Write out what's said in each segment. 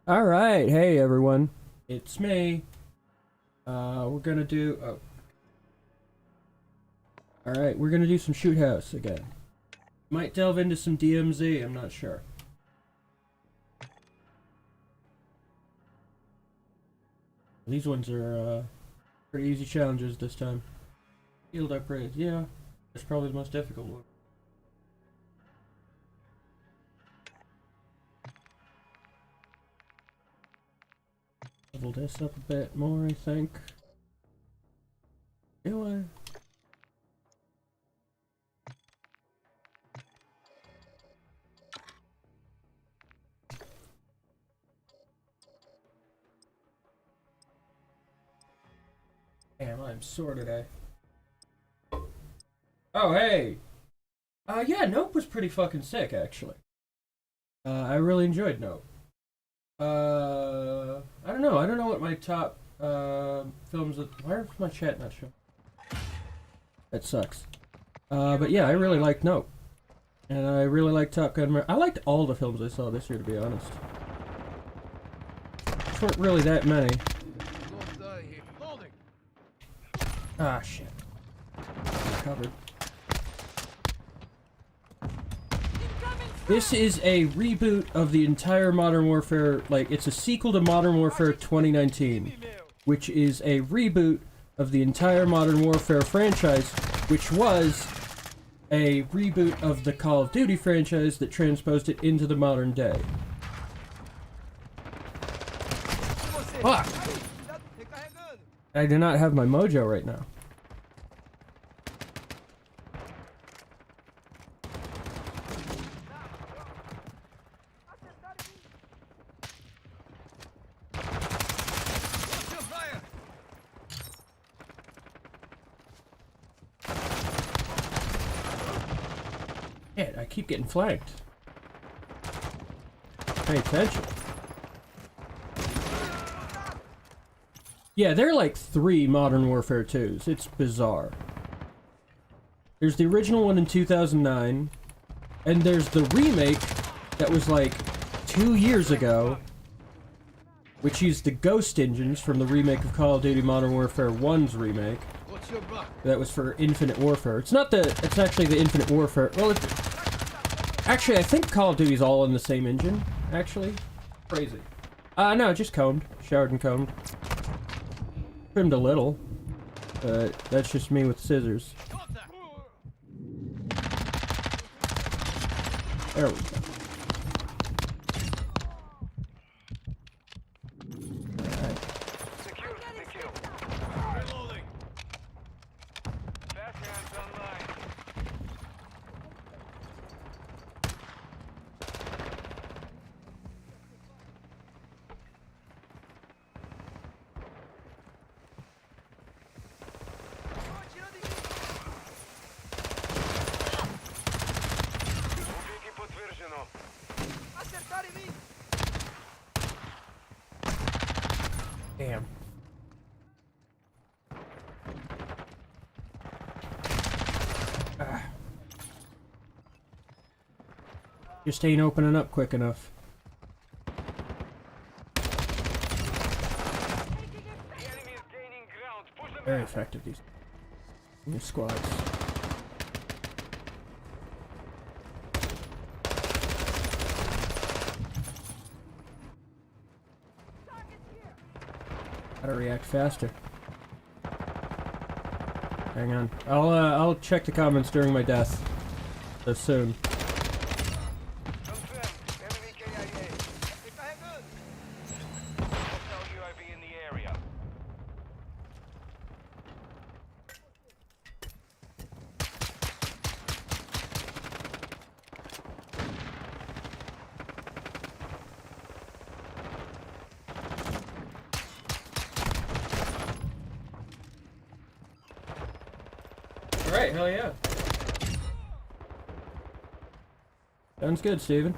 All right, hey everyone, it's me. We're gonna do. Oh. All right, we're gonna do some shoot house again. Might delve into some DMZ. I'm not sure. These ones are pretty easy challenges this time. Field upgrades, yeah, that's probably the most difficult one. Level this up a bit more, I think. Do I? Damn, I'm sore today. Oh, hey! Yeah, Nope was pretty fucking sick, actually. I really enjoyed Nope. I don't know. I don't know what my top films. Why is my chat not showing? That sucks. But yeah, I really liked Nope, and I really liked Top Gun. I liked all the films I saw this year, to be honest. There weren't really that many. Ah, shit. Covered. This is a reboot of the entire Modern Warfare, like, it's a sequel to Modern Warfare 2019, which is a reboot of the entire Modern Warfare franchise, which was a reboot of the Call of Duty franchise that transposed it into the modern day. Fuck! I do not have my mojo right now. Shit, I keep getting flanked. Pay attention. Yeah, there are like 3 Modern Warfare 2s. It's bizarre. There's the original one in 2009, and there's the remake that was like 2 years ago, which used the Ghost engines from the remake of Call of Duty Modern Warfare 1's remake. That was for Infinite Warfare. It's not the... It's actually the Infinite Warfare... Well, actually, I think Call of Duty's all in the same engine, actually. Crazy. No, just combed. Showered and combed. Trimmed a little. But that's just me with scissors. There we go. Damn. Just ain't opening up quick enough. Very effective, these squads. Gotta react faster. Hang on. I'll check the comments during my death. So soon. Alright, hell yeah. Sounds good, Steven.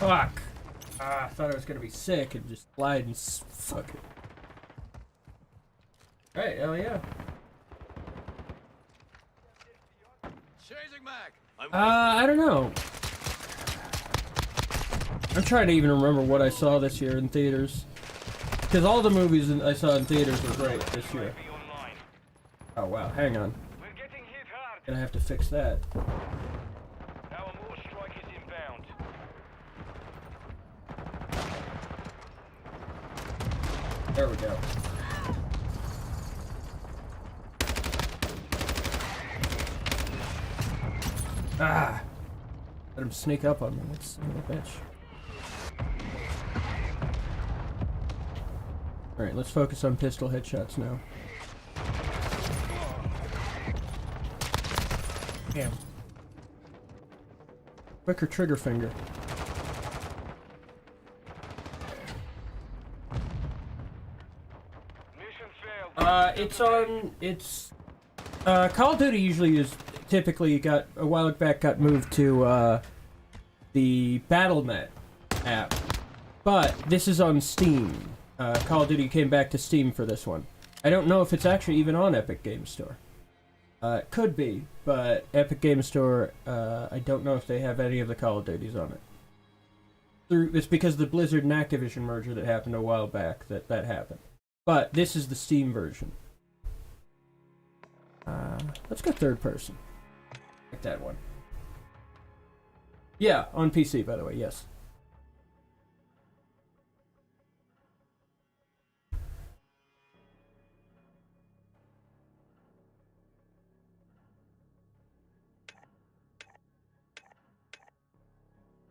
Fuck. I thought I was gonna be sick and just slide and fuck it. Alright, hell yeah. I don't know. I'm trying to even remember what I saw this year in theaters. Because all the movies I saw in theaters were great this year. Oh wow, hang on. Gonna have to fix that. There we go. Ah! Let him sneak up on me, that son of a bitch. Alright, let's focus on pistol headshots now. Damn. Quicker trigger finger. Call of Duty usually is typically got a while back got moved to the Battle.net app, but this is on Steam. Call of Duty came back to Steam for this one. I don't know if it's actually even on Epic Games Store. It could be, but Epic Games Store, I don't know if they have any of the Call of Duties on it. It's because of the Blizzard and Activision merger that happened a while back that happened. But this is the Steam version. Let's go third person. Like that one. Yeah, on PC, by the way, yes.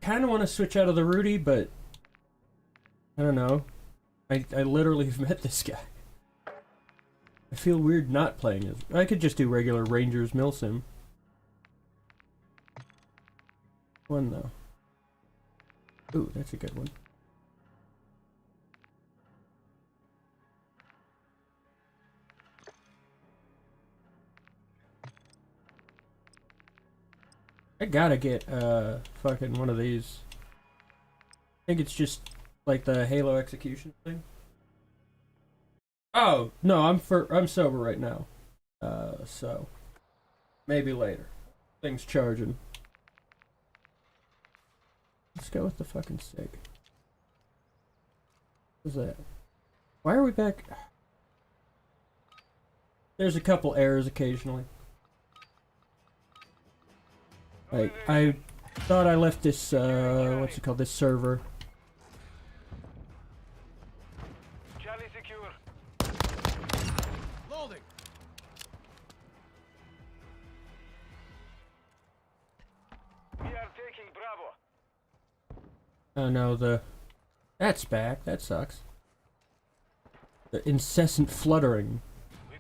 Kind of want to switch out of the Rudy, but I don't know. I literally have met this guy. I feel weird not playing as. I could just do regular Rangers Milsim. One though. Ooh, that's a good one. I gotta get fucking one of these. I think it's just like the Halo execution thing. Oh no, I'm sober right now. So maybe later. Things charging. Let's go with the fucking SIG. What's that? Why are we back? There's a couple errors occasionally. Like, I thought I left this, what's it called, this server. Charlie secure. Loading. We are taking Bravo. Oh no, that's back. That sucks. The incessant fluttering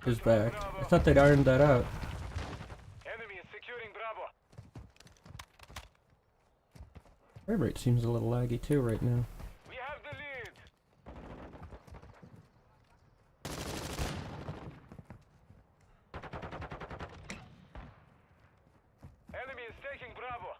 is back. I thought they'd ironed that out. Enemy is securing Bravo. Frame rate seems a little laggy too right now. We have the lead. Enemy is taking Bravo.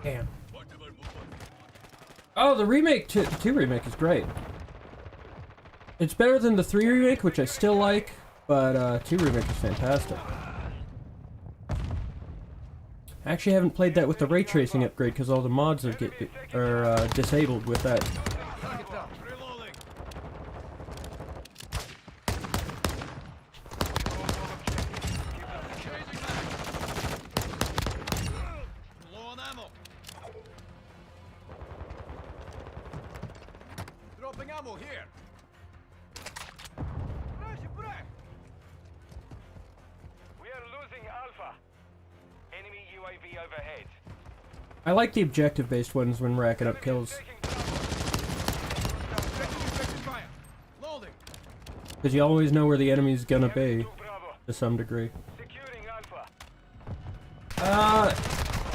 Damn. Oh, the remake, 2 remake is great. It's better than the 3 remake, which I still like, but 2 remake is fantastic. I actually haven't played that with the ray tracing upgrade because all the mods are disabled with that. Dropping ammo here. We are losing Alpha. Enemy UAV overhead. I like the objective-based ones when racking up kills. Because you always know where the enemy's gonna be, to some degree. Securing Alpha.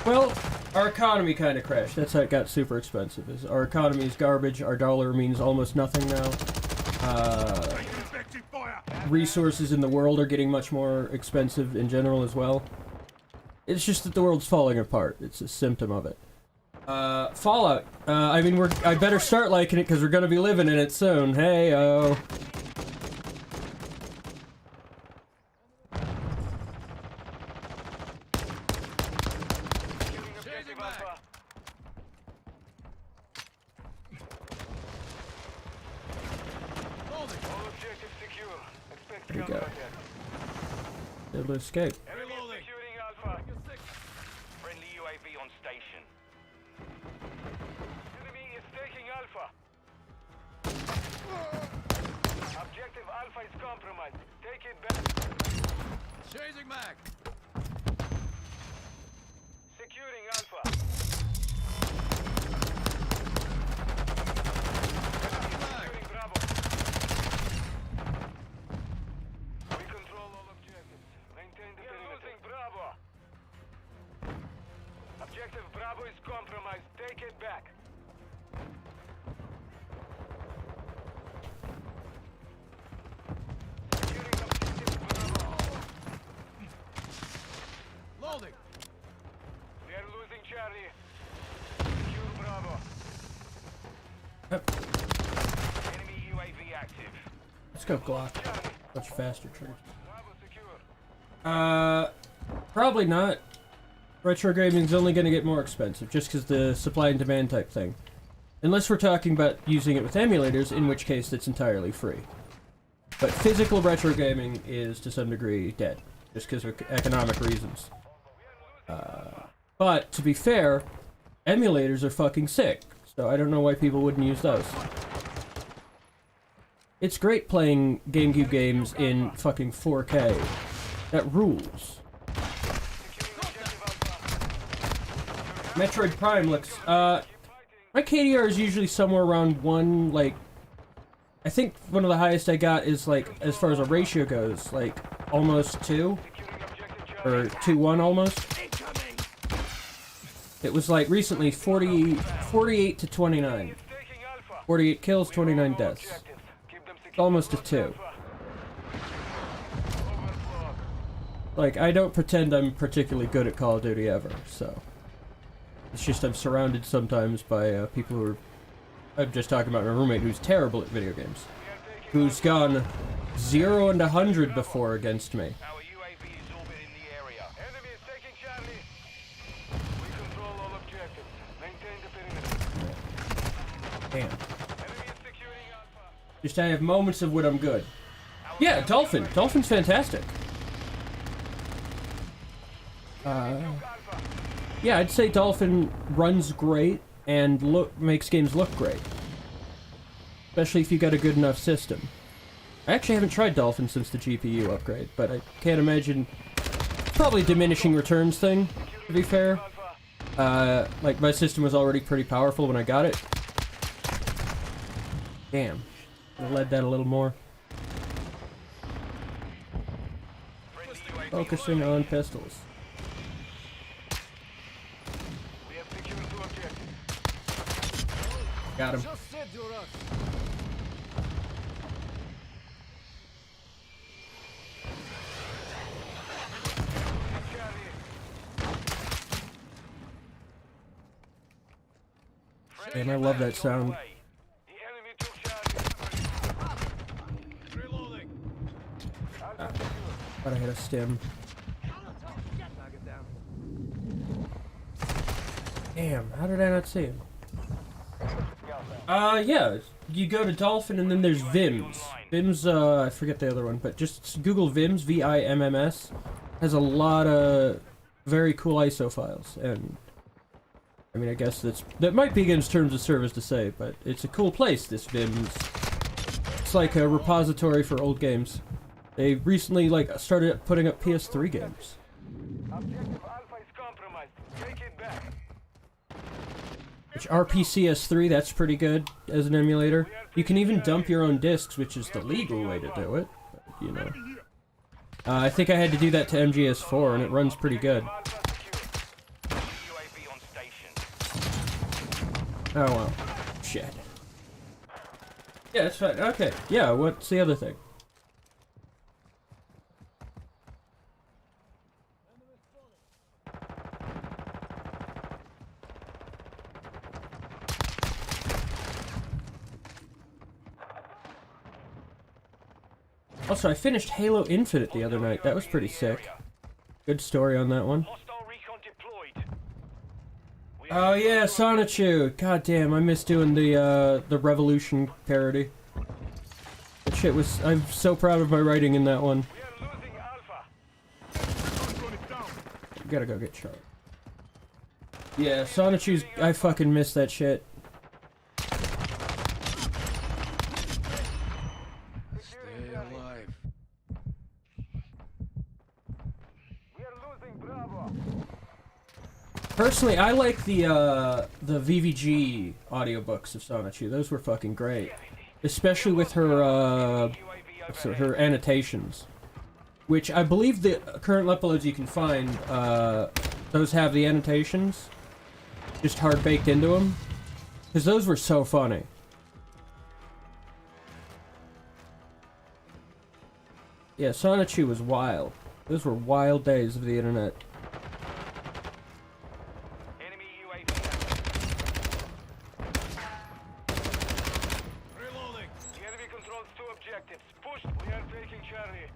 Well, Our economy kind of crashed. That's how it got super expensive. Is our economy is garbage. Our dollar means almost nothing now. Resources in the world are getting much more expensive in general as well. It's just that the world's falling apart. It's a symptom of it. Fallout. I mean, I better start liking it because we're gonna be living in it soon. Hey-oh. There you go. Able to escape. Securing Alpha. Friendly UAV on station. Enemy is taking Alpha. Objective Alpha is compromised. Take it back. Chasing Mac. Securing Alpha. Securing Bravo. We control all objectives. Maintain the perimeter. Losing Bravo. Objective Bravo is compromised. Take it back. Securing objective Bravo. Loading. We are losing Charlie. Secure Bravo. Yep. Enemy UAV active. Let's go Glock. Much faster troops. Bravo secure. Probably not. Retro gaming's only going to get more expensive, just because the supply and demand type thing. Unless we're talking about using it with emulators, in which case it's entirely free. But physical retro gaming is, to some degree, dead, just because of economic reasons. But, to be fair, emulators are fucking sick, so I don't know why people wouldn't use those. It's great playing GameCube games in fucking 4K. That rules. Metroid Prime looks, my KDR is usually somewhere around 1, like, I think one of the highest I got is, like, as far as a ratio goes, like, almost 2, or 2-1 almost. It was, like, recently 48 to 29. 48 kills, 29 deaths. It's almost a 2. Like, I don't pretend I'm particularly good at Call of Duty ever, so... It's just I'm surrounded sometimes by people who are... I'm just talking about my roommate who's terrible at video games. Who's gone 0 and 100 before against me. Our UAV is orbiting the area. Enemy is taking Charlie. We control all objectives. Maintain the perimeter. Damn. Enemy is securing Alpha. Just I have moments of when I'm good. Yeah, Dolphin. Dolphin's fantastic. Yeah, I'd say Dolphin runs great and makes games look great. Especially if you got a good enough system. I actually haven't tried Dolphin since the GPU upgrade, but I can't imagine... Probably a diminishing returns thing, to be fair. Like, my system was already pretty powerful when I got it. Damn. I led that a little more. Focusing on pistols. We have secured 2 objectives. Got him. Man, I love that sound. The enemy took Charlie. Reloading. Thought I had a stim. Damn, how did I not see him? Yeah, you go to Dolphin and then there's Vims. Vims, I forget the other one, but just Google Vims, V-I-M-M-S. Has a lot of very cool ISO files, and I mean, I guess that might be against terms of service to say, but it's a cool place, this Vims. It's like a repository for old games. They recently, like, started putting up PS3 games. Objective Alpha is compromised. Take it back. Which RPCS3, that's pretty good as an emulator. You can even dump your own discs, which is the legal way to do it, but, you know. I think I had to do that to MGS4, and it runs pretty good. UAV on station. Oh, well. Shit. Yeah, it's fine. Okay. Yeah, what's the other thing? Also, I finished Halo Infinite the other night. That was pretty sick. Good story on that one. Hostile recon deployed. Oh yeah, Sonichu! God damn, I miss doing the Revolution parody. That shit was... I'm so proud of my writing in that one. We are losing Alpha. Gotta go get shot. Yeah, Sonichu's... I fucking miss that shit. Stay alive. We are losing Bravo. Personally, I like the VVG audiobooks of Sonichu. Those were fucking great. Especially with her, her annotations. Which I believe the current uploads you can find, those have the annotations. Just hard baked into them. Because those were so funny. Yeah, Sonichu was wild. Those were wild days of the internet. Enemy UAV. Reloading. The enemy controls 2 objectives. Push. We are taking Charlie.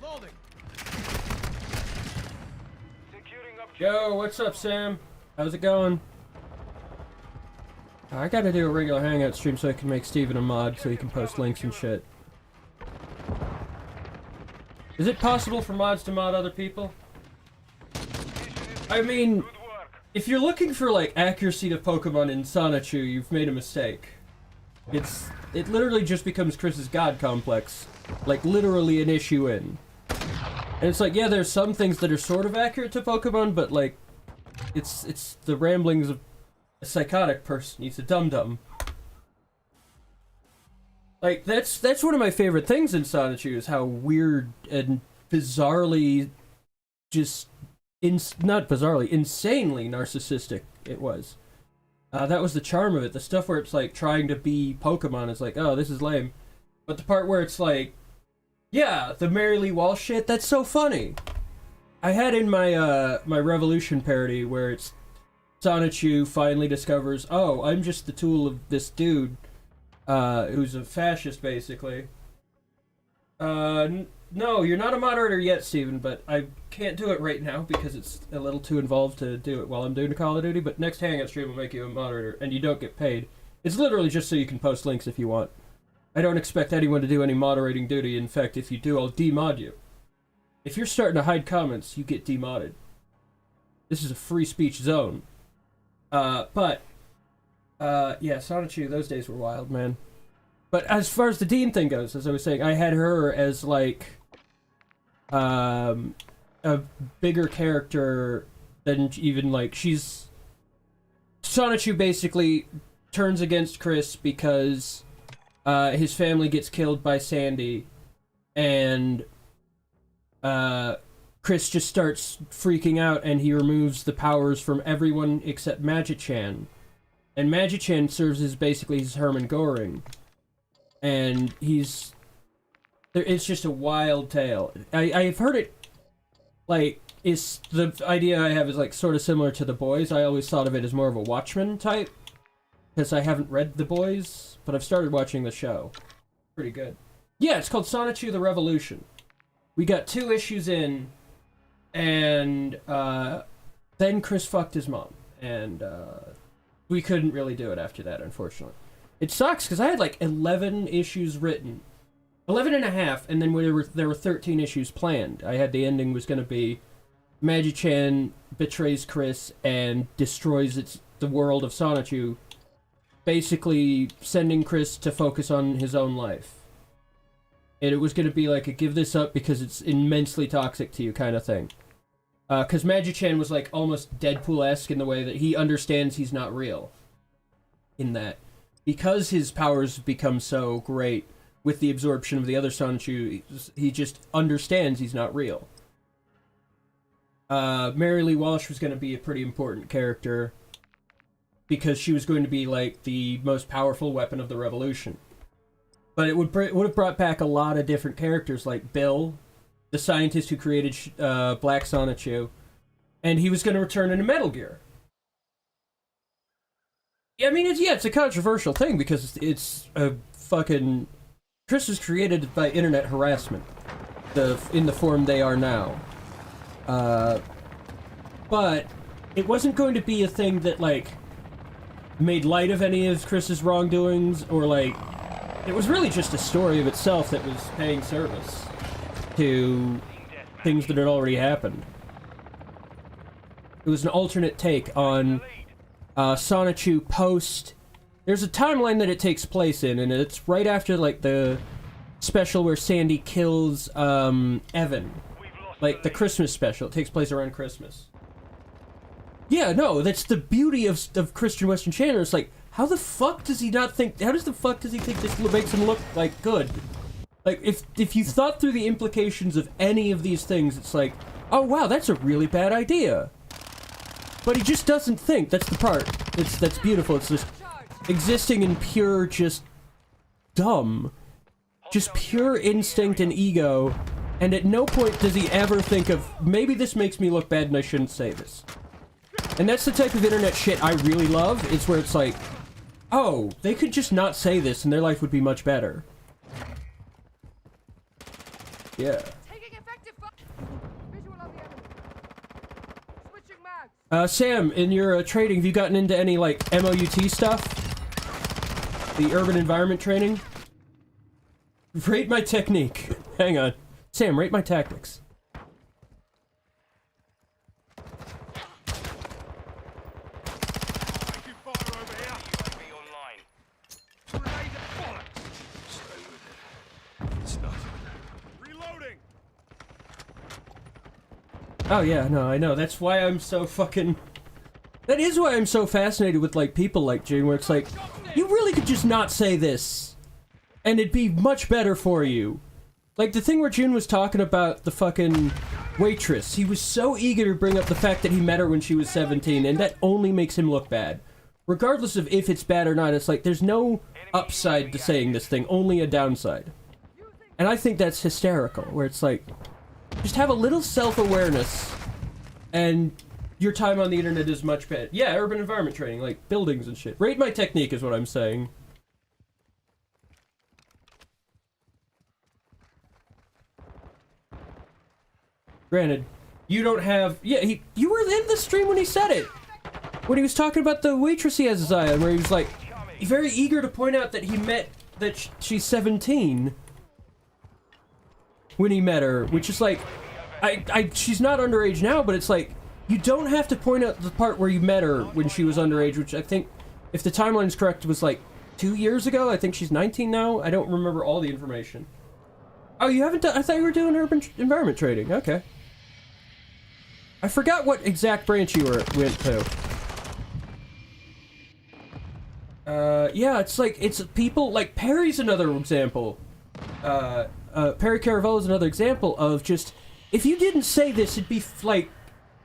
Loading. Securing objective. Yo, what's up, Sam? How's it going? I gotta do a regular Hangout stream so I can make Steven a mod so he can post links and shit. Is it possible for mods to mod other people? I mean, if you're looking for, like, accuracy to Pokemon in Sonichu, you've made a mistake. It literally just becomes Chris's god complex. Like, literally an issue in. And it's like, yeah, there's some things that are sort of accurate to Pokemon, but, like, it's the ramblings of a psychotic person. He's a dum-dum. Like, that's one of my favorite things in Sonichu, is how weird and bizarrely just... not bizarrely, insanely narcissistic it was. That was the charm of it. The stuff where it's, like, trying to be Pokemon is like, oh, this is lame. But the part where it's like, yeah, the Mary Lee Walsh shit, that's so funny. I had in my, my Revolution parody where it's Sonichu finally discovers, oh, I'm just the tool of this dude, who's a fascist, basically. No, you're not a moderator yet, Steven, but I can't do it right now because it's a little too involved to do it while I'm doing Call of Duty, but next Hangout stream will make you a moderator, and you don't get paid. It's literally just so you can post links if you want. I don't expect anyone to do any moderating duty. In fact, if you do, I'll demod you. If you're starting to hide comments, you get demodded. This is a free speech zone. Yeah, Sonichu, those days were wild, man. But as far as the Dean thing goes, as I was saying, I had her as, like, a bigger character than even, like, she's... Sonichu basically turns against Chris because his family gets killed by Sandy, and Chris just starts freaking out, and he removes the powers from everyone except Magichan. And Magichan serves as basically his Hermann Goring. And he's... It's just a wild tale. I've heard it, like, is the idea I have is, like, sort of similar to The Boys. I always thought of it as more of a Watchmen type, because I haven't read The Boys, but I've started watching the show. Pretty good. Yeah, it's called Sonichu the Revolution. We got 2 issues in, and then Chris fucked his mom, and we couldn't really do it after that, unfortunately. It sucks, because I had, like, 11 issues written. 11 and a half, and then there were 13 issues planned. I had the ending was going to be Magichan betrays Chris and destroys the world of Sonichu, basically sending Chris to focus on his own life. And it was going to be like a give this up because it's immensely toxic to you kind of thing. Because Magichan was, like, almost Deadpool-esque in the way that he understands he's not real. In that. Because his powers become so great with the absorption of the other Sonichu, he just understands he's not real. Mary Lee Walsh was going to be a pretty important character. because she was going to be like the most powerful weapon of the revolution. But it would have brought back a lot of different characters, like Bill, the scientist who created Black Sonichu, and he was going to return in a Metal Gear. I mean, it's a controversial thing because it's a fucking... Chris was created by internet harassment, in the form they are now. But it wasn't going to be a thing that, like, made light of any of Chris's wrongdoings, or, like... It was really just a story of itself that was paying service to things that had already happened. It was an alternate take on Sonichu post... There's a timeline that it takes place in, and it's right after, like, the special where Sandy kills, Evan. Like, the Christmas special. It takes place around Christmas. Yeah, no, that's the beauty of Christian Western Chandler. It's like, how the fuck does he not think... How does the fuck does he think this makes him look, like, good? Like, if you thought through the implications of any of these things, it's like, oh, wow, that's a really bad idea. But he just doesn't think. That's the part. That's beautiful. It's just existing in pure, just dumb. Just pure instinct and ego. And at no point does he ever think of, maybe this makes me look bad and I shouldn't say this. And that's the type of internet shit I really love. It's where it's like, oh, they could just not say this and their life would be much better. Yeah. Sam, in your trading, have you gotten into any, like, MW2 stuff? The urban environment training? Rate my technique. Hang on. Sam, rate my tactics. Oh yeah, no, I know. That's why I'm so fucking... That is why I'm so fascinated with, like, people like June, where it's like, you really could just not say this, and it'd be much better for you. Like, the thing where June was talking about the fucking waitress, he was so eager to bring up the fact that he met her when she was 17, and that only makes him look bad. Regardless of if it's bad or not, it's like, there's no upside to saying this thing, only a downside. And I think that's hysterical, where it's like... Just have a little self-awareness, and your time on the internet is much better. Yeah, urban environment training, like buildings and shit. Rate my technique is what I'm saying. Granted, you don't have... Yeah, you were in the stream when he said it! When he was talking about the waitress he has his eye on, where he was like, very eager to point out that he met... that she's 17... when he met her, which is like, she's not underage now, but it's like, you don't have to point out the part where you met her when she was underage, which I think, if the timeline's correct, was like 2 years ago. I think she's 19 now. I don't remember all the information. Oh, you haven't done... I thought you were doing urban environment trading. Okay. I forgot what exact branch you went to. Yeah, it's like, it's people, like, Perry's another example. Perry Caravello is another example of just, if you didn't say this, it'd be like,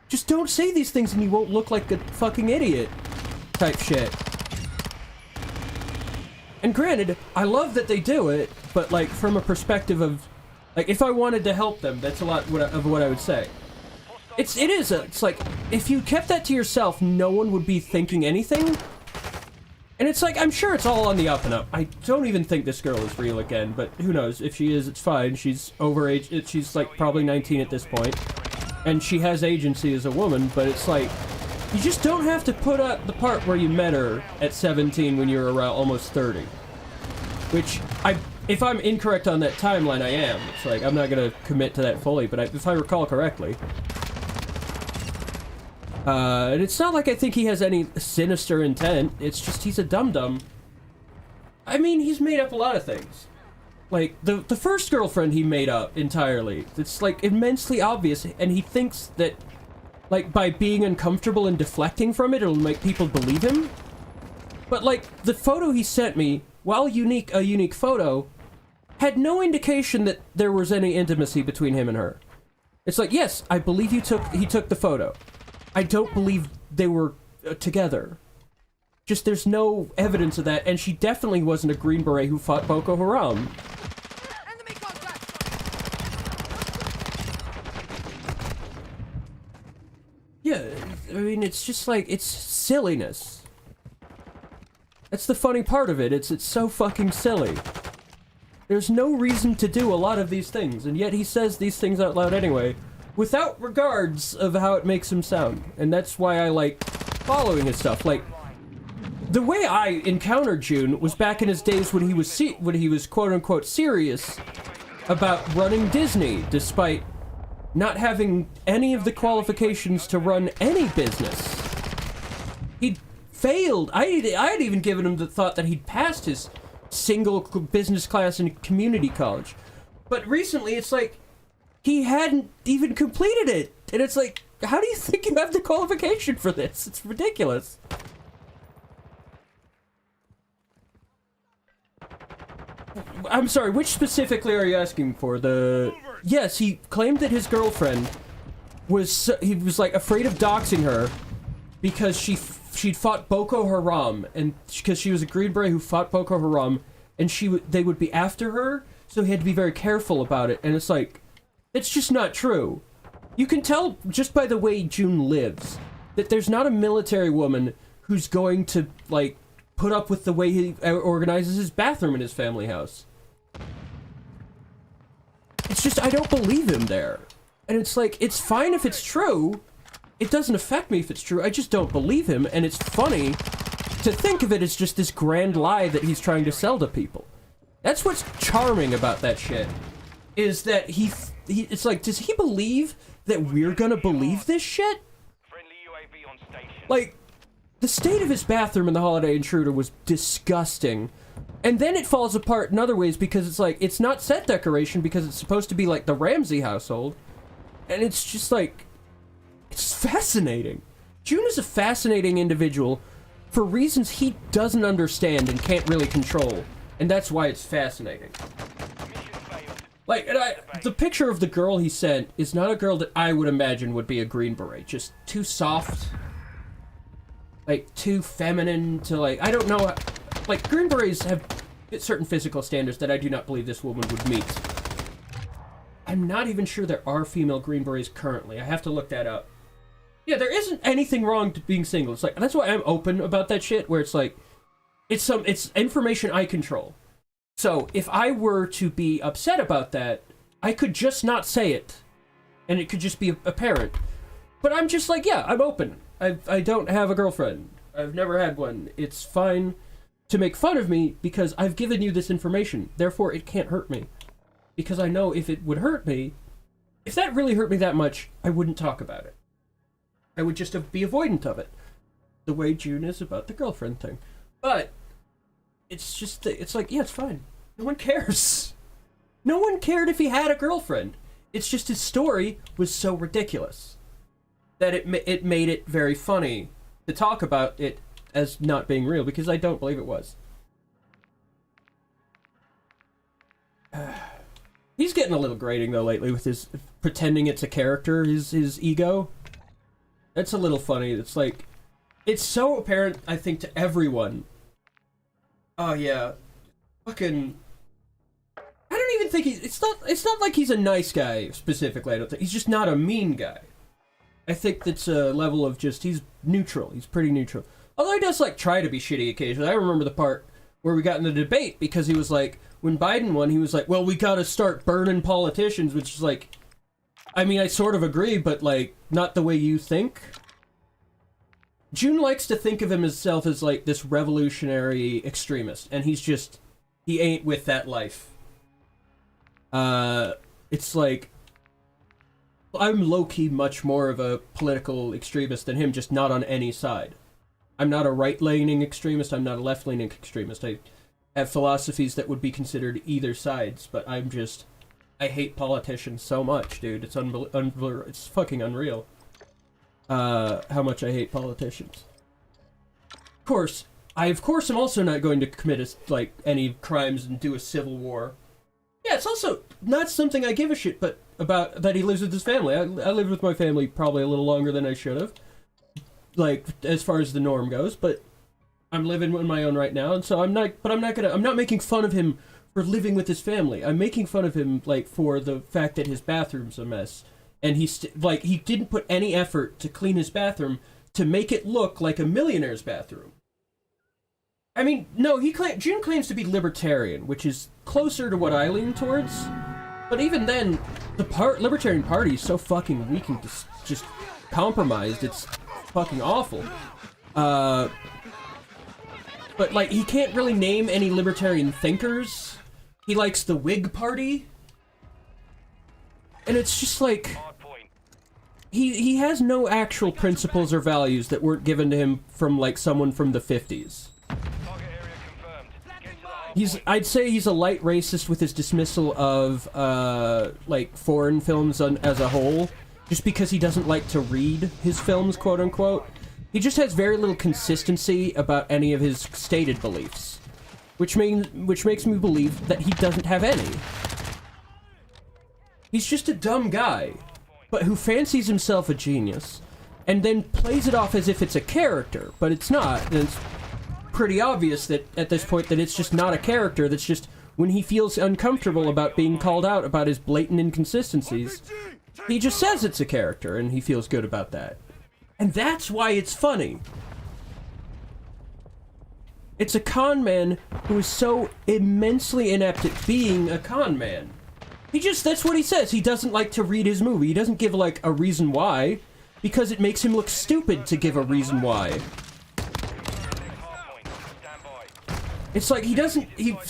just don't say these things and you won't look like a fucking idiot type shit. And granted, I love that they do it, but like from a perspective of, like, if I wanted to help them, that's a lot of what I would say. It's like, if you kept that to yourself, no one would be thinking anything. And it's like, I'm sure it's all on the up and up. I don't even think this girl is real again, but who knows? If she is, it's fine. She's overage. She's like probably 19 at this point. And she has agency as a woman, but it's like, you just don't have to put out the part where you met her at 17 when you're around almost 30. Which, if I'm incorrect on that timeline, I am. It's like, I'm not gonna commit to that fully, but if I recall correctly. And it's not like I think he has any sinister intent, it's just he's a dum-dum. I mean, he's made up a lot of things. Like, the first girlfriend he made up entirely. It's, like, immensely obvious, and he thinks that, like, by being uncomfortable and deflecting from it, it'll make people believe him. But, like, the photo he sent me, while a unique photo, had no indication that there was any intimacy between him and her. It's like, yes, I believe he took the photo. I don't believe they were together. Just there's no evidence of that, and she definitely wasn't a Green Beret who fought Boko Haram. Enemy contact! Yeah, I mean, it's just like, it's silliness. That's the funny part of it, it's so fucking silly. There's no reason to do a lot of these things, and yet he says these things out loud anyway, without regards of how it makes him sound. And that's why I like following his stuff. Like, the way I encountered June was back in his days when he was quote-unquote serious about running Disney, despite not having any of the qualifications to run any business. He'd failed. I'd even given him the thought that he'd passed his single business class in community college. But recently, it's like, he hadn't even completed it. And it's like, how do you think you have the qualification for this? It's ridiculous. I'm sorry, which specifically are you asking for? Yes, he claimed that his girlfriend was, he was like afraid of doxing her because she'd fought Boko Haram, and because she was a Green Beret who fought Boko Haram, and they would be after her, so he had to be very careful about it. And it's like, it's just not true. You can tell just by the way June lives that there's not a military woman who's going to like put up with the way he organizes his bathroom in his family house. It's just, I don't believe him there. And it's like, it's fine if it's true. It doesn't affect me if it's true. I just don't believe him, and it's funny to think of it as just this grand lie that he's trying to sell to people. That's what's charming about that shit. Is that it's like, does he believe that we're gonna believe this shit? Friendly UAV on station. Like, the state of his bathroom in The Holiday Intruder was disgusting. And then it falls apart in other ways because it's like, it's not set decoration because it's supposed to be like the Ramsey household. And it's just like, it's fascinating. June is a fascinating individual for reasons he doesn't understand and can't really control. And that's why it's fascinating. Mission failed. Like, and the picture of the girl he sent is not a girl that I would imagine would be a Green Beret. Just too soft. Like, too feminine to, like, I don't know. Like, Green Berets have certain physical standards that I do not believe this woman would meet. I'm not even sure there are female Green Berets currently. I have to look that up. Yeah, there isn't anything wrong to being single. It's like, that's why I'm open about that shit, where it's like, it's information I control. So, if I were to be upset about that, I could just not say it. And it could just be apparent. But I'm just like, yeah, I'm open. I don't have a girlfriend. I've never had one. It's fine to make fun of me because I've given you this information. Therefore, it can't hurt me. Because I know if it would hurt me, if that really hurt me that much, I wouldn't talk about it. I would just be avoidant of it. The way June is about the girlfriend thing. But, it's just, it's like, yeah, it's fine. No one cares. No one cared if he had a girlfriend. It's just his story was so ridiculous that it made it very funny to talk about it as not being real, because I don't believe it was. He's getting a little grating though lately with his pretending it's a character, his ego. That's a little funny. It's like, it's so apparent, I think, to everyone. Oh yeah, fucking. I don't even think it's not like he's a nice guy specifically. I don't think he's just not a mean guy. I think that's a level of just, he's neutral. He's pretty neutral. Although he does like try to be shitty occasionally. I remember the part where we got in the debate because he was like, when Biden won, he was like, well, we gotta start burning politicians, which is like, I mean, I sort of agree, but like, not the way you think. June likes to think of himself as like this revolutionary extremist, and he's just, he ain't with that life. It's like, I'm low-key much more of a political extremist than him, just not on any side. I'm not a right-leaning extremist, I'm not a left-leaning extremist. I have philosophies that would be considered either sides, but I'm just, I hate politicians so much, dude. It's it's fucking unreal. How much I hate politicians. Of course, am also not going to commit like any crimes and do a civil war. Yeah, it's also not something I give a shit but about that he lives with his family. I lived with my family probably a little longer than I should have, like as far as the norm goes, but I'm living on my own right now, and so I'm not making fun of him for living with his family. I'm making fun of him, like, for the fact that his bathroom's a mess. And he didn't put any effort to clean his bathroom to make it look like a millionaire's bathroom. I mean, no, June claims to be libertarian, which is closer to what I lean towards. But even then, the Libertarian Party is so fucking weak and just compromised, it's fucking awful. But, like, he can't really name any libertarian thinkers. He likes the Whig Party. And it's just like... He has no actual principles or values that weren't given to him from, like, someone from the 50s. I'd say he's a light racist with his dismissal of, like, foreign films as a whole, just because he doesn't like to read his films, quote-unquote. He just has very little consistency about any of his stated beliefs, which makes me believe that he doesn't have any. He's just a dumb guy, but who fancies himself a genius, and then plays it off as if it's a character, but it's not, and it's pretty obvious that at this point that it's just not a character, that's just when he feels uncomfortable about being called out about his blatant inconsistencies, he just says it's a character, and he feels good about that. And that's why it's funny. It's a con man who is so immensely inept at being a con man. That's what he says. He doesn't like to read his movie. He doesn't give, like, a reason why, because it makes him look stupid to give a reason why. It's like he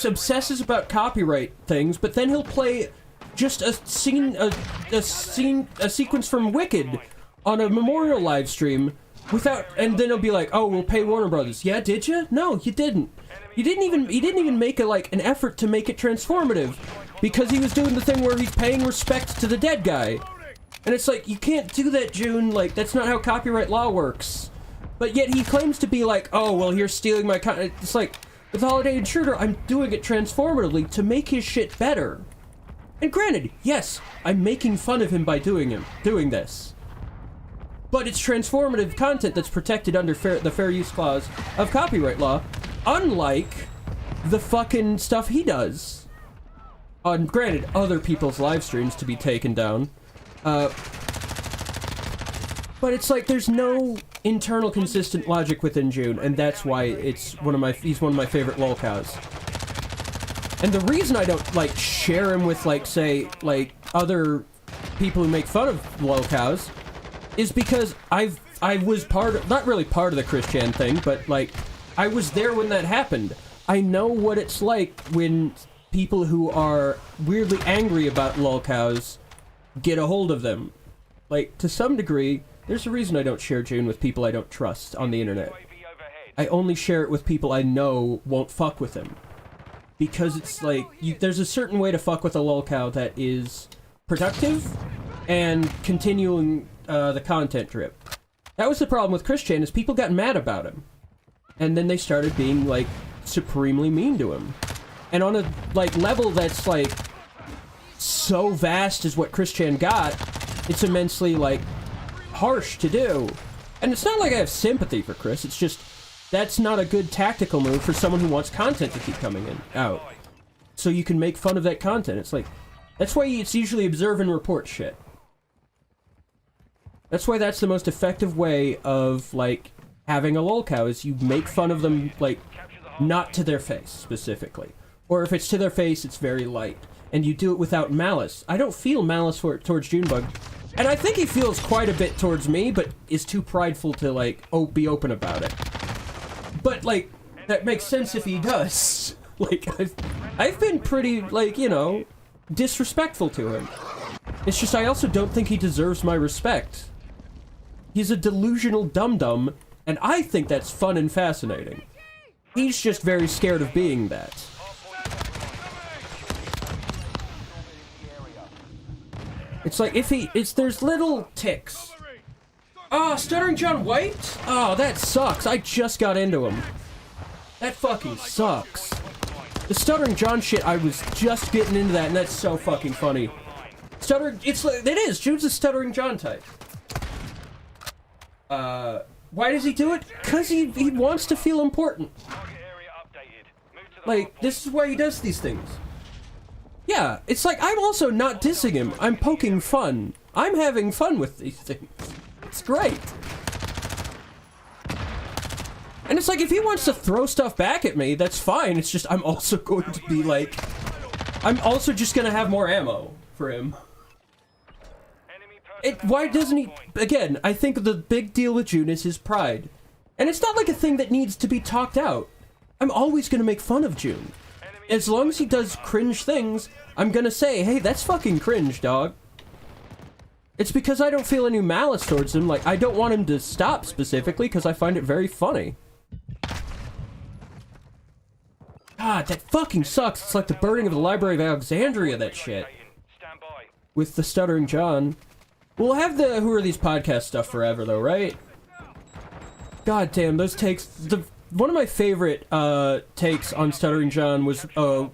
obsesses about copyright things, but then he'll play just a sequence from Wicked on a memorial live stream and then he'll be like, "Oh, we'll pay Warner Brothers." Yeah, did you? No, you didn't. He didn't even make an effort to make it transformative, because he was doing the thing where he's paying respect to the dead guy. And it's like, you can't do that, June. Like, that's not how copyright law works. But yet he claims to be like, "Oh, well, you're stealing my It's like, with Holiday Intruder, I'm doing it transformatively to make his shit better. And granted, yes, I'm making fun of him by doing this. But it's transformative content that's protected under the Fair Use Clause of copyright law, unlike the fucking stuff he does. On, granted, other people's live streams to be taken down. But it's like, there's no internal consistent logic within June, and that's why he's one of my favorite lolcows. And the reason I don't, like, share him with, like, say, like, other people who make fun of lolcows is because I was not really part of the Christian thing, but, like, I was there when that happened. I know what it's like when people who are weirdly angry about lolcows get a hold of them. Like, to some degree, there's a reason I don't share June with people I don't trust on the internet. I only share it with people I know won't fuck with him. Because it's like, there's a certain way to fuck with a lolcow that is productive and continuing the content drip. That was the problem with Christian, is people got mad about him. And then they started being, like, supremely mean to him. And on a, like, level that's, like, so vast as what Christian got, it's immensely, like, harsh to do. And it's not like I have sympathy for Chris, it's just, that's not a good tactical move for someone who wants content to keep coming out. So you can make fun of that content. It's like, that's why it's usually observe and report shit. That's why that's the most effective way of, like, having a lolcow, is you make fun of them, like, not to their face, specifically. Or if it's to their face, it's very light. And you do it without malice. I don't feel malice towards Junebug. And I think he feels quite a bit towards me, but is too prideful to, like, be open about it. But, like, that makes sense if he does. Like, I've been pretty, like, you know, disrespectful to him. It's just I also don't think he deserves my respect. He's a delusional dum-dum, and I think that's fun and fascinating. He's just very scared of being that. It's like, there's little ticks. Oh, Stuttering John White? Oh, that sucks. I just got into him. That fucking sucks. The Stuttering John shit, I was just getting into that, and that's so fucking funny. It is, Jude's a Stuttering John type. Why does he do it? Because he wants to feel important. Target area updated. Move to the Like, this is why he does these things. Yeah, it's like, I'm also not dissing him. I'm poking fun. I'm having fun with these things. It's great. And it's like, if he wants to throw stuff back at me, that's fine. It's just, I'm also going to be like... I'm also just gonna have more ammo for him. Why doesn't he... Again, I think the big deal with June is his pride. And it's not like a thing that needs to be talked out. I'm always gonna make fun of June. As long as he does cringe things, I'm gonna say, hey, that's fucking cringe, dog. It's because I don't feel any malice towards him. Like, I don't want him to stop specifically, because I find it very funny. God, that fucking sucks. It's like the burning of the Library of Alexandria, that shit. With the Stuttering John. We'll have the Who Are These Podcast stuff forever, though, right? God damn, those takes... One of my favorite takes on Stuttering John was that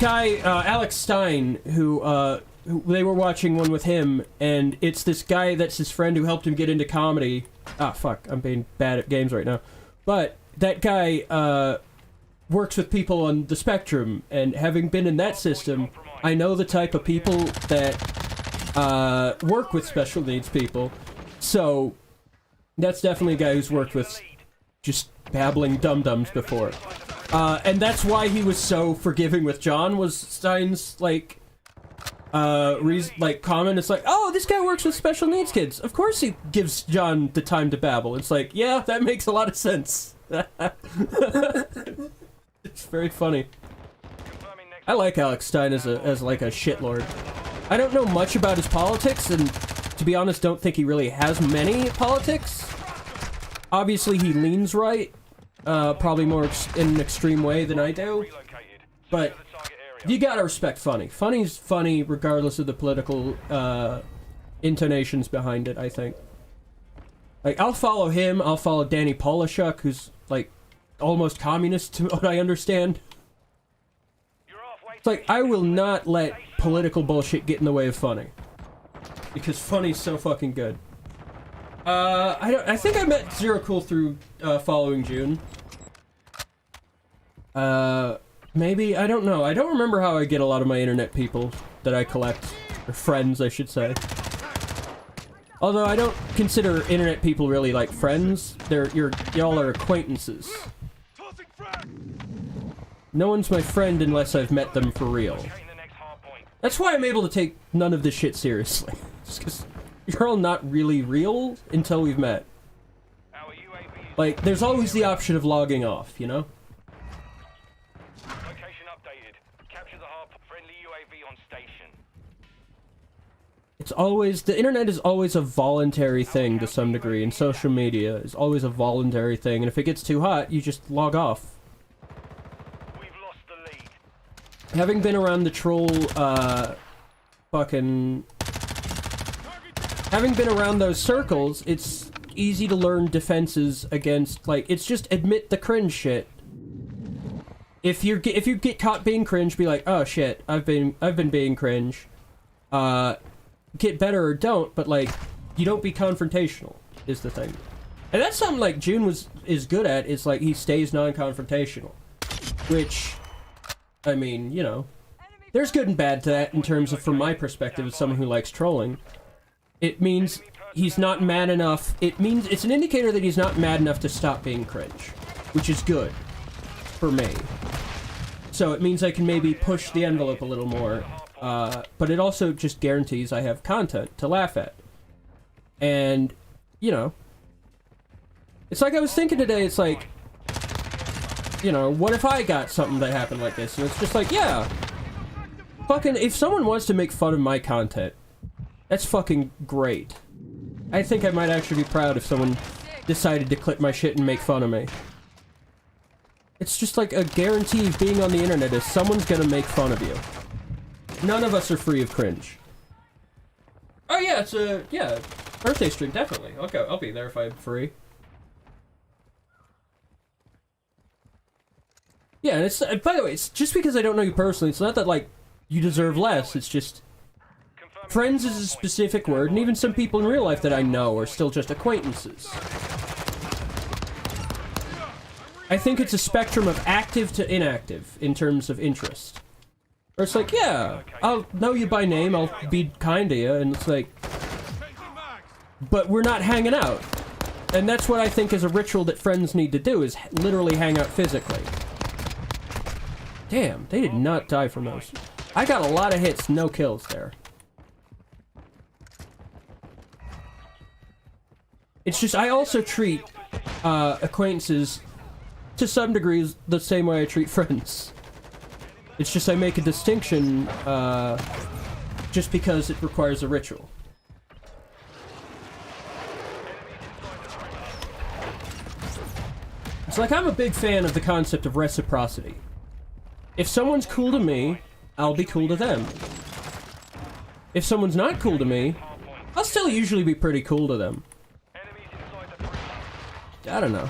guy, Alex Stein, who they were watching one with him, and it's this guy that's his friend who helped him get into comedy. Ah, fuck, I'm being bad at games right now. But that guy works with people on the spectrum, and having been in that system, I know the type of people that work with special needs people. So that's definitely a guy who's worked with just babbling dum-dums before. And that's why he was so forgiving with John, was Stein's, like, comment. It's like, oh, this guy works with special needs kids. Of course he gives John the time to babble. It's like, yeah, that makes a lot of sense. It's very funny. I like Alex Stein as like a shitlord. I don't know much about his politics, and to be honest, don't think he really has many politics. Obviously, he leans right, probably more in an extreme way than I do. But you gotta respect Funny. Funny's funny regardless of the political intonations behind it, I think. Like, I'll follow him, I'll follow Danny Polishuk, who's, like, almost communist to what I understand. It's like, I will not let political bullshit get in the way of Funny. Because Funny's so fucking good. I think I met Zero Cool through, following June. Maybe, I don't know. I don't remember how I get a lot of my internet people that I collect. Or friends, I should say. Although I don't consider internet people really like friends. Y'all are acquaintances. No one's my friend unless I've met them for real. That's why I'm able to take none of this shit seriously. Just because you're all not really real until we've met. Like, there's always the option of logging off, you know? Location updated. Capture the hard friendly UAV on station. It's always, the internet is always a voluntary thing to some degree, and social media is always a voluntary thing, and if it gets too hot, you just log off. We've lost the lead. Having been around the troll, having been around those circles, it's easy to learn defenses against, like, it's just admit the cringe shit. If you get caught being cringe, be like, oh shit, I've been being cringe. Get better or don't, but like, you don't be confrontational, is the thing. And that's something like June is good at, is like, he stays non-confrontational. Which, I mean, you know, there's good and bad to that in terms of, from my perspective, as someone who likes trolling. It means he's not mad enough, it's an indicator that he's not mad enough to stop being cringe. Which is good. For me. So it means I can maybe push the envelope a little more. But it also just guarantees I have content to laugh at. And, you know, it's like I was thinking today, it's like, you know, what if I got something that happened like this? And it's just like, yeah, fucking, if someone wants to make fun of my content, that's fucking great. I think I might actually be proud if someone decided to clip my shit and make fun of me. It's just like a guarantee of being on the internet is someone's gonna make fun of you. None of us are free of cringe. Oh yeah, it's a, yeah, birthday stream, definitely. Okay, I'll be there if I'm free. Yeah, and it's, by the way, it's just because I don't know you personally, it's not that, like, you deserve less, it's just, Friends is a specific word, and even some people in real life that I know are still just acquaintances. I think it's a spectrum of active to inactive in terms of interest. Or it's like, yeah, I'll know you by name, I'll be kind to you, and it's like... But we're not hanging out. And that's what I think is a ritual that friends need to do, is literally hang out physically. Damn, they did not die from those. I got a lot of hits, no kills there. It's just, I also treat acquaintances to some degrees the same way I treat friends. It's just I make a distinction just because it requires a ritual. It's like, I'm a big fan of the concept of reciprocity. If someone's cool to me, I'll be cool to them. If someone's not cool to me, I'll still usually be pretty cool to them. I don't know.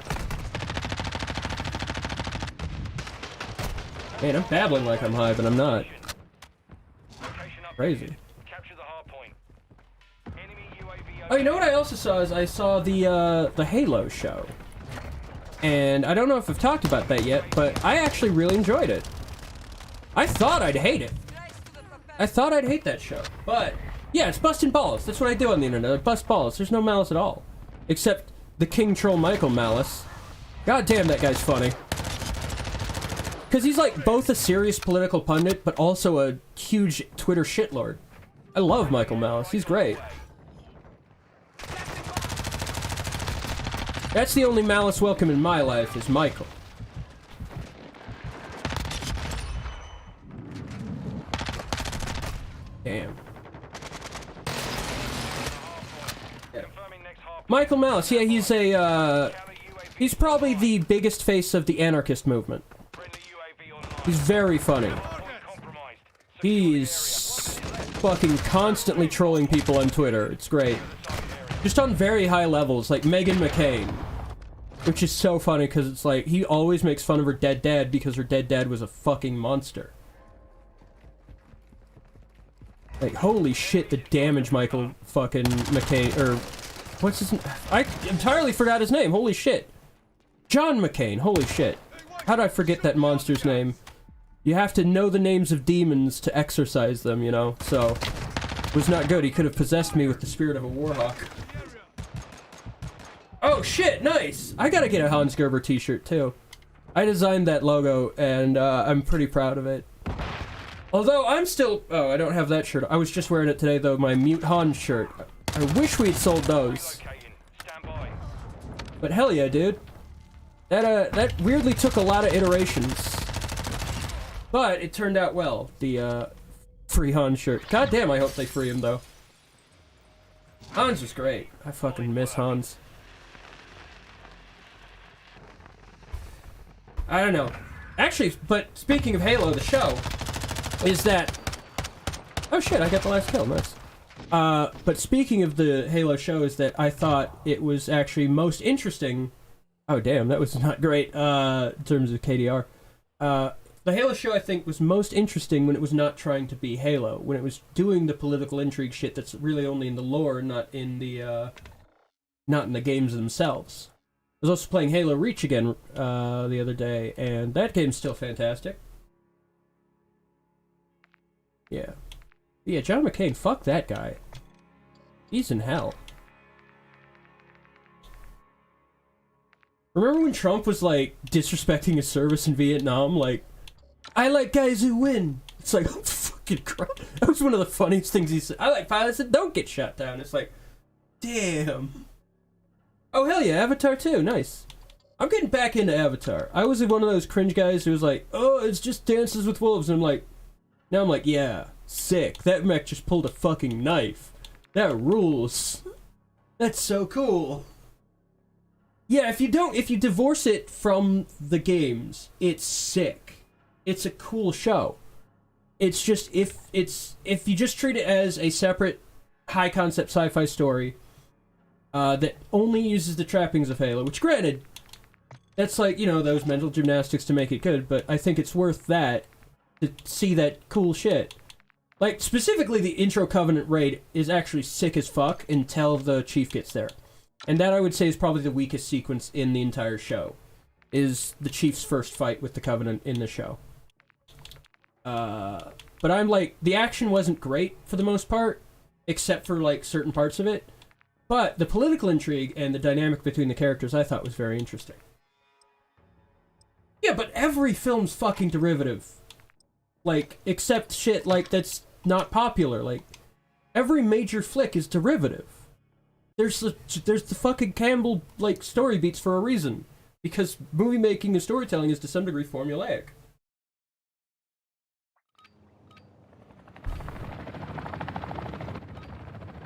Man, I'm babbling like I'm high, but I'm not. Crazy. Oh, you know what I also saw is I saw the Halo show. And I don't know if I've talked about that yet, but I actually really enjoyed it. I thought I'd hate it. I thought I'd hate that show. But, yeah, it's busting balls. That's what I do on the internet. I bust balls. There's no malice at all. Except the King Troll Michael Malice. God damn, that guy's funny. Because he's like both a serious political pundit, but also a huge Twitter shitlord. I love Michael Malice. He's great. That's the only Malice welcome in my life, is Michael. Damn. Yeah. Michael Malice, yeah, he's a, he's probably the biggest face of the anarchist movement. He's very funny. He's fucking constantly trolling people on Twitter. It's great. Just on very high levels, like Meghan McCain. Which is so funny, because it's like, he always makes fun of her dead dad because her dead dad was a fucking monster. Like, holy shit, the damage Michael fucking McCain, or... What's his name? I entirely forgot his name, holy shit. John McCain, holy shit. How'd I forget that monster's name? You have to know the names of demons to exorcise them, you know, so... It was not good, he could have possessed me with the spirit of a warhawk. Oh shit, nice! I gotta get a Hans Gerber t-shirt too. I designed that logo, and I'm pretty proud of it. Although, I'm still... Oh, I don't have that shirt. I was just wearing it today, though, my Mute Hans shirt. I wish we'd sold those. But hell yeah, dude. That weirdly took a lot of iterations. But it turned out well, the, free Hans shirt. God damn, I hope they free him, though. Hans was great. I fucking miss Hans. I don't know. Actually, but speaking of Halo, the show, is that... Oh shit, I got the last kill, nice. But speaking of the Halo show, is that I thought it was actually most interesting... Oh damn, that was not great, in terms of KDR. The Halo show, I think, was most interesting when it was not trying to be Halo. When it was doing the political intrigue shit that's really only in the lore, not in the games themselves. I was also playing Halo Reach again the other day, and that game's still fantastic. Yeah. Yeah, John McCain, fuck that guy. He's in hell. Remember when Trump was, like, disrespecting his service in Vietnam? Like, I like guys who win. It's like, oh, fucking crap. That was one of the funniest things he said. I like pilots that don't get shot down. It's like, damn. Oh, hell yeah, Avatar 2, nice. I'm getting back into Avatar. I was one of those cringe guys who was like, oh, it's just Dances with Wolves, and I'm like, now I'm like, yeah, sick. That mech just pulled a fucking knife. That rules. That's so cool. Yeah, if you divorce it from the games, it's sick. It's a cool show. It's just, if you just treat it as a separate high-concept sci-fi story, that only uses the trappings of Halo, which granted, that's like, you know, those mental gymnastics to make it good, but I think it's worth that, to see that cool shit. Like, specifically, the intro Covenant raid is actually sick as fuck until the Chief gets there. And that, I would say, is probably the weakest sequence in the entire show. Is the Chief's first fight with the Covenant in the show. But I'm like, the action wasn't great for the most part, except for, like, certain parts of it. But the political intrigue and the dynamic between the characters I thought was very interesting. Yeah, but every film's fucking derivative. Like, except shit, like, that's not popular. Like, every major flick is derivative. There's the fucking Campbell, like, story beats for a reason. Because movie making and storytelling is to some degree formulaic.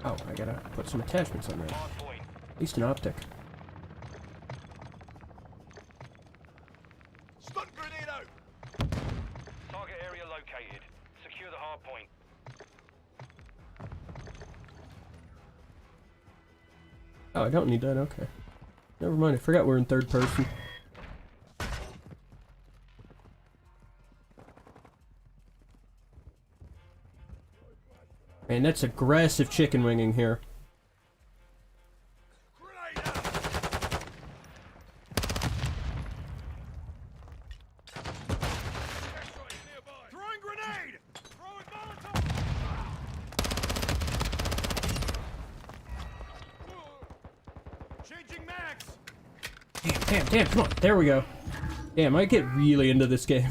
Oh, I gotta put some attachments on there. At least an optic. Stun grenade out! Target area located. Secure the hard point. Oh, I don't need that, okay. Never mind, I forgot we're in third person. Man, that's aggressive chicken winging here. Grenade out! Throwing grenade! Throwing Molotov! Changing mags! Damn, come on, there we go. Damn, I get really into this game.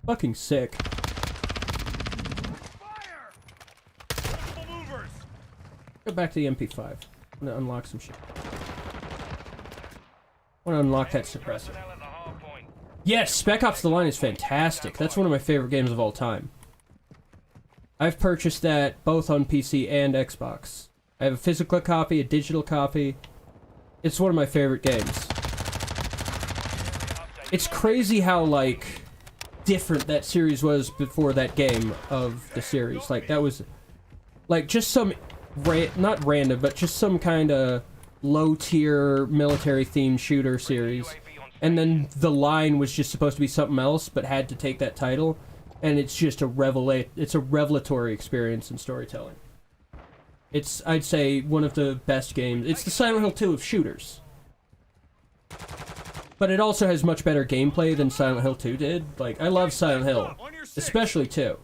Fucking sick. Fire! Multiple movers! Go back to the MP5. I'm gonna unlock some shit. I wanna unlock that suppressor. Personnel at the hard point. Yes, Spec Ops The Line is fantastic. That's one of my favorite games of all time. I've purchased that both on PC and Xbox. I have a physical copy, a digital copy. It's one of my favorite games. It's crazy how, like, different that series was before that game of the series. Like, that was, like, just some, not random, but just some kind of low-tier military-themed shooter series. And then The Line was just supposed to be something else, but had to take that title. And it's just a revelatory experience in storytelling. It's, I'd say, one of the best games. It's the Silent Hill 2 of shooters. But it also has much better gameplay than Silent Hill 2 did. Like, I love Silent Hill, especially 2.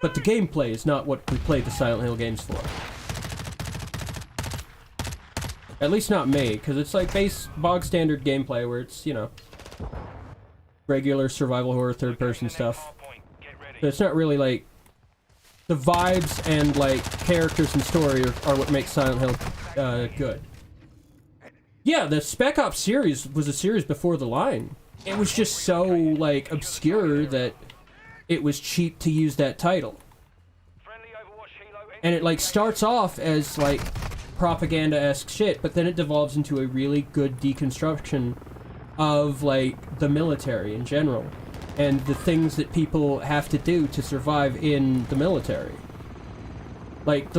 But the gameplay is not what we played the Silent Hill games for. At least not me, because it's like bog standard gameplay where it's, you know, regular survival horror third-person stuff. So it's not really like... The vibes and, like, characters and story are what makes Silent Hill good. Yeah, the Spec Ops series was a series before The Line. It was just so, like, obscure that it was cheap to use that title. And it, like, starts off as, like, propaganda-esque shit, but then it devolves into a really good deconstruction of, like, the military in general. And the things that people have to do to survive in the military. Like,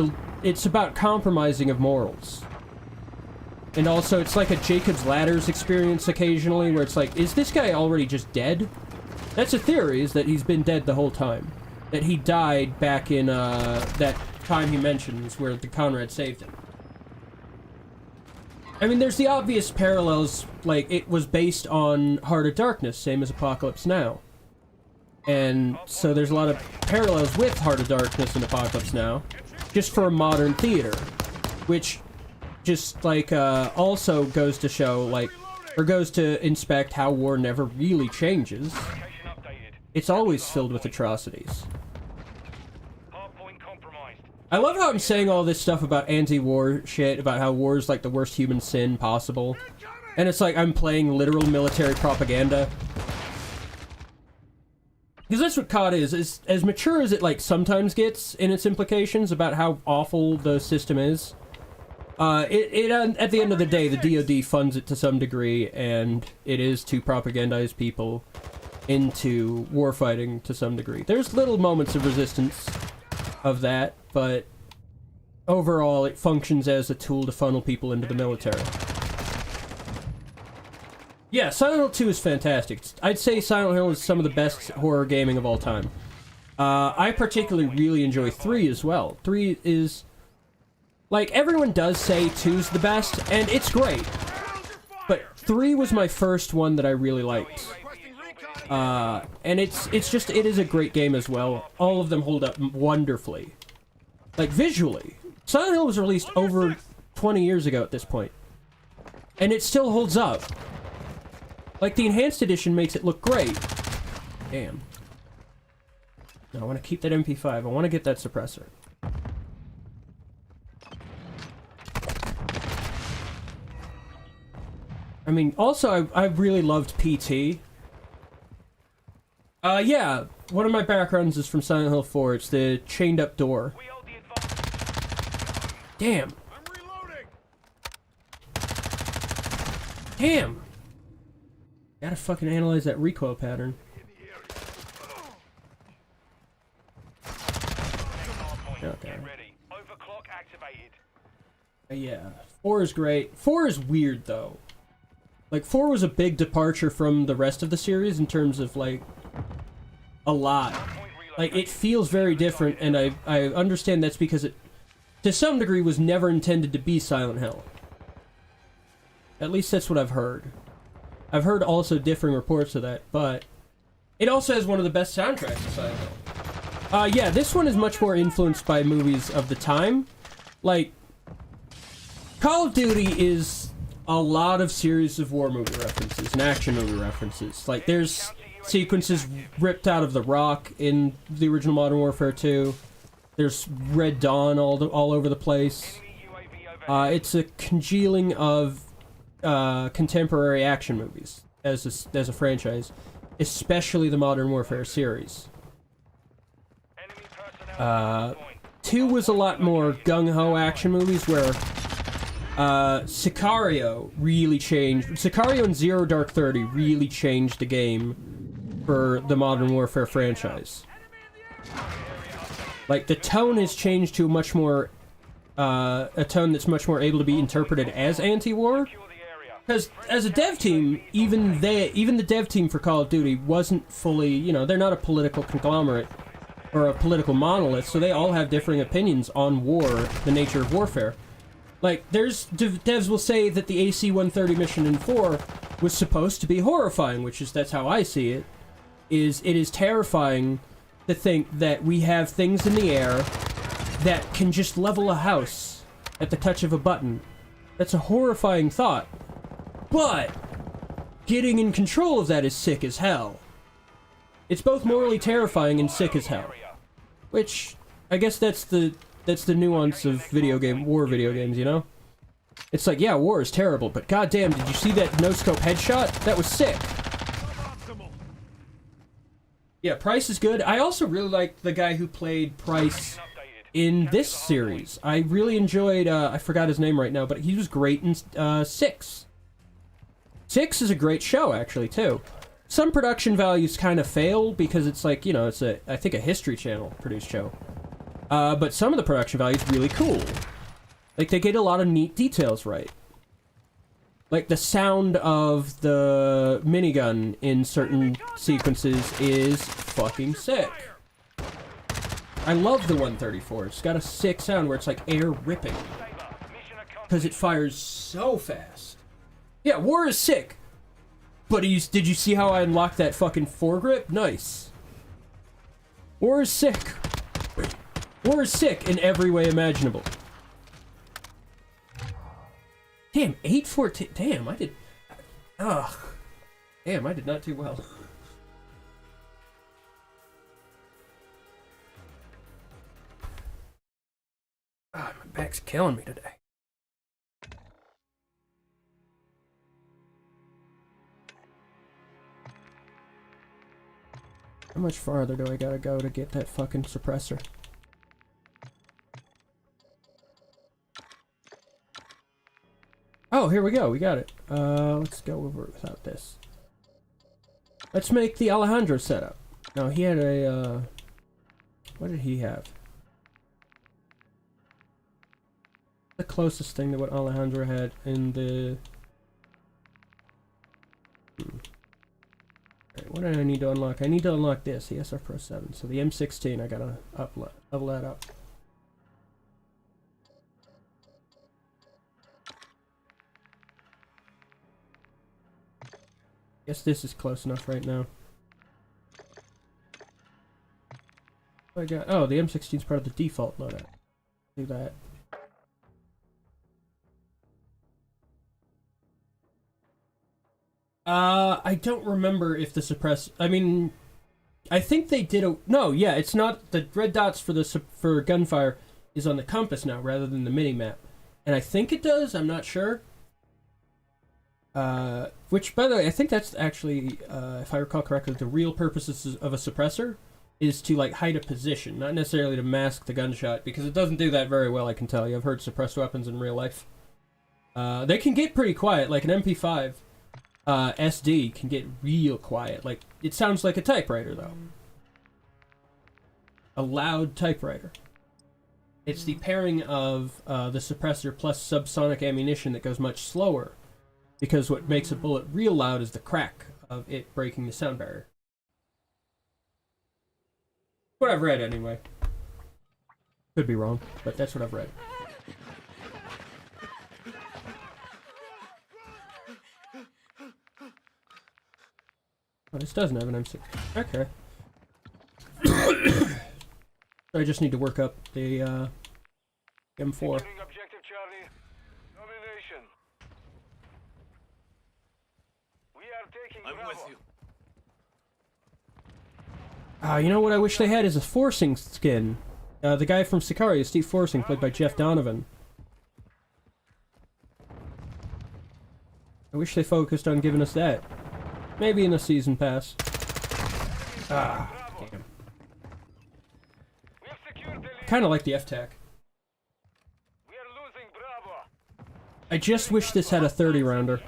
it's about compromising of morals. And also, it's like a Jacob's Ladders experience occasionally, where it's like, is this guy already just dead? That's a theory, is that he's been dead the whole time. That he died back in, that time he mentions, where the Conrad saved him. I mean, there's the obvious parallels, like, it was based on Heart of Darkness, same as Apocalypse Now. And so there's a lot of parallels with Heart of Darkness and Apocalypse Now, just for a modern theater, which just, like, also goes to show, like, or goes to inspect how war never really changes. It's always filled with atrocities. I love how I'm saying all this stuff about anti-war shit, about how war is, like, the worst human sin possible. And it's like I'm playing literal military propaganda. Because that's what COD is as mature as it, like, sometimes gets in its implications about how awful the system is. At the end of the day, the DoD funds it to some degree, and it is to propagandize people into warfighting to some degree. There's little moments of resistance of that, but overall it functions as a tool to funnel people into the military. Yeah, Silent Hill 2 is fantastic. I'd say Silent Hill is some of the best horror gaming of all time. I particularly really enjoy 3 as well. 3 is... Like, everyone does say 2's the best, and it's great. But 3 was my first one that I really liked. And it's just, it is a great game as well. All of them hold up wonderfully. Like, visually. Silent Hill was released over 20 years ago at this point. And it still holds up. Like, the Enhanced Edition makes it look great. Damn. No, I want to keep that MP5. I want to get that suppressor. I mean, also, I really loved PT. Yeah, one of my backgrounds is from Silent Hill 4. It's the chained up door. Damn. Damn! Gotta fucking analyze that recoil pattern. Okay. Yeah, 4 is great. 4 is weird, though. Like, 4 was a big departure from the rest of the series in terms of, like, a lot. Like, it feels very different, and I understand that's because it, to some degree, was never intended to be Silent Hill. At least that's what I've heard. I've heard also differing reports of that, but it also has one of the best soundtracks of Silent Hill. Yeah, this one is much more influenced by movies of the time. Like, Call of Duty is a lot of series of war movie references and action movie references. Like, there's sequences ripped out of The Rock in the original Modern Warfare 2. There's Red Dawn all over the place. It's a congealing of contemporary action movies as a franchise, especially the Modern Warfare series. 2 was a lot more gung-ho action movies where Sicario really changed. Sicario and Zero Dark 30 really changed the game for the Modern Warfare franchise. Like, the tone has changed to much more, a tone that's much more able to be interpreted as anti-war. Because as a dev team, even the dev team for Call of Duty wasn't fully, you know, they're not a political conglomerate or a political monolith, so they all have differing opinions on war, the nature of warfare. Like, there's devs will say that the AC-130 mission in 4 was supposed to be horrifying, that's how I see it. It is terrifying to think that we have things in the air that can just level a house at the touch of a button. That's a horrifying thought. But getting in control of that is sick as hell. It's both morally terrifying and sick as hell. Which, I guess that's the nuance of war video games, you know? It's like, yeah, war is terrible, but goddamn, did you see that no-scope headshot? That was sick. Yeah, Price is good. I also really like the guy who played Price in this series. I really enjoyed, I forgot his name right now, but he was great in 6. 6 is a great show, actually, too. Some production values kind of fail because it's like, you know, it's I think a History Channel produced show. But some of the production value is really cool. Like, they get a lot of neat details right. Like, the sound of the minigun in certain sequences is fucking sick. I love the 134. It's got a sick sound where it's like air ripping. Because it fires so fast. Yeah, war is sick. But did you see how I unlocked that fucking foregrip? Nice. War is sick. War is sick in every way imaginable. Damn, 814. Damn, I did. Ugh. Damn, I did not do well. Ah, my back's killing me today. How much farther do I gotta go to get that fucking suppressor? Oh, here we go. We got it. Let's go over it without this. Let's make the Alejandro setup. No, he had a, what did he have? The closest thing to what Alejandro had in the... Alright, what What do I need to unlock? I need to unlock this, the SR Pro 7. So the M16, I gotta level that up. Guess this is close enough right now. I got, oh, the M16 is part of the default loadout. Do that. I don't remember if the suppress. I mean, I think they did a. No, yeah, it's not the red dots for the for gunfire is on the compass now rather than the mini map, and I think it does. I'm not sure. Which, by the way, I think that's actually, if I recall correctly, the real purposes of a suppressor is to like hide a position, not necessarily to mask the gunshot, because it doesn't do that very well. I can tell you. I've heard suppressed weapons in real life. They can get pretty quiet, like an MP5. SD can get real quiet. Like, it sounds like a typewriter, though. A loud typewriter. It's the pairing of the suppressor plus subsonic ammunition that goes much slower, because what makes a bullet real loud is the crack of it breaking the sound barrier. What I've read, anyway. Could be wrong, but that's what I've read. Oh, this doesn't have an M6. Okay. I just need to work up the M4. Securing objective Charlie. Domination. We are taking Bravo. with you. You know what I wish they had is a Forcing skin. The guy from Sicario, Steve Forcing, played by Jeff Donovan. I wish they focused on giving us that. Maybe in a season pass. Ah, damn. We have secured the lead. Kind of like the F-Tac. We are losing Bravo. I just wish this had a 30 rounder.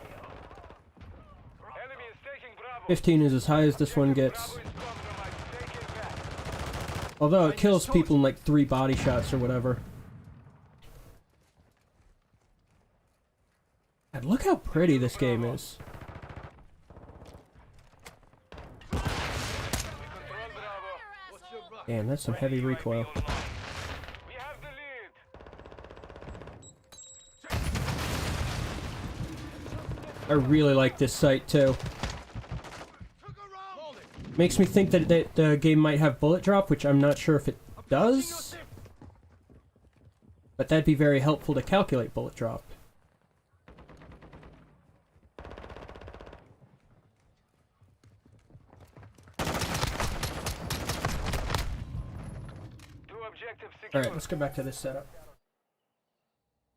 Enemy is taking Bravo. 15 is as high as this one gets. Bravo is compromised. Take it back. Although it kills people in like 3 body shots or whatever. And look how pretty this game is. Control Bravo. What's your rush? Damn, that's some heavy recoil. We have the lead. I really like this sight too. Makes me think that the game might have bullet drop, which I'm not sure if it does. But that'd be very helpful to calculate bullet drop. Two objectives secured. Alright, let's go back to this setup.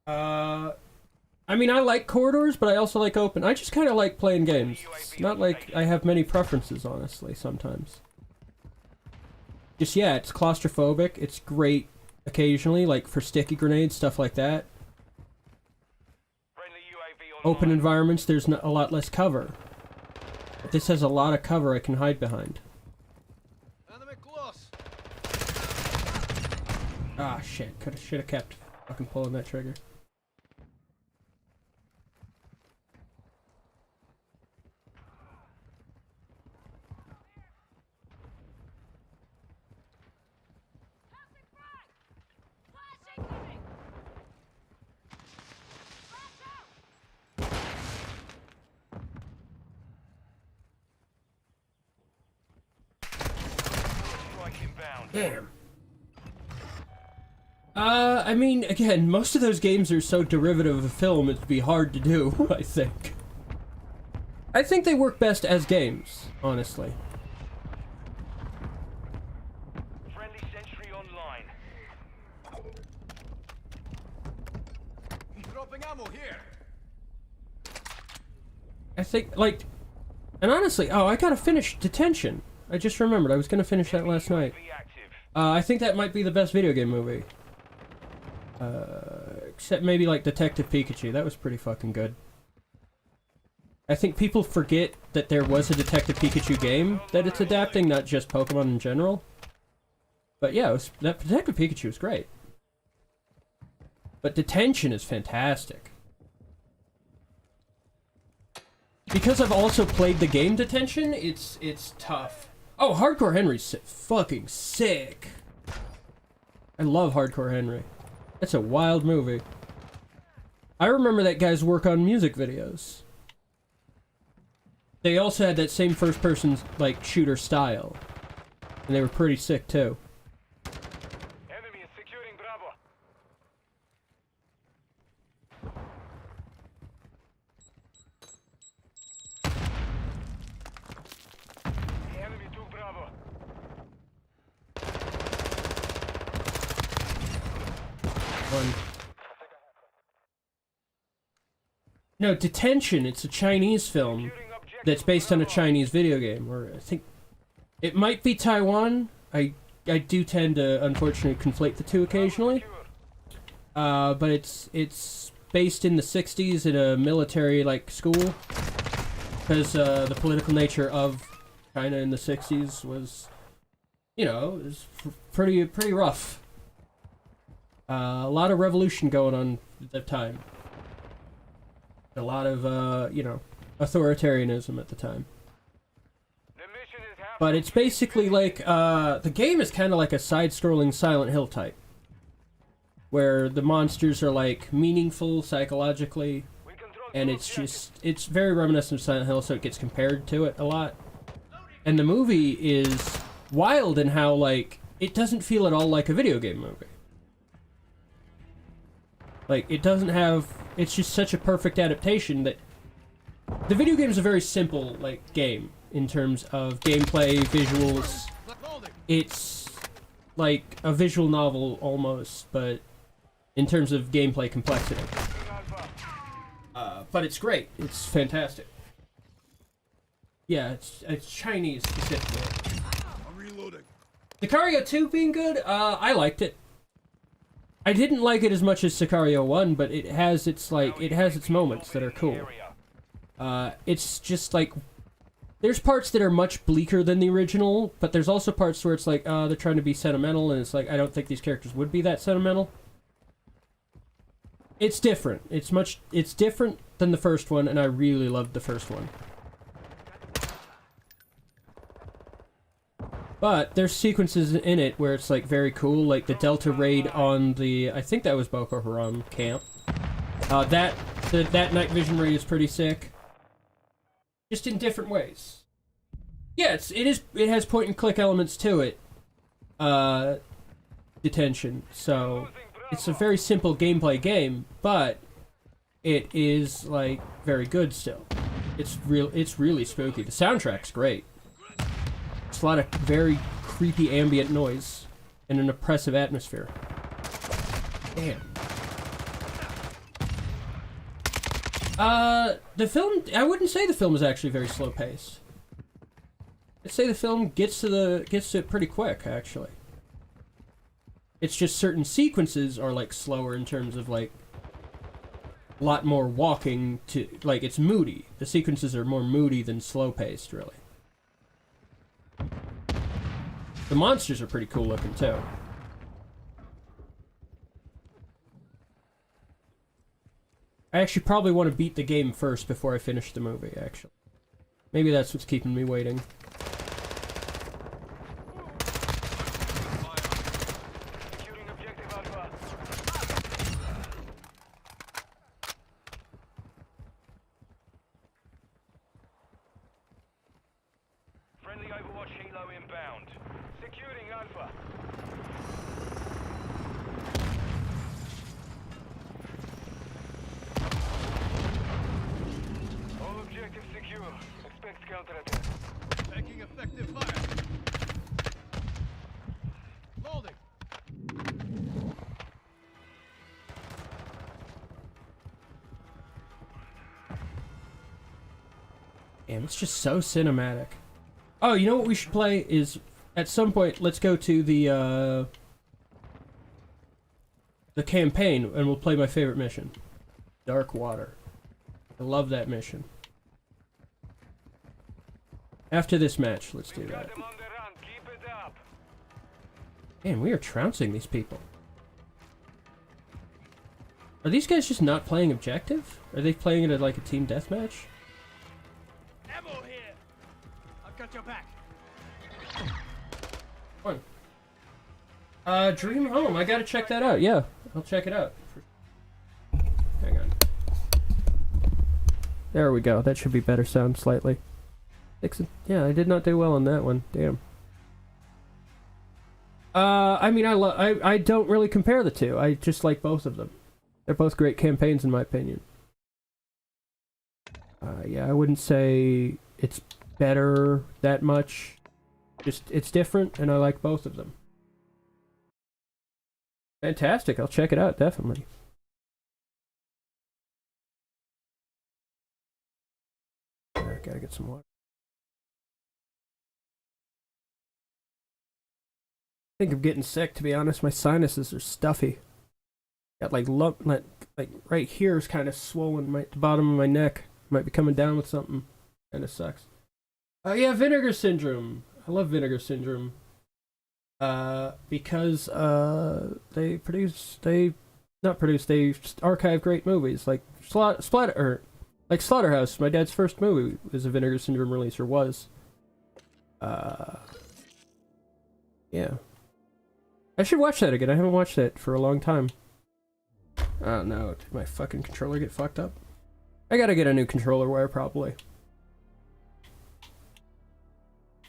I mean, I like corridors, but I also like open. I just kind of like playing games. It's not like I have many preferences, honestly, sometimes. Just, yeah, it's claustrophobic. It's great occasionally, like for sticky grenades, stuff like that. Friendly UAV Open online. environments, there's a lot less cover. But this has a lot of cover I can hide behind. Enemy close. Ah, shit. Should have kept fucking pulling that trigger. Strike inbound. Damn. I mean, again, most of those games are so derivative of film, it'd be hard to do, I think. I think they work best as games, honestly. Friendly sentry online. Dropping ammo here. I think, like, and honestly, oh, I gotta finish Detention. I just remembered, I was gonna finish that last night. UAV active. I think that might be the best video game movie. Except maybe like Detective Pikachu, that was pretty fucking good. I think people forget that there was a Detective Pikachu game that it's adapting, not just Pokemon in general. But yeah, that Detective Pikachu was great. But Detention is fantastic. because I've also played the game Detention, it's tough. Oh, Hardcore Henry's fucking sick. I love Hardcore Henry. That's a wild movie. I remember that guy's work on music videos. They also had that same first-person, like, shooter style. And they were pretty sick, too. Enemy is securing Bravo. The enemy took Bravo. One. No, Detention, it's a Chinese film that's based on a Chinese video game, or I think it might be Taiwan. I do tend to unfortunately conflate the two occasionally. But it's based in the 60s in a military like school, because the political nature of China in the 60s was, you know, was pretty rough. A lot of revolution going on at the time. A lot of you know, authoritarianism at the time. The mission is half. But it's basically like, the game is kind of like a side-scrolling Silent Hill type. Where the monsters are, like, meaningful psychologically. We control And it's just, it's very reminiscent of Silent Hill, so it gets compared to it a lot. And the movie is wild in how, like, it doesn't feel at all like a video game movie. Like, it doesn't have, it's just such a perfect adaptation that the video game is a very simple, like, game in terms of gameplay, visuals. It's like a visual novel almost, but in terms of gameplay complexity. But it's great. It's fantastic. Yeah, it's Chinese specifically. I'm reloading. Sicario 2 being good, I liked it. I didn't like it as much as Sicario 1, but it has its, like, it has its moments that are cool. It's just, like, there's parts that are much bleaker than the original, but there's also parts where it's like, they're trying to be sentimental, and it's like, I don't think these characters would be that sentimental. It's different. It's different than the first one, and I really loved the first one. But there's sequences in it where it's like very cool, like the Delta raid on the, I think that was Boko Haram camp. That night vision raid is pretty sick. Just in different ways. Yeah, it has point and click elements to it. Detention. So it's a very simple gameplay game, but it is like very good still. It's really spooky. The soundtrack's great. It's a lot of very creepy ambient noise and an oppressive atmosphere. Damn. The film, I wouldn't say the film is actually very slow paced. I'd say the film gets to it pretty quick, actually. It's just certain sequences are like slower in terms of like a lot more walking to, like, it's moody. The sequences are more moody than slow paced, really. The monsters are pretty cool looking, too. I actually probably want to beat the game first before I finish the movie, actually. Maybe that's what's keeping me waiting. Securing objective Alpha. Friendly Overwatch helo inbound. Securing Alpha. All objectives secure. Expect counterattack. Taking effective fire. Loading. Damn, it's just so cinematic. Oh, you know what we should play is, at some point, let's go to the campaign, and we'll play my favorite mission. Dark Water. I love that mission. After this match, let's do that. Got them on the run. Keep it up. Man, we are trouncing these people. Are these guys just not playing objective? Are they playing it at like a team deathmatch? Got your back. Fun. Dream Home. I gotta check that out. Yeah, I'll check it out. Hang on. There we go. That should be better sound slightly. Yeah, I did not do well on that one. Damn. I mean, I don't really compare the two. I just like both of them. They're both great campaigns in my opinion. Yeah, I wouldn't say it's better that much. Just, it's different, and I like both of them. Fantastic, I'll check it out, definitely. Alright, gotta get some water. I think I'm getting sick, to be honest. My sinuses are stuffy. Got like lump, like right here is kind of swollen. The bottom of my neck might be coming down with something. Kind of sucks. Oh yeah, Vinegar Syndrome. I love Vinegar Syndrome. Because they archive great movies like Slaughterhouse. My dad's first movie was a Vinegar Syndrome release, or was. Yeah. I should watch that again. I haven't watched that for a long time. Oh no, did my fucking controller get fucked up? I gotta get a new controller wire probably.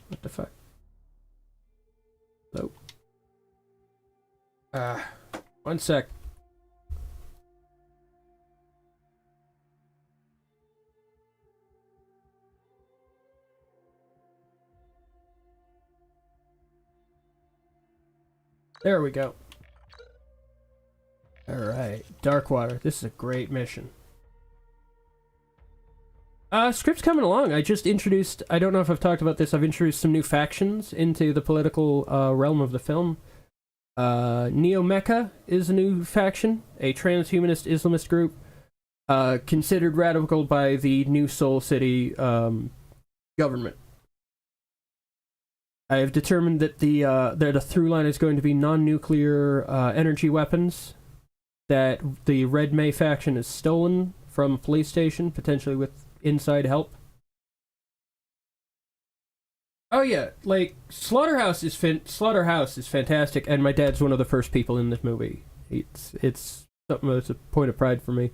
What the fuck? Nope. One sec. There we go. Alright, Darkwater. This is a great mission. Script's coming along. I just introduced, I don't know if I've talked about this, I've introduced some new factions into the political realm of the film. Neo-Mecha is a new faction, a transhumanist Islamist group, considered radical by the New Soul City government. I have determined that the through line is going to be non-nuclear energy weapons that the Red May faction has stolen from a police station, potentially with inside help. Oh yeah, like Slaughterhouse is fantastic, and my dad's one of the first people in this movie. It's something that's a point of pride for me.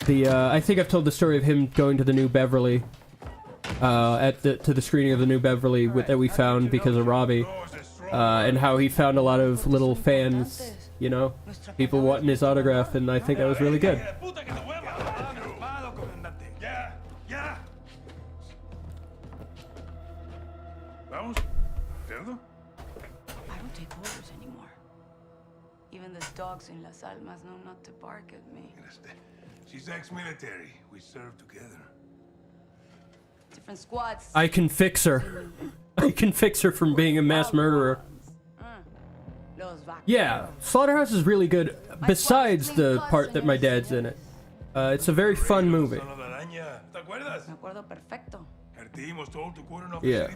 I think I've told the story of him going to the New Beverly, to the screening of the New Beverly that we found because of Robbie, and how he found a lot of little fans, you know, people wanting his autograph, and I think that was really good. I don't take orders anymore. Even the dogs in Las Almas know not to bark at me. She's ex-military. We served together. Different squads. I can fix her. I can fix her from being a mass murderer. Yeah, Slaughterhouse is really good, besides the part that my dad's in it. It's a very fun movie. Yeah,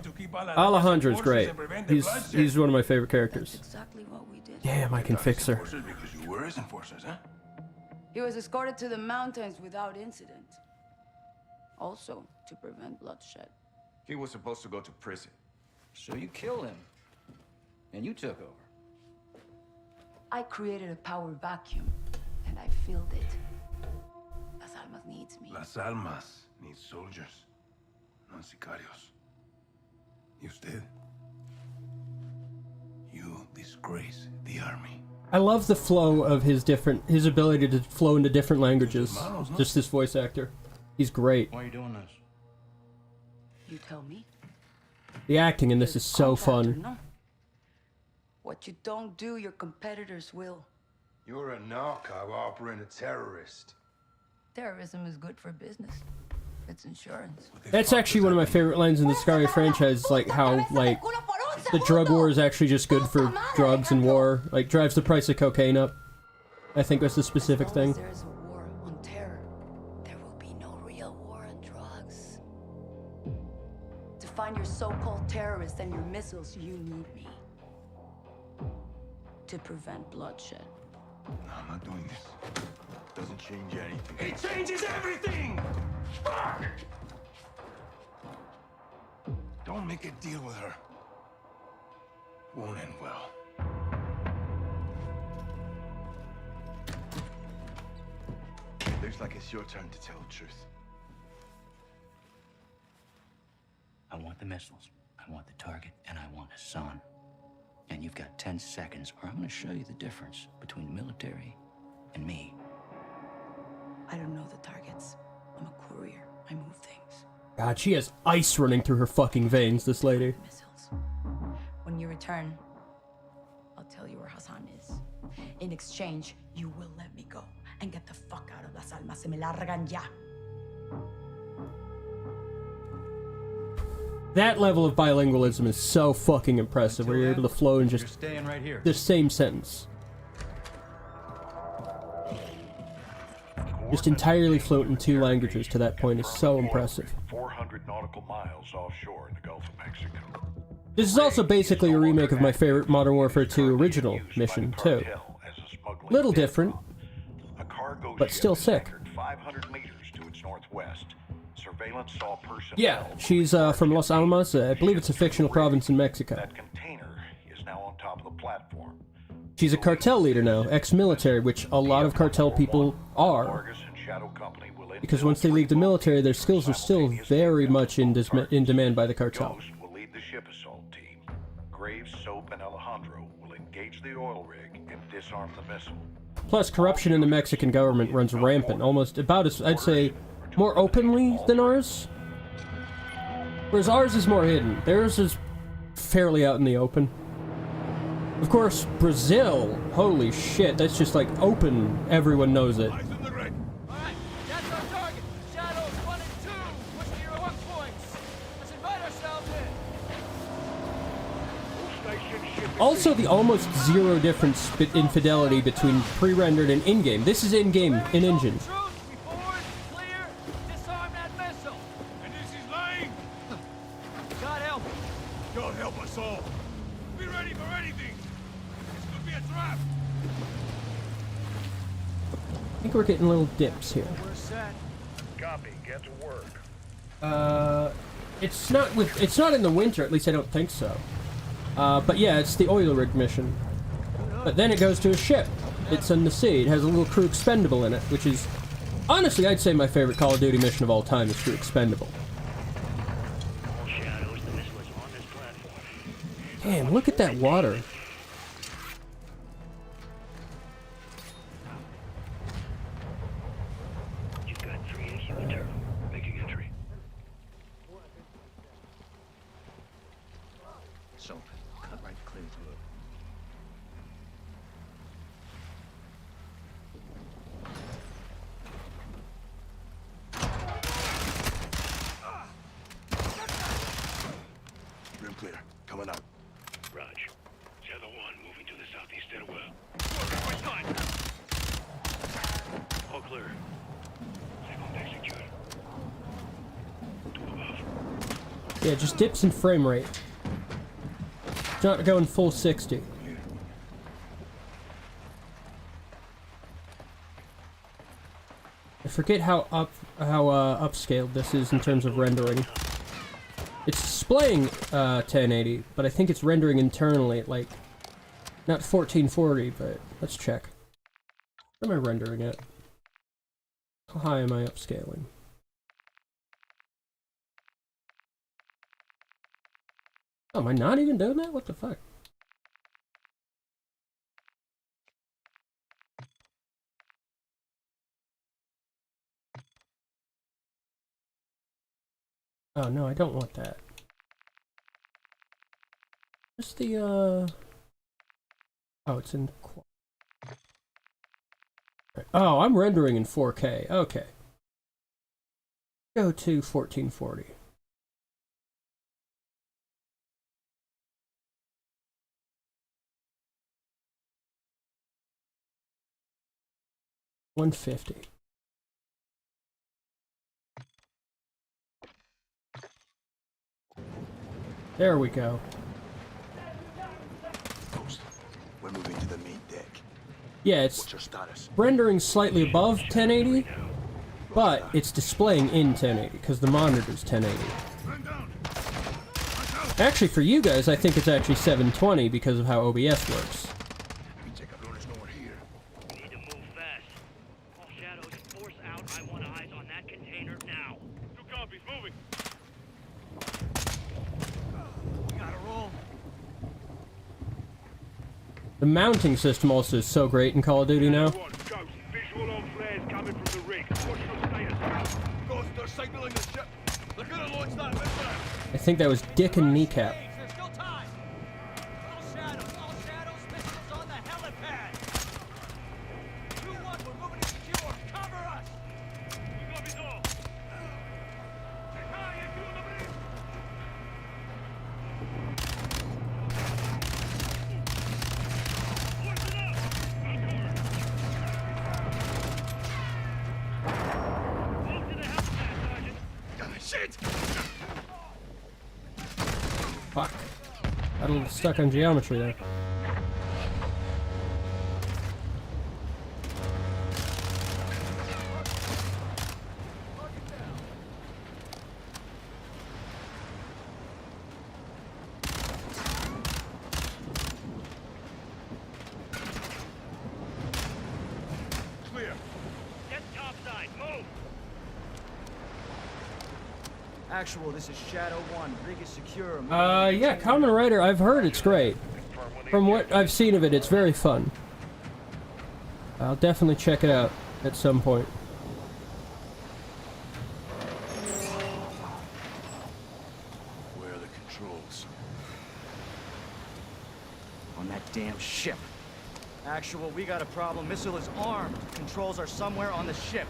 Alejandro's great. He's one of my favorite characters. Exactly what we did. Damn, I can fix her. Because you were his enforcers, huh? He was escorted to the mountains without incident. Also, to prevent bloodshed. He was supposed to go to prison. So you killed him. And you took over. I created a power vacuum, and I filled it. Las Almas needs me. Las Almas needs soldiers, not sicarios. Y usted, you disgrace the army. I love the flow of his ability to flow into different languages. Just this voice actor. He's great. Why are you doing this? You tell me. The acting in this is so fun. No. What you don't do, your competitors will. You're a narco harboring a terrorist. Terrorism is good for business. It's insurance. That's actually one of my favorite lines in the Sicario franchise, like how, like, the drug war is actually just good for drugs and war, like, drives the price of cocaine up. I think that's the specific thing. There is a war on terror. There will be no real war on drugs. To find your so-called terrorists and your missiles, you need me. To prevent bloodshed. No, I'm not doing this. Doesn't change anything. It changes everything! Fuck! Don't Don't make a deal with her. Won't end well. Looks like it's your turn to tell the truth. I want the missiles, I want the target, and I want Hassan. And you've got 10 seconds, or I'm gonna show you the difference between the military and me. I don't know the targets. I'm a courier. I move things. God, she has ice running through her fucking veins, this lady. Missiles. When you return, I'll tell you where Hassan is. In exchange, you will let me go and get the fuck out of Las Almas. Se me largan ya. That level of bilingualism is so fucking impressive, where you're able to flow in just staying right here. the same sentence. Just entirely fluent in 2 languages to that point is so impressive. 400 nautical miles offshore in the Gulf of Mexico. This is also basically a remake of my favorite Modern Warfare 2 original mission, too. Little different, but still sick. 500 meters to its northwest. Surveillance saw personnel. Yeah, she's from Las Almas. I believe it's a fictional province in Mexico. That container is now on top of the platform. She's a cartel leader now, ex-military, which a lot of cartel people are. Argus and Shadow Company will Because once they leave the military, their skills are still very much in demand by the cartel. Ghost will lead the ship assault team. Graves, Soap, and Alejandro will engage the oil rig and disarm the missile. Plus, corruption in the Mexican government runs rampant, almost about as, I'd say, more openly than ours. Whereas ours is more hidden. Theirs is fairly out in the open. Of course, Brazil, holy shit, that's just like open, everyone knows it. Eyes on the rig. Alright, that's our target. Shadows 1 and 2. Push to your hook points. Let's invite ourselves in. Also, the almost zero difference in fidelity between pre-rendered and in-game. This is in-game, in-engine. Truth, we forward, clear, disarm that missile. And this is lying. God help. God help us all. Be ready for anything. This could be a trap. I think we're getting little dips here. We're set. Copy. Get to work. It's not in the winter, at least I don't think so. But yeah, it's the oil rig mission. But then it goes to a ship. It's in the sea. It has a little crew expendable in it, which is, honestly, I'd say my favorite Call of Duty mission of all time is crew expendable. Shadows, the missile is on this platform. Damn, look at that water. You've got 3 human turtle. Making entry. Soap, cut right clear through it. Room clear. Coming up. Raj. Shadow 1 moving to the southeast stairwell. All clear. Signal execute. To above. Yeah, just dips in frame rate. It's not going full 60. I forget how upscaled this is in terms of rendering. It's displaying 1080, but I think it's rendering internally at like not 1440. But let's check. What am I rendering at? How high am I upscaling? Oh, am I not even doing that? What the fuck? Oh, no, I don't want that. Where's the, Oh, it's in... Oh, I'm rendering in 4K. Okay. Go to 1440. $150. There we go. Ghost, we're moving to the main deck. Yeah, it's What's your status? rendering slightly above 1080, but it's displaying in 1080 because the monitor's 1080. Man down. Watch Actually, for you guys, I think it's actually 720 because of how OBS works. We need to move fast. All shadows, force out. I want eyes on that container now. 2 copies, moving. We gotta roll. The mounting system also is so great in Call of Duty now. Ghost, visual on flares coming from the rig. What's your status? Ghost, they're signaling the ship. They're gonna launch that missile. I think that was Dick and Kneecap. There's still time. All shadows, missiles on the helipad. 2-1, we're moving to secure. Cover us. We got it all. Hey, you on the move. Listen up. Move to the helipad, Sergeant. Shit! Fuck. Got a little stuck on geometry there. Clear. Get topside. Move. Actual, this is Shadow 1. Rig is secure. Yeah, Kamen Rider, I've heard it's great. From what I've seen of it, it's very fun. I'll definitely check it out at some point. Where are the controls? On that damn ship. Actual, we got a problem. Missile is armed. Controls are somewhere on the ship.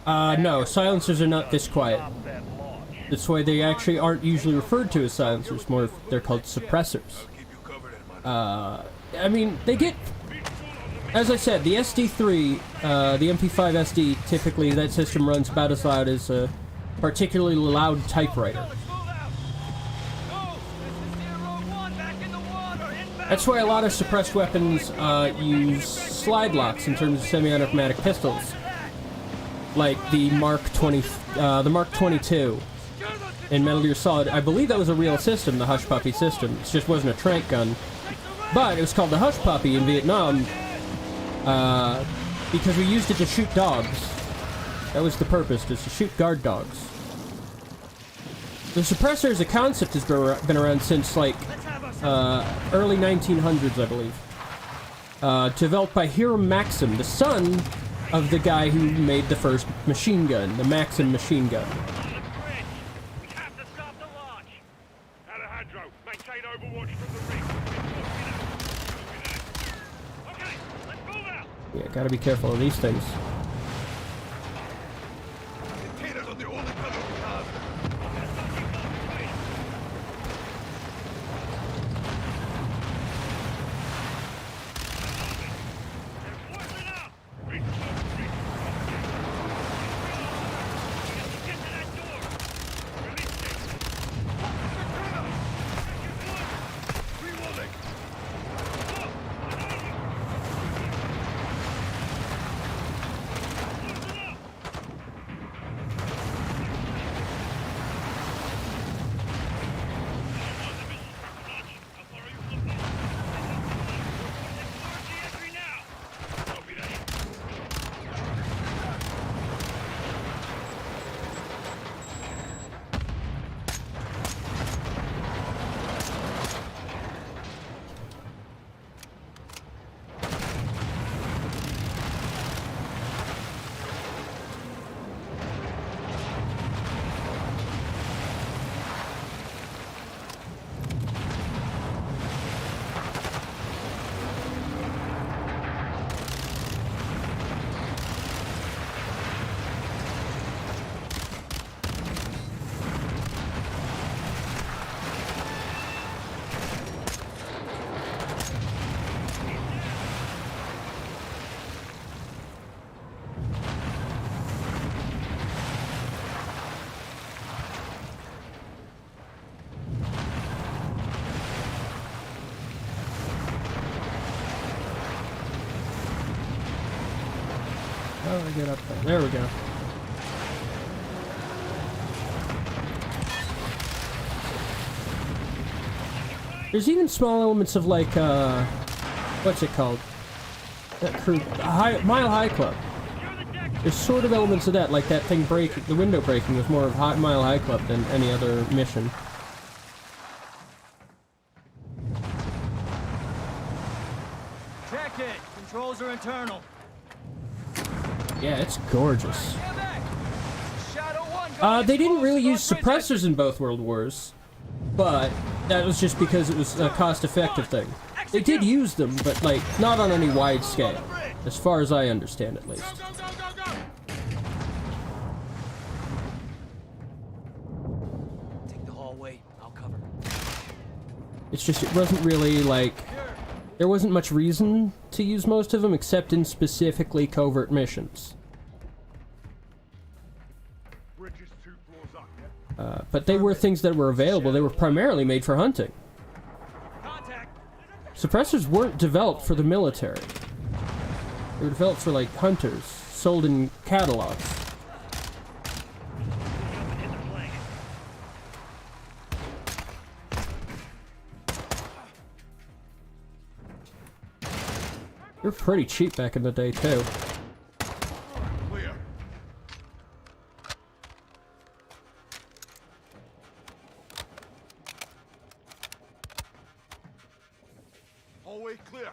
No, silencers are not this quiet. Stop that launch. That's why they actually aren't usually referred to as silencers, more they're called suppressors. Keep you covered, Edmund. I mean, they get... As I said, the SD3, the MP5 SD, typically that system runs about as loud as a particularly loud typewriter. Let's move out. Ghost, this is 01, back in the water. Inbound. That's why a lot of suppressed weapons use slide locks in terms of semi-automatic pistols, like the Mark 22 in Metal Gear Solid. I believe that was a real system, the Hush Puppy system. It just wasn't a trank gun, but it was called the Hush Puppy in Vietnam because we used it to shoot dogs. That was the purpose, just to shoot guard dogs. The suppressor as a concept has been around since like early 1900s, I believe. Developed by Hiram Maxim, the son of the guy who made the first machine gun, the Maxim machine gun. On the bridge. We have to stop the launch. Alejandro, maintain overwatch from the rig. Okay, let's move out. Yeah, gotta be careful of these things. Containers are the only cover we have. They're forcing up. Reach the door. Get to that door. Release it. Reloading. How do I get up there? There we go. There's even small elements of like, what's it called? That crew, Mile High Club. There's sort of elements of that, like that thing breaking, the window breaking was more of Mile High Club than any other mission. Check it. Controls are internal. Yeah, it's gorgeous. Shadow 1. They didn't really use suppressors in both World Wars, but that was just because it was a cost-effective thing. They did use them, but like not on any wide scale, as far as I understand, at least. Take the hallway. I'll cover. It's just it wasn't really like there wasn't much reason to use most of them, except in specifically covert missions. But they were things that were available. They were primarily made for hunting. Suppressors weren't developed for the military. They were developed for, like, hunters, sold in catalogs. They were pretty cheap back in the day, too. Clear. Hallway clear.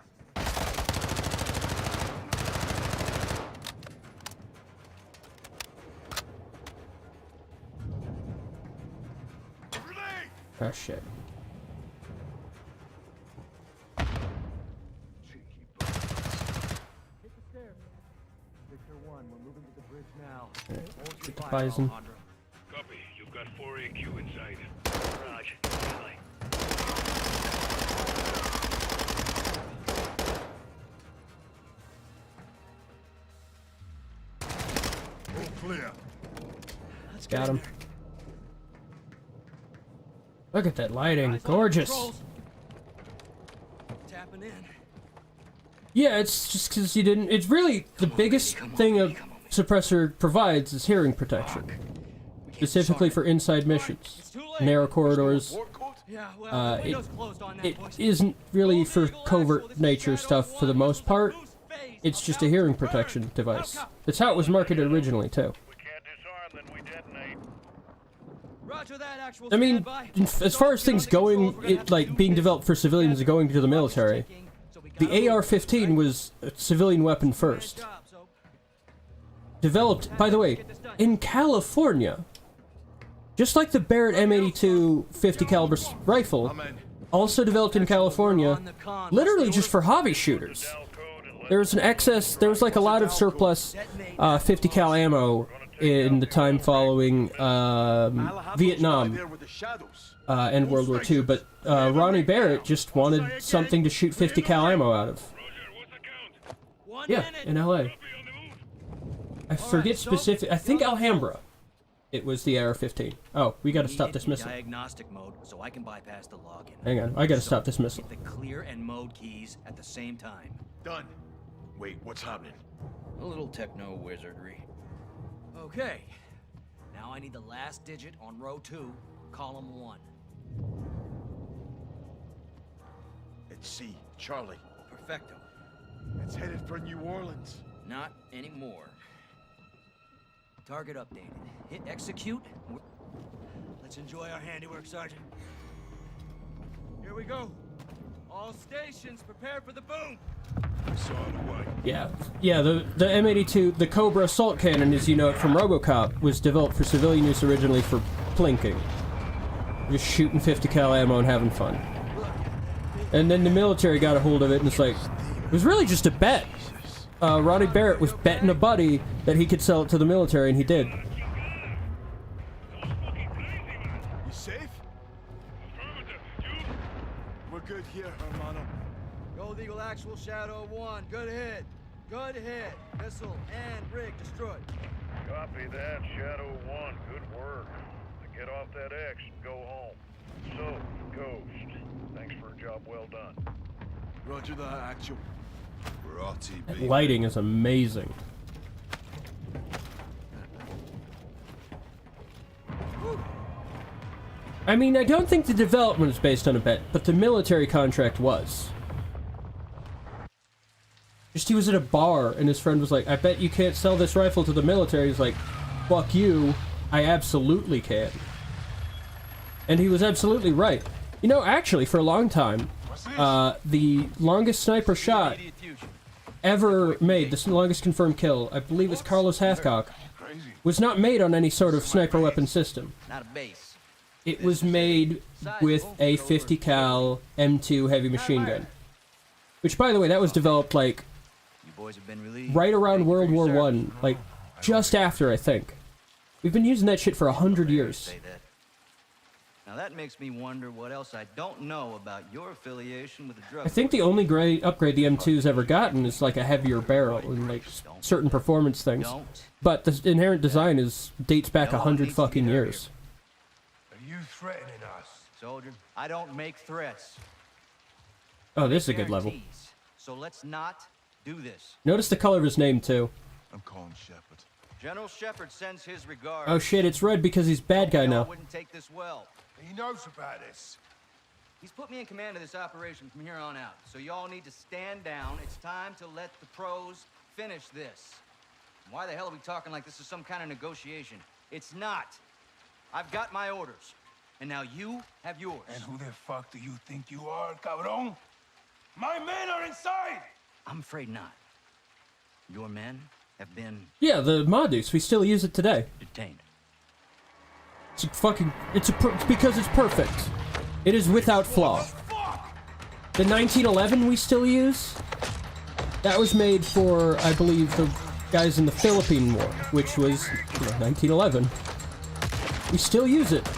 Grenade! Oh, shit. Get the Bison. Copy. You've got 4 AQ inside. Raj. Bye. All clear. Got him. Look at that lighting. Gorgeous. Tapping in. Yeah, it's just because you didn't... It's really... The biggest thing a suppressor provides is hearing protection. Specifically for inside missions. Narrow corridors. Yeah, well, the It window's closed on that, boys. isn't really for covert nature stuff for the most part. It's just a hearing protection device. That's how it was marketed originally, too. We can't disarm, then we detonate. Roger that, actual I mean, standby. as far as things going, like being developed for civilians and going to the military, the AR-15 was a civilian weapon first. Developed, by the way, in California. Just like the Barrett M82 50 caliber rifle, also developed in California, literally just for hobby shooters. There was an excess, there was like a lot of surplus 50 cal ammo in the time following Vietnam and World War II, but Ronnie Barrett just wanted something to shoot 50 cal ammo out of. Yeah, in LA. I forget specific, I think Alhambra. It was the AR-15. Oh, we gotta stop this missile. Diagnostic mode, so I can bypass the login. Hang on, I gotta stop this missile. Hit the clear and mode keys at the same time. Done. Wait, what's happening? A little techno wizardry. Okay. Now I need the last digit on row 2, column 1. It's C, Charlie. Perfecto. It's headed for New Orleans. Not anymore. Target updated. Hit execute. Let's enjoy our handiwork, Sergeant. Here we go. All stations, prepare for the boom. Saw it away. Yeah, the M82, the Cobra assault cannon, as you know it from RoboCop, was developed for civilian use originally for plinking. Just shooting 50 cal ammo and having fun. And then the military got a hold of it and it's like, it was really just a bet. Ronnie Barrett was betting a buddy that he could sell it to the military, and he did. You safe? We're good here, hermano. Gold Eagle actual Shadow 1. Good hit. Good hit. Missile and rig destroyed. Copy that, Shadow 1. Good work. Now get off that X and go home. So, Ghost, thanks for a job well done. Roger that, actual. We're RTB. That lighting is amazing. I mean, I don't think the development was based on a bet, but the military contract was. Just he was at a bar, and his friend was like, I bet you can't sell this rifle to the military. He's like, fuck you, I absolutely can. And he was absolutely right. You know, actually, for a long time, the longest sniper shot ever made, the longest confirmed kill, I believe it's Carlos Hathcock, was not made on any sort of sniper weapon system. Not a base. It was made with a 50 cal M2 heavy machine gun. Which, by the way, that was developed, like, right around World War I. Like, just after, I think. We've been using that shit for 100 years. Now that makes me wonder what else I don't know about your affiliation with the drug. I think the only upgrade the M2's ever gotten is, like, a heavier barrel and, like, certain performance things. But the inherent design dates back 100 fucking years. You threatening us? Soldier, I don't make threats. Oh, this is a good level. So let's not do this. Notice the color of his name, too. I'm calling Shepard. General Shepard sends his regards. Oh shit, it's red because he's bad guy now. Wouldn't take this well. He knows about this. He's put me in command of this operation from here on out. So y'all need to stand down. It's time to let the pros finish this. Why the hell are we talking like this is some kind of negotiation? It's not. I've got my orders. And now you have yours. And who the fuck do you think you are, cabron? My men are inside! I'm afraid not. Your men have been... Yeah, the Modus. We still use it today. detained. It's because it's perfect. It is without flaw. The 1911 we still use, that was made for, I believe, the guys in the Philippine War, which was, 1911. We still use it.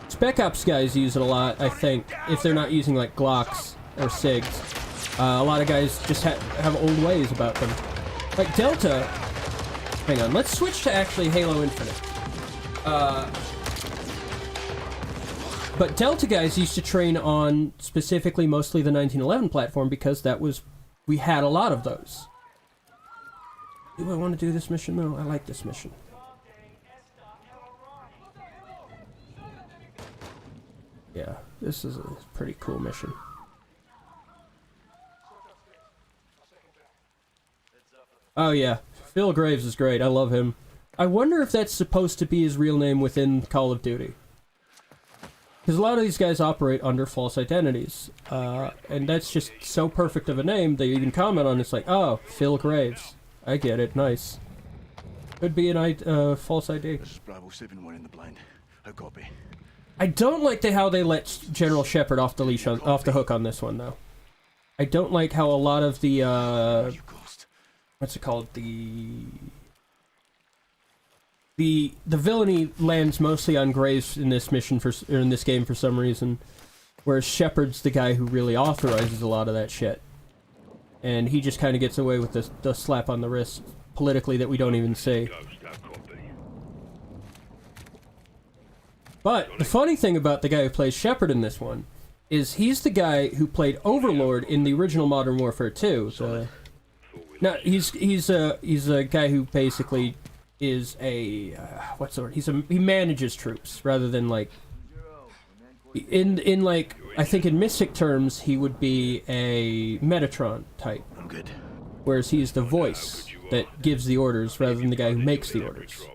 Spec Ops guys use it a lot, I think, if they're not using, like, Glocks or SIGs. A lot of guys just have old ways about them. Like, Delta... Hang on, let's switch to actually Halo Infinite. But Delta guys used to train on, specifically, mostly the 1911 platform, because that was... We had a lot of those. Do I want to do this mission, though? I like this mission. Yeah, this is a pretty cool mission. Oh yeah, Phil Graves is great. I love him. I wonder if that's supposed to be his real name within Call of Duty. Because a lot of these guys operate under false identities. And that's just so perfect of a name, they even comment on it. It's like, oh, Phil Graves. I get it, nice. Could be an false ID. This is Bravo 7-1 in the blind. I copy. I don't like how they let General Shepard off the leash, off the hook on this one, though. I don't like how a lot of the, what's it called? The villainy lands mostly on Graves in this mission or in this game for some reason, whereas Shepard's the guy who really authorizes a lot of that shit, and he just kind of gets away with the slap on the wrist politically that we don't even see. But the funny thing about the guy who plays Shepard in this one is he's the guy who played Overlord in the original Modern Warfare 2. Now he's a guy who basically is a what's the word? He manages troops rather than like in like I think in Mystic terms he would be a Metatron type. I'm good. Whereas he's the voice that gives the orders rather than the guy who makes the orders.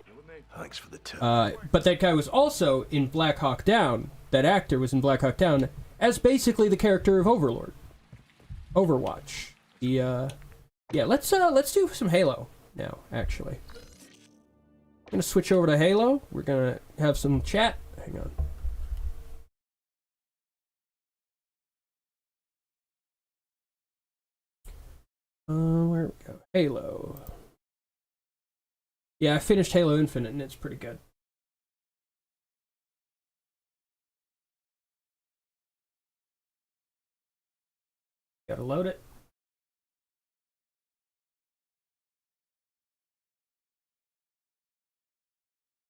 Thanks for the tip. But that guy was also in Black Hawk Down. That actor was in Black Hawk Down as basically the character of Overlord. Overwatch. Yeah, let's do some Halo now, actually. I'm gonna switch over to Halo. We're gonna have some chat. Hang on. Where we go? Halo. Yeah, I finished Halo Infinite and it's pretty good. Gotta load it.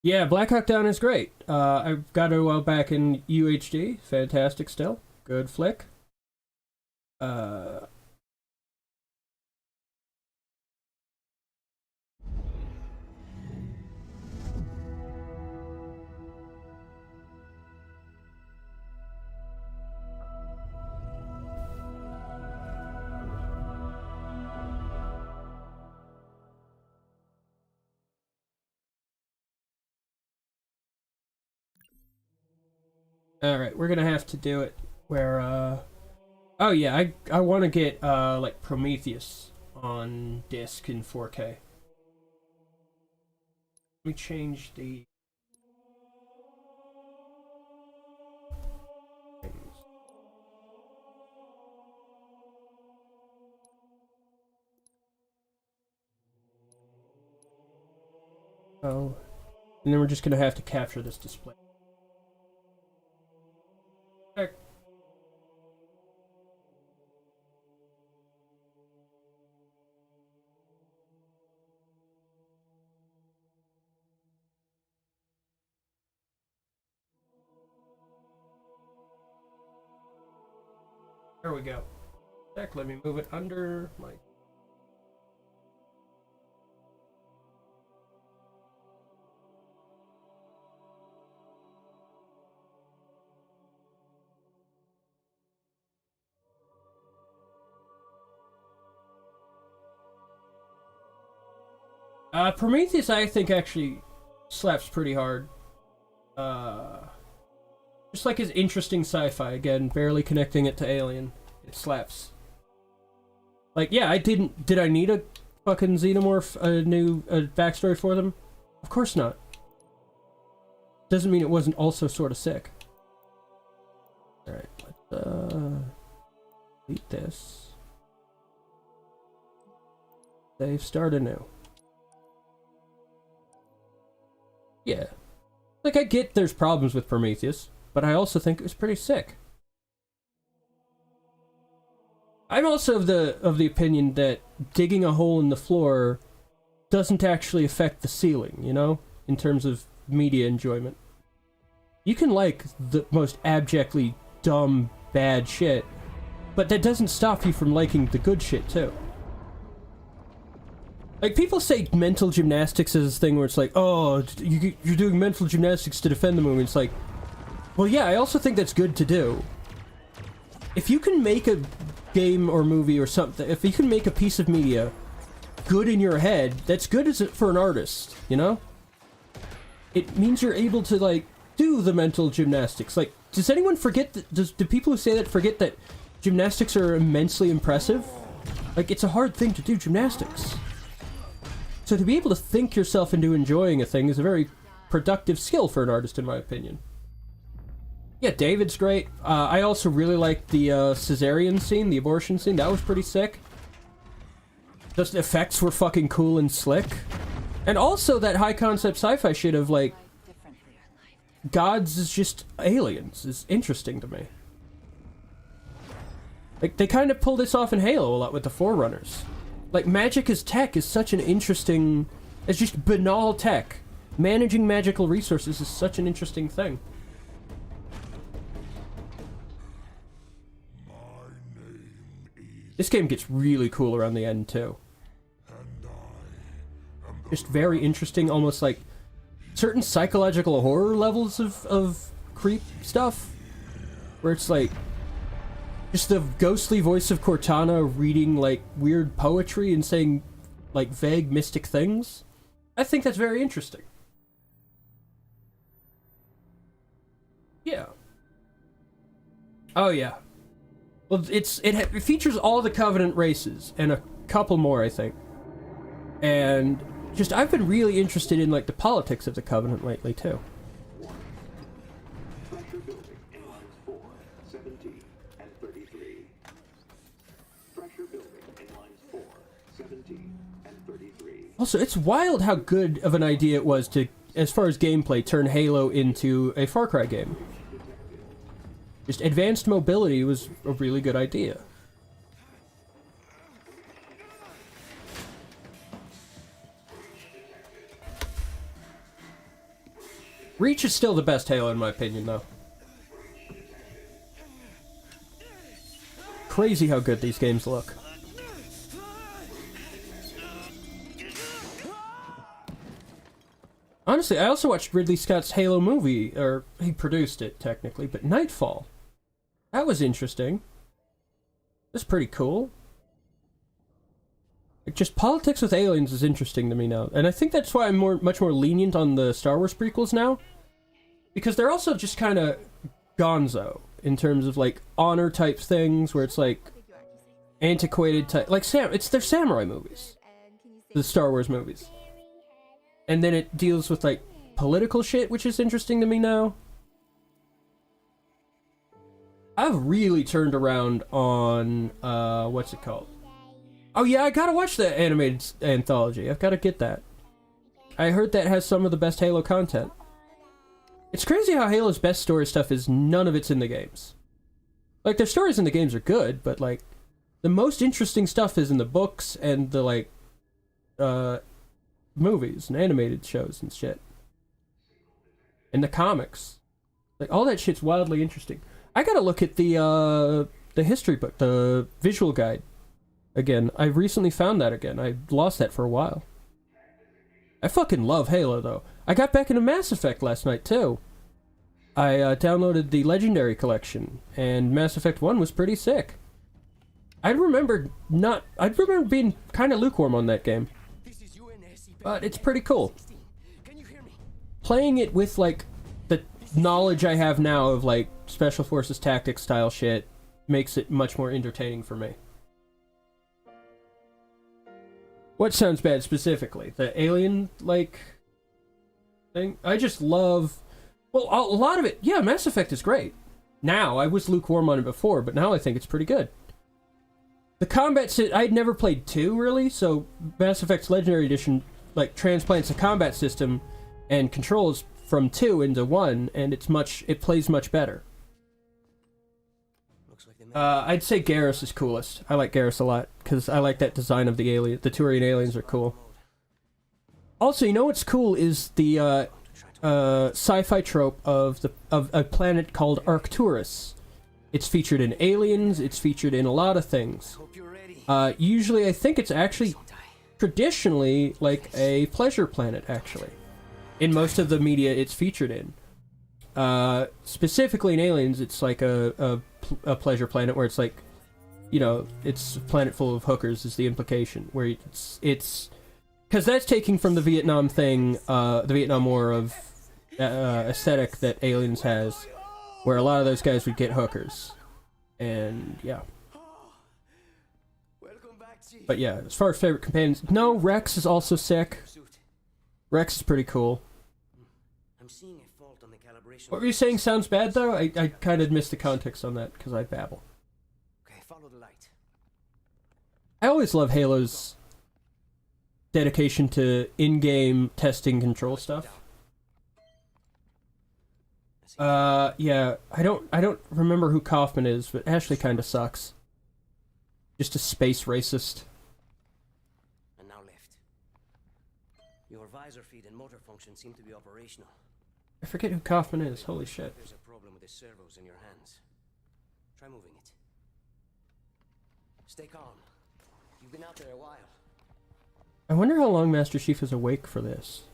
Yeah, Black Hawk Down is great. I've got it a while back in UHD. Fantastic still. Good flick. Alright, we're gonna have to do it where, oh yeah, I want to get, like, Prometheus on disc in 4K. Let me change the... Oh, and then we're just gonna have to capture this display. Okay. There we go. Heck, let me move it under my... Prometheus, I think, actually slaps pretty hard. Just like his interesting sci-fi, again, barely connecting it to Alien. It slaps. Like, yeah, did I need a fucking Xenomorph, a new backstory for them? Of course not. Doesn't mean it wasn't also sort of sick. Alright, let's, delete this. Save, start anew. Yeah. Like, I get there's problems with Prometheus, but I also think it was pretty sick. I'm also of the opinion that digging a hole in the floor doesn't actually affect the ceiling, you know? In terms of media enjoyment. You can like the most abjectly dumb, bad shit, but that doesn't stop you from liking the good shit, too. Like, people say mental gymnastics is this thing where it's like, oh, you're doing mental gymnastics to defend the movie. It's like, well, yeah, I also think that's good to do. If you can make a game or movie or something, if you can make a piece of media good in your head, that's good as for an artist, you know? It means you're able to, like, do the mental gymnastics. Like, does anyone forget that, do people who say that forget that gymnastics are immensely impressive? Like, it's a hard thing to do, gymnastics. So to be able to think yourself into enjoying a thing is a very productive skill for an artist, in my opinion. Yeah, David's great. I also really liked the cesarean scene, the abortion scene. That was pretty sick. Just the effects were fucking cool and slick. And also that high-concept sci-fi shit of, like, gods is just aliens is interesting to me. Like, they kind of pull this off in Halo a lot with the Forerunners. Like, magic as tech is such an interesting... It's just banal tech. Managing magical resources is such an interesting thing. This game gets really cool around the end, too. Just very interesting, almost like... certain psychological horror levels of creep stuff. Where it's like... just the ghostly voice of Cortana reading, like, weird poetry and saying, like, vague, mystic things. I think that's very interesting. Yeah. Oh, yeah. Well, it features all the Covenant races, and a couple more, I think. And just, I've been really interested in, like, the politics of the Covenant lately, too. Also, it's wild how good of an idea it was to, as far as gameplay, turn Halo into a Far Cry game. Just advanced mobility was a really good idea. Reach is still the best Halo in my opinion, though. Crazy how good these games look. Honestly, I also watched Ridley Scott's Halo movie, or he produced it, technically, but Nightfall. That was interesting. That's pretty cool. Like, just politics with aliens is interesting to me now, and I think that's why I'm much more lenient on the Star Wars prequels now. Because they're also just kind of gonzo in terms of like honor type things where it's like antiquated type, like it's their samurai movies, the Star Wars movies, and then it deals with like political shit, which is interesting to me now. I've really turned around on what's it called? Oh yeah, I gotta watch the animated anthology. I've gotta get that. I heard that has some of the best Halo content. It's crazy how Halo's best story stuff is none of it's in the games. Like, their stories in the games are good, but like, the most interesting stuff is in the books and the like, movies and animated shows and shit. And the comics. Like, all that shit's wildly interesting. I gotta look at the history book, the visual guide. Again, I recently found that again. I lost that for a while. I fucking love Halo, though. I got back into Mass Effect last night, too. I downloaded the Legendary Collection, and Mass Effect 1 was pretty sick. I remember being kind of lukewarm on that game. But it's pretty cool. Playing it with, like, the knowledge I have now of, like, Special Forces tactics style shit makes it much more entertaining for me. What sounds bad specifically? The alien, like, thing? I just love... Well, a lot of it... Yeah, Mass Effect is great. Now, I was lukewarm on it before, but now I think it's pretty good. The combat... I'd never played 2, really, so Mass Effect's Legendary Edition, like, transplants the combat system and controls from 2 into 1, and it plays much better. I'd say Garrus is coolest. I like Garrus a lot, because I like that design of the alien. The Turian aliens are cool. Also, you know what's cool is the sci-fi trope of a planet called Arcturus. It's featured in Aliens, it's featured in a lot of things. Usually, I think it's actually traditionally like a pleasure planet, actually. In most of the media it's featured in. Specifically in Aliens, it's like a pleasure planet where it's like, you know, it's a planet full of hookers is the implication, where it's because that's taking from the Vietnam thing, the Vietnam War of aesthetic that Aliens has, where a lot of those guys would get hookers, and yeah. But yeah, as far as favorite companions, no, Rex is also sick. Rex is pretty cool. What were you saying sounds bad, though? I kind of missed the context on that, because I babble. Okay, follow the light. I always love Halo's dedication to in-game testing control stuff. Yeah, I don't remember who Kaufman is, but Ashley kind of sucks. Just a space racist. And now left. Your visor feed and motor function seem to be operational. I forget who Kaufman is. Holy shit. There's a problem with the servos in your hands. Try moving it. Stay calm. You've been out there a while. I wonder how long Master Chief is awake for this.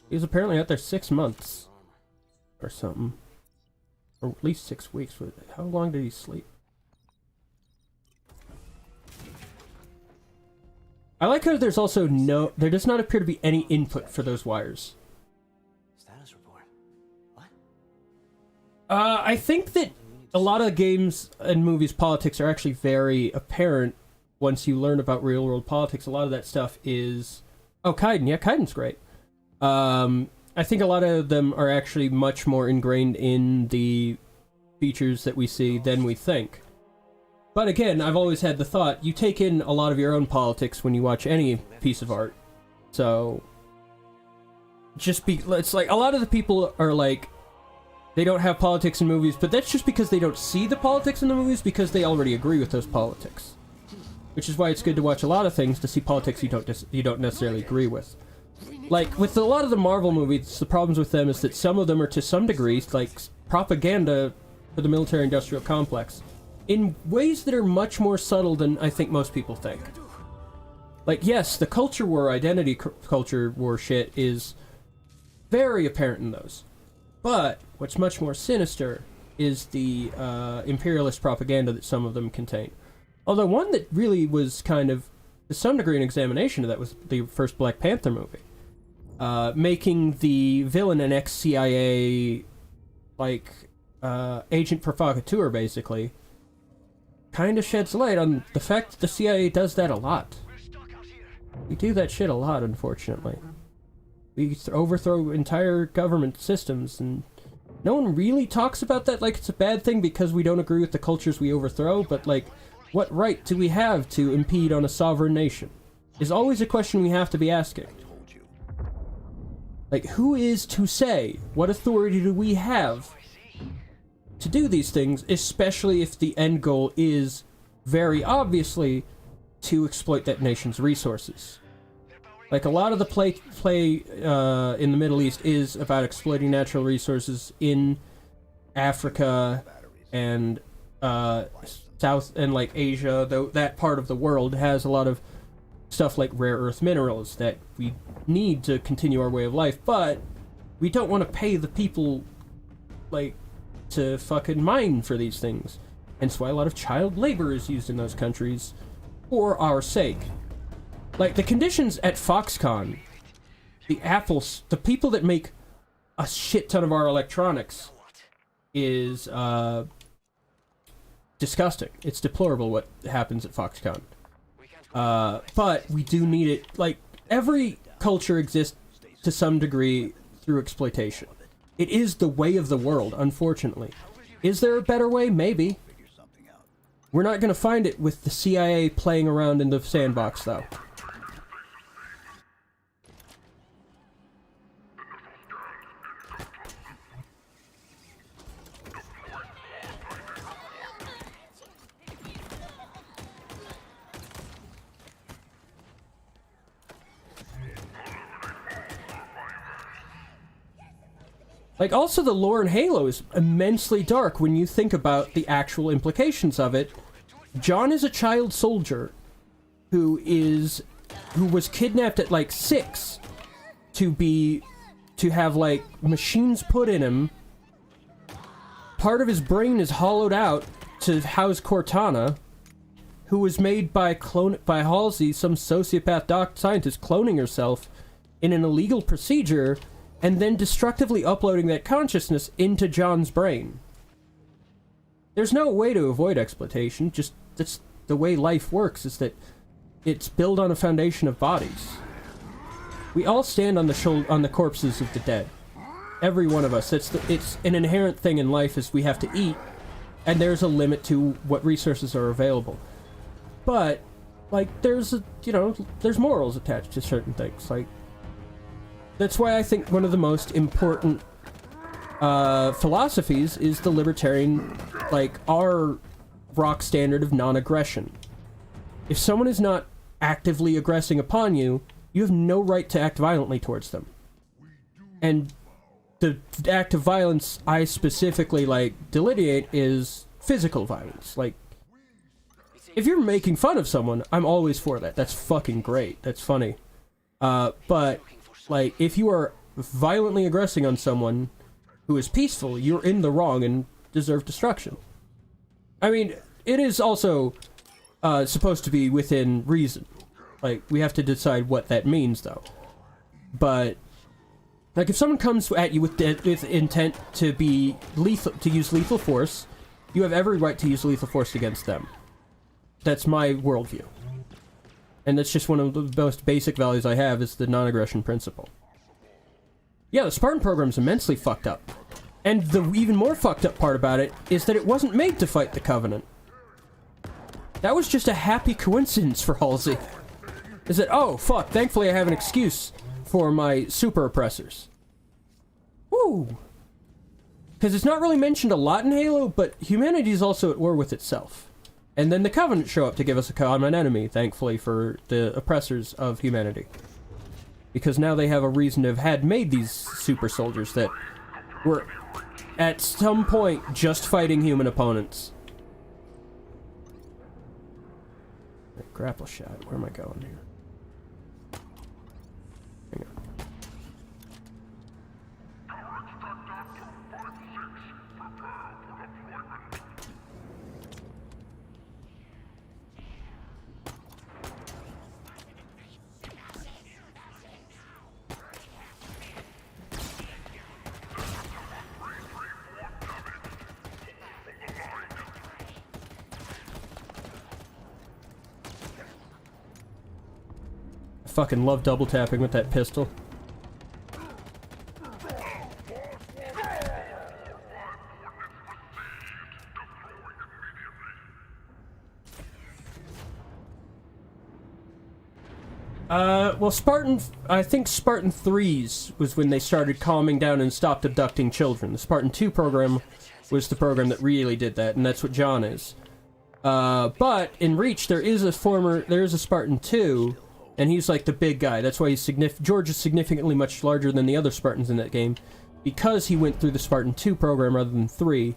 He was apparently out there 6 months. Or something. Or at least 6 weeks. How long did he sleep? I like how there's also there does not appear to be any input for those wires. Status report. What? I think that a lot of games and movies politics are actually very apparent once you learn about real world politics. A lot of that stuff is... Oh, Kaiden. Yeah, Kaiden's great. I think a lot of them are actually much more ingrained in the features that we see than we think. But again, I've always had the thought, you take in a lot of your own politics when you watch any piece of art. So, it's like, a lot of the people are like, they don't have politics in movies, but that's just because they don't see the politics in the movies because they already agree with those politics. Which is why it's good to watch a lot of things to see politics you don't necessarily agree with. Like, with a lot of the Marvel movies, the problems with them is that some of them are to some degree, like, propaganda for the military-industrial complex. In ways that are much more subtle than I think most people think. Like, yes, the culture war, identity culture war shit is very apparent in those. But what's much more sinister is the imperialist propaganda that some of them contain. Although one that really was kind of, to some degree, an examination of that was the first Black Panther movie. Making the villain an ex-CIA, like, agent provocateur, basically, kind of sheds light on the fact that the CIA does that a lot. We do that shit a lot, unfortunately. We overthrow entire government systems, and no one really talks about that like it's a bad thing because we don't agree with the cultures we overthrow, but, like, what right do we have to impede on a sovereign nation? Is always a question we have to be asking. Like, who is to say? What authority do we have to do these things, especially if the end goal is, very obviously, to exploit that nation's resources? Like, a lot of the play in the Middle East is about exploiting natural resources in Africa and South and, like, Asia, though that part of the world has a lot of stuff like rare earth minerals that we need to continue our way of life, but we don't want to pay the people, like, to fucking mine for these things. Hence why a lot of child labor is used in those countries for our sake. Like, the conditions at Foxconn, the people that make a shit ton of our electronics is, disgusting. It's deplorable what happens at Foxconn. But we do need it. Like, every culture exists to some degree through exploitation. It is the way of the world, unfortunately. Is there a better way? Maybe. We're not gonna find it with the CIA playing around in the sandbox, though. Like, also the lore in Halo is immensely dark when you think about the actual implications of it. John is a child soldier who was kidnapped at, like, 6 to have, like, machines put in him. Part of his brain is hollowed out to house Cortana, who was made by Halsey, some sociopath scientist, cloning herself in an illegal procedure, and then destructively uploading that consciousness into John's brain. There's no way to avoid exploitation, just that's the way life works, is that it's built on a foundation of bodies. We all stand on the corpses of the dead. Every one of us. It's an inherent thing in life, is we have to eat, and there's a limit to what resources are available. But, like, there's morals attached to certain things, like, that's why I think one of the most important philosophies is the libertarian, like, our rock standard of non-aggression. If someone is not actively aggressing upon you, you have no right to act violently towards them. And the act of violence I specifically, like, delineate is physical violence. Like, if you're making fun of someone, I'm always for that. That's fucking great. That's funny. But, like, if you are violently aggressing on someone who is peaceful, you're in the wrong and deserve destruction. I mean, it is also supposed to be within reason. Like, we have to decide what that means, though. But, like, if someone comes at you with intent to be lethal, to use lethal force, you have every right to use lethal force against them. That's my worldview. And that's just one of the most basic values I have, is the non-aggression principle. Yeah, the Spartan program's immensely fucked up. And the even more fucked up part about it is that it wasn't made to fight the Covenant. That was just a happy coincidence for Halsey. Is that, oh, fuck, thankfully I have an excuse for my super oppressors. Woo! Because it's not really mentioned a lot in Halo, but humanity is also at war with itself. And then the Covenant show up to give us a common enemy, thankfully, for the oppressors of humanity. Because now they have a reason to have had made these super soldiers that were, at some point, just fighting human opponents. Grapple shot. Where am I going here? Hang on. Fucking love double tapping with that pistol. Well, I think Spartan 3s was when they started calming down and stopped abducting children. The Spartan 2 program was the program that really did that, and that's what John is. But in Reach, there is a Spartan 2, and he's like the big guy. That's why George is significantly much larger than the other Spartans in that game, because he went through the Spartan 2 program rather than 3,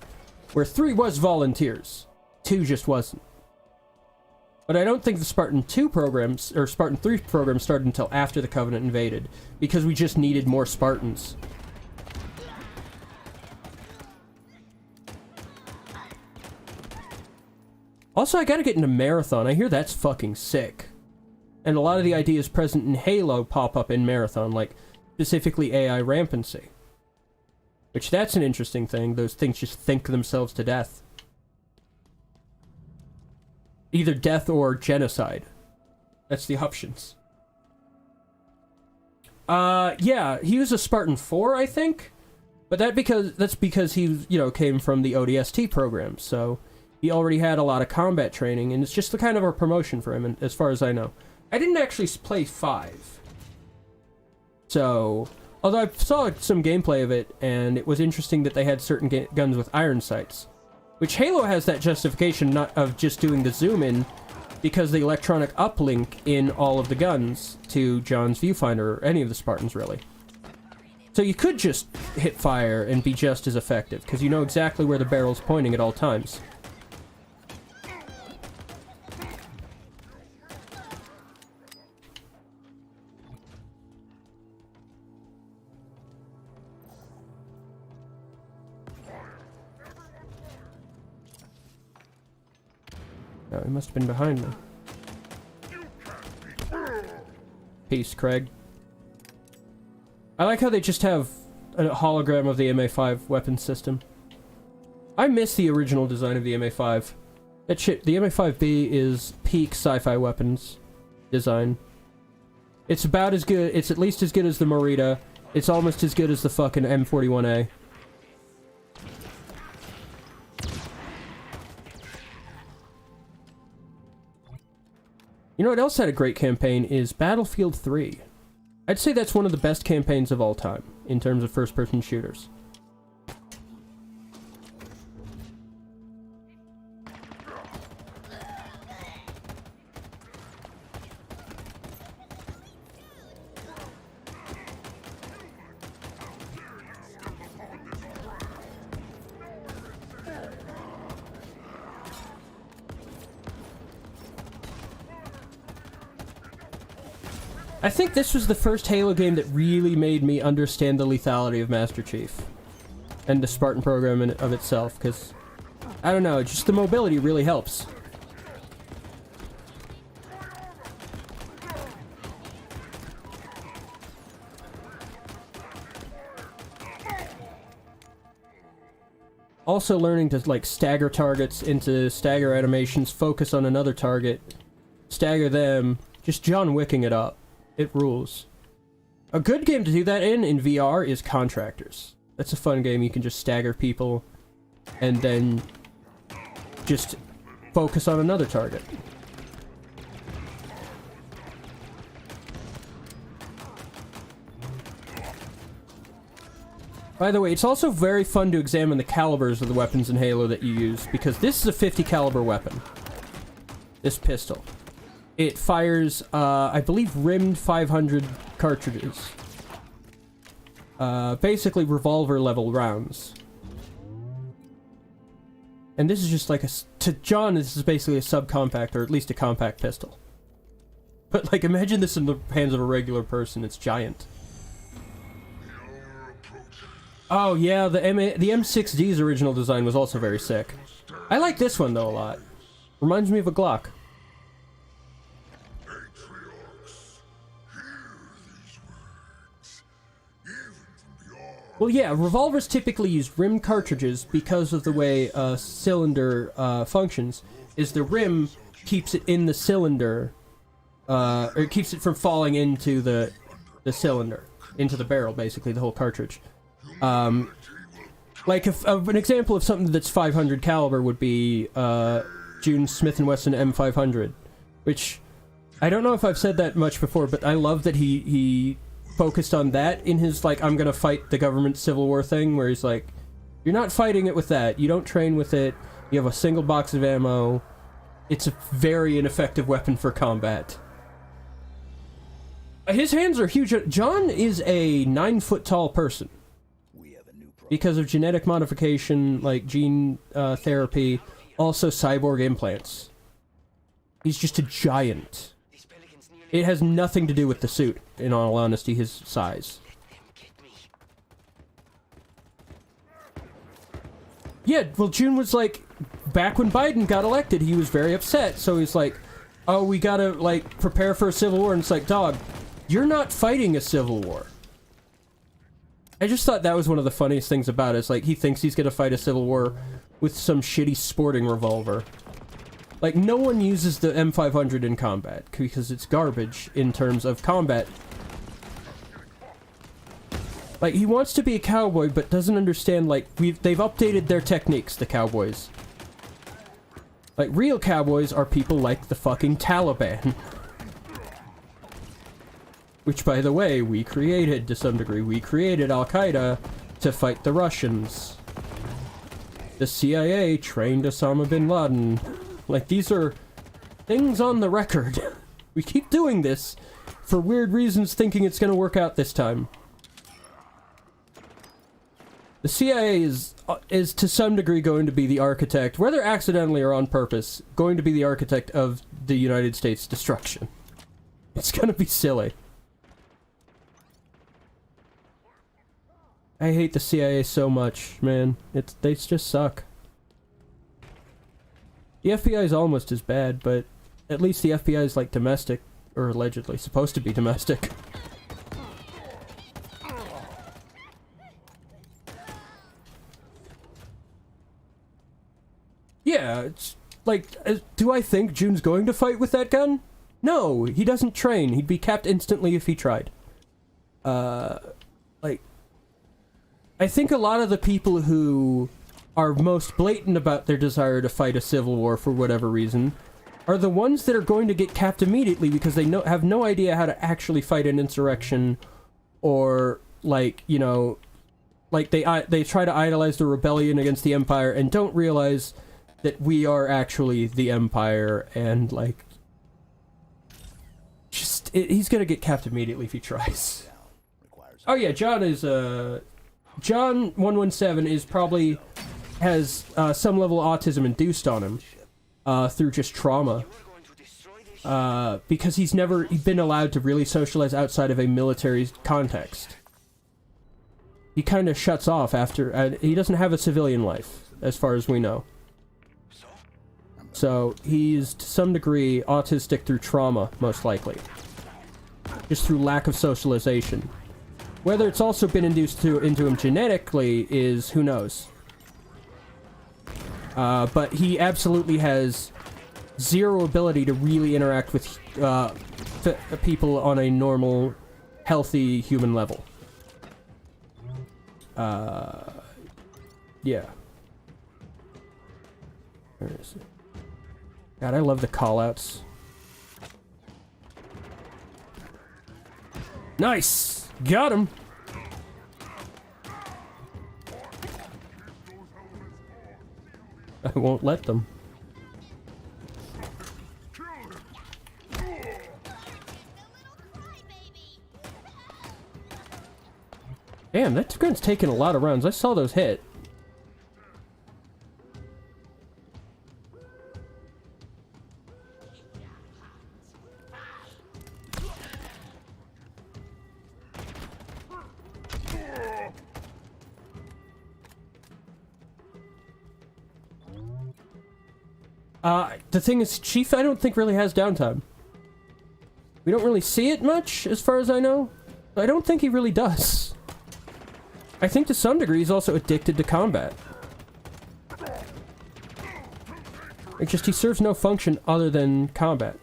where 3 was volunteers. 2 just wasn't. But I don't think the Spartan 2 programs, or Spartan 3 program started until after the Covenant invaded, because we just needed more Spartans. Also, I gotta get into Marathon. I hear that's fucking sick. And a lot of the ideas present in Halo pop up in Marathon, like specifically AI rampancy. Which, that's an interesting thing. Those things just think themselves to death. Either death or genocide. That's the options. Yeah, he was a Spartan 4, I think. But that's because he, you know, came from the ODST program, so he already had a lot of combat training, and it's just the kind of a promotion for him, as far as I know. I didn't actually play 5. So, although I saw some gameplay of it, and it was interesting that they had certain guns with iron sights. Which Halo has that justification not of just doing the zoom in, because the electronic uplink in all of the guns to John's viewfinder, or any of the Spartans really. So you could just hit fire and be just as effective, because you know exactly where the barrel's pointing at all times. Oh, he must have been behind me. Peace, Craig. I like how they just have a hologram of the MA5 weapon system. I miss the original design of the MA5. That shit, the MA5B is peak sci-fi weapons design. It's about as good, it's at least as good as the Morita. It's almost as good as the fucking M41A. You know what else had a great campaign is Battlefield 3. I'd say that's one of the best campaigns of all time, in terms of first-person shooters. I think this was the first Halo game that really made me understand the lethality of Master Chief. And the Spartan program of itself, because, I don't know, just the mobility really helps. Also learning to, like, stagger targets into stagger animations, focus on another target, stagger them, just John Wicking it up. It rules. A good game to do that in VR is Contractors. That's a fun game. You can just stagger people and then just focus on another target. By the way, it's also very fun to examine the calibers of the weapons in Halo that you use, because this is a 50 caliber weapon. This pistol. It fires, I believe, rimmed 500 cartridges. Basically revolver-level rounds. And this is just like to John, this is basically a subcompact, or at least a compact pistol. But, like, imagine this in the hands of a regular person. It's giant. Oh, yeah, the M6D's original design was also very sick. I like this one, though, a lot. Reminds me of a Glock. Well, yeah, revolvers typically use rimmed cartridges because of the way a cylinder functions, is the rim keeps it in the cylinder or it keeps it from falling into the cylinder, into the barrel, basically, the whole cartridge. Like, an example of something that's 500 caliber would be, June's Smith & Wesson M500, which, I don't know if I've said that much before, but I love that he focused on that in his, like, I'm gonna fight the government civil war thing, where he's like, you're not fighting it with that, you don't train with it, you have a single box of ammo, it's a very ineffective weapon for combat. His hands are huge. John is a 9-foot tall person. Because of genetic modification, like gene therapy, also cyborg implants. He's just a giant. It has nothing to do with the suit, in all honesty, his size. Yeah, well, June was like, back when Biden got elected, he was very upset, so he's like, oh, we gotta, like, prepare for a civil war, and it's like, dog, you're not fighting a civil war. I just thought that was one of the funniest things about it. It's like, he thinks he's gonna fight a civil war with some shitty sporting revolver. Like, no one uses the M500 in combat, because it's garbage in terms of combat. Like, he wants to be a cowboy, but doesn't understand, like, they've updated their techniques, the cowboys. Like, real cowboys are people like the fucking Taliban. Which, by the way, we created, to some degree. We created Al-Qaeda to fight the Russians. The CIA trained Osama bin Laden. Like, these are things on the record. We keep doing this for weird reasons, thinking it's gonna work out this time. The CIA is to some degree going to be the architect, whether accidentally or on purpose, going to be the architect of the United States' destruction. It's gonna be silly. I hate the CIA so much, man. They just suck. The FBI is almost as bad, but at least the FBI is like domestic, or allegedly supposed to be domestic. Yeah, it's like, do I think June's going to fight with that gun? No, he doesn't train. He'd be capped instantly if he tried. Like, I think a lot of the people who are most blatant about their desire to fight a civil war for whatever reason are the ones that are going to get capped immediately because they have no idea how to actually fight an insurrection, or, like, you know, like they try to idolize the rebellion against the Empire and don't realize that we are actually the Empire, and, like, just, he's gonna get capped immediately if he tries. Oh yeah, John is, John 117 is probably, has, some level of autism induced on him, through just trauma. Because he's never been allowed to really socialize outside of a military context. He kind of shuts off after, he doesn't have a civilian life, as far as we know. So, he's, to some degree, autistic through trauma, most likely. Just through lack of socialization. Whether it's also been induced into him genetically is, who knows. But he absolutely has zero ability to really interact with people on a normal, healthy human level. Yeah. Where is it? God, I love the callouts. Nice! Got him! I won't let them. Damn, that gun's taking a lot of rounds. I saw those hit. The thing is, Chief, I don't think really has downtime. We don't really see it much, as far as I know. I don't think he really does. I think to some degree he's also addicted to combat. It's just he serves no function other than combat.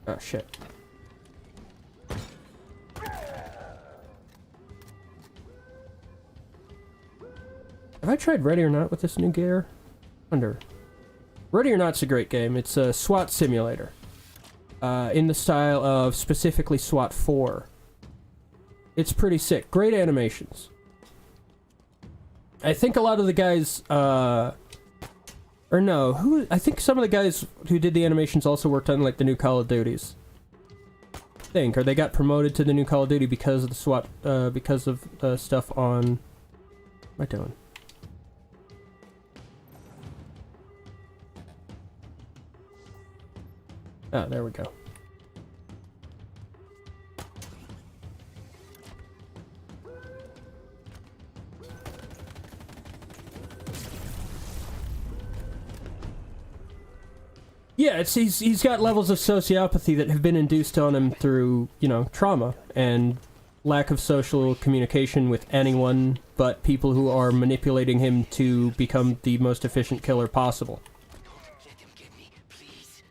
Oh, shit. Have I tried Ready or Not with this new gear? Wonder. Ready or Not's a great game. It's a SWAT simulator. In the style of specifically SWAT 4. It's pretty sick. Great animations. I think a lot of the guys, or no, I think some of the guys who did the animations also worked on, like, the new Call of Duties. Or they got promoted to the new Call of Duty because of the SWAT, because of stuff on... What am I doing? Oh, there we go. Yeah, he's got levels of sociopathy that have been induced on him through, you know, trauma and lack of social communication with anyone but people who are manipulating him to become the most efficient killer possible. Let him get me, please.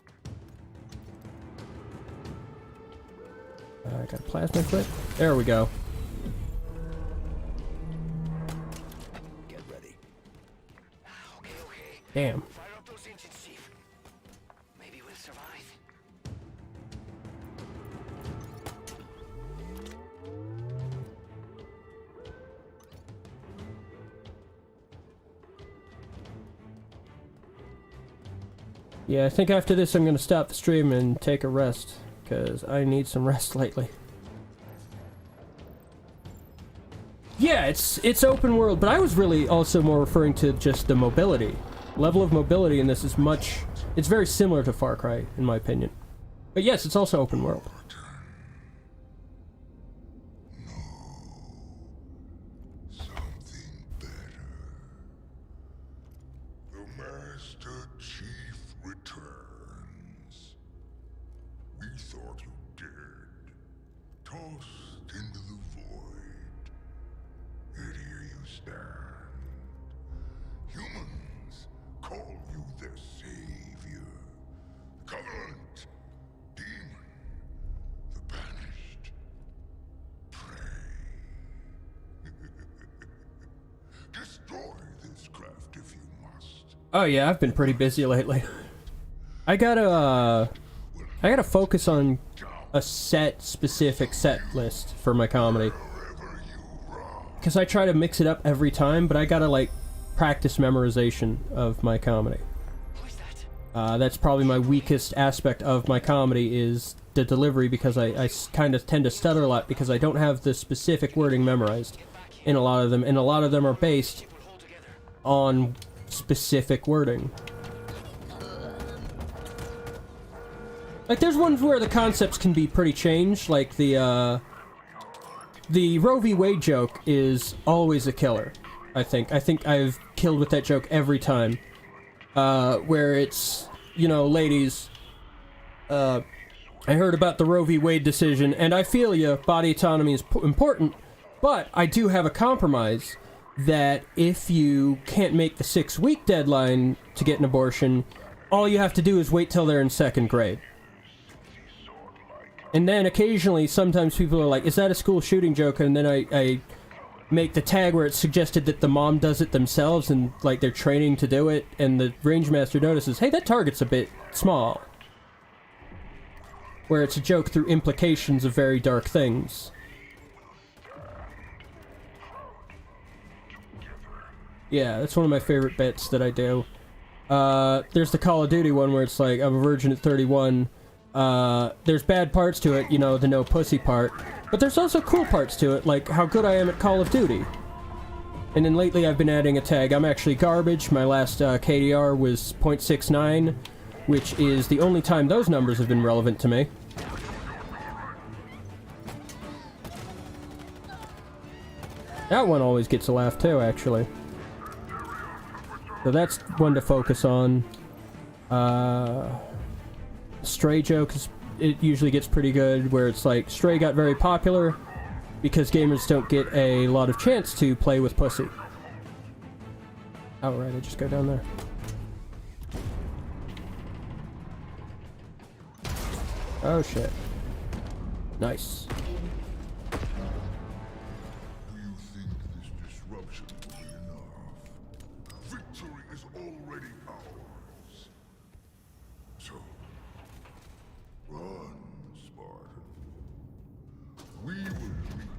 I got a plasma clip. There we go. Get ready. Okay. Damn. Fire up those engines, Chief. Maybe we'll survive. Yeah, I think after this I'm gonna stop the stream and take a rest, because I need some rest lately. Yeah, it's open world, but I was really also more referring to just the mobility. Level of mobility in this is much... It's very similar to Far Cry, in my opinion. But yes, it's also open world. Something better. The Master Chief returns. We thought you dead, tossed into the void. Yet here you stand. Humans call you their savior. Covenant, demon, the banished, prey. Destroy this craft if you must. Oh yeah, I've been pretty busy lately. I gotta focus on a specific set list for my comedy. Because I try to mix it up every time, but I gotta, like, practice memorization of my comedy. That's probably my weakest aspect of my comedy, is the delivery, because I kind of tend to stutter a lot because I don't have the specific wording memorized in a lot of them, and a lot of them are based on specific wording. Like, there's ones where the concepts can be pretty changed, like the Roe v. Wade joke is always a killer, I think. I think I've killed with that joke every time. Where it's, you know, ladies, I heard about the Roe v. Wade decision, and I feel ya, body autonomy is important, but I do have a compromise that if you can't make the 6-week deadline to get an abortion, all you have to do is wait till they're in 2nd grade. And then occasionally, sometimes people are like, is that a school shooting joke? And then I make the tag where it's suggested that the mom does it themselves and, like, they're training to do it, and the rangemaster notices, hey, that target's a bit small. Where it's a joke through implications of very dark things. Yeah, that's one of my favorite bits that I do. There's the Call of Duty one where it's like, I'm a virgin at 31. There's bad parts to it, you know, the no pussy part. But there's also cool parts to it, like how good I am at Call of Duty. And then lately I've been adding a tag. I'm actually garbage. My last KDR was .69, which is the only time those numbers have been relevant to me. That one always gets a laugh too, actually. So that's one to focus on. Stray jokes, it usually gets pretty good, where it's like, Stray got very popular because gamers don't get a lot of chance to play with pussy. Oh, right, I just go down there. Oh shit. Nice. Do you think this disruption will be enough? Victory is already ours. So, run, Spartan. We will meet.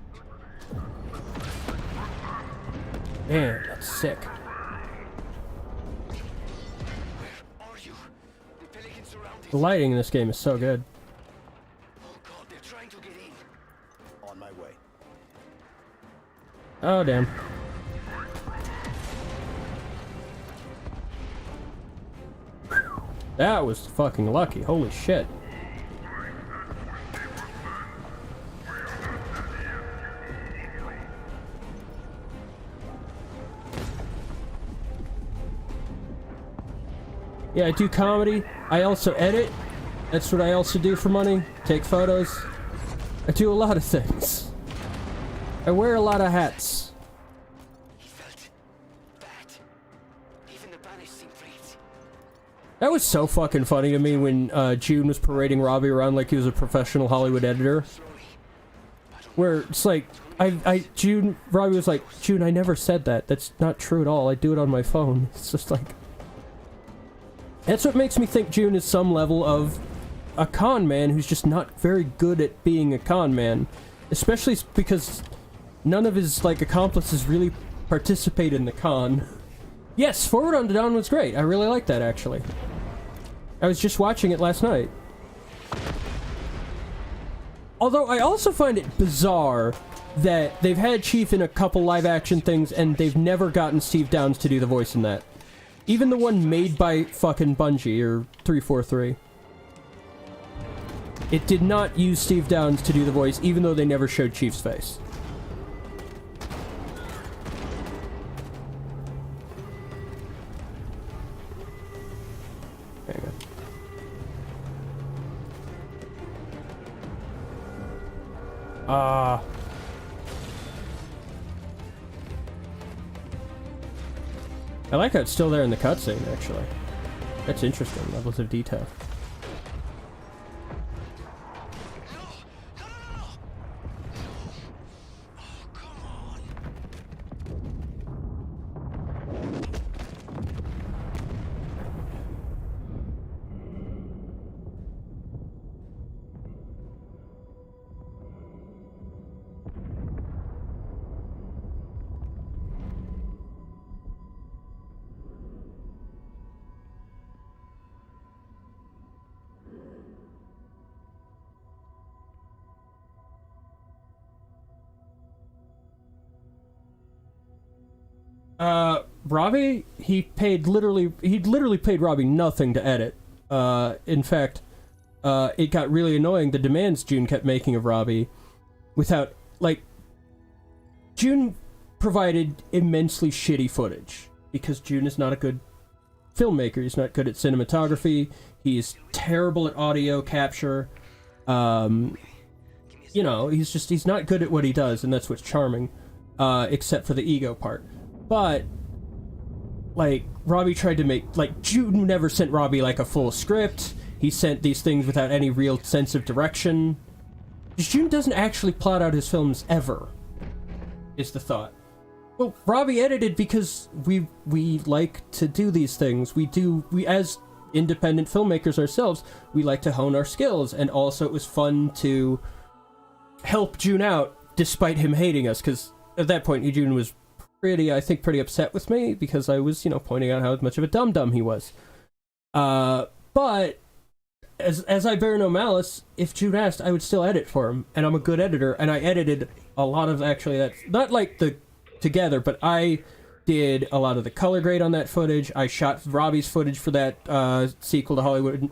Man, that's sick. The lighting in this game is so good. On my way. Oh, damn. That was fucking lucky. Holy shit. Yeah, I do comedy. I also edit. That's what I also do for money. Take photos. I do a lot of things. I wear a lot of hats. That was so fucking funny to me when June was parading Robbie around like he was a professional Hollywood editor. Where it's like, Robbie was like, June, I never said that. That's not true at all. I do it on my phone. It's just like... That's what makes me think June is some level of a con man who's just not very good at being a con man. Especially because none of his, like, accomplices really participate in the con. Yes, Forward Unto Dawn was great. I really liked that, actually. I was just watching it last night. Although, I also find it bizarre that they've had Chief in a couple live-action things, and they've never gotten Steve Downes to do the voice in that. Even the one made by fucking Bungie, or 343. It did not use Steve Downes to do the voice, even though they never showed Chief's face. Hang on. I like how it's still there in the cutscene, actually. That's interesting, levels of detail. Robbie, he literally paid Robbie nothing to edit. In fact, it got really annoying, the demands June kept making of Robbie, without, like, June provided immensely shitty footage, because June is not a good filmmaker, he's not good at cinematography, he's terrible at audio capture, you know, he's not good at what he does, and that's what's charming, except for the ego part. But, like, Robbie tried to make, like, June never sent Robbie, like, a full script. He sent these things without any real sense of direction. June doesn't actually plot out his films ever, is the thought. Well, Robbie edited because we like to do these things. We as independent filmmakers ourselves, we like to hone our skills, and also it was fun to help June out, despite him hating us, because at that point, June was pretty upset with me because I was, you know, pointing out how much of a dum-dum he was. But as I bear no malice, if June asked, I would still edit for him, and I'm a good editor, and I edited a lot of, actually, that's not like the together, but I did a lot of the color grade on that footage. I shot Robbie's footage for that sequel to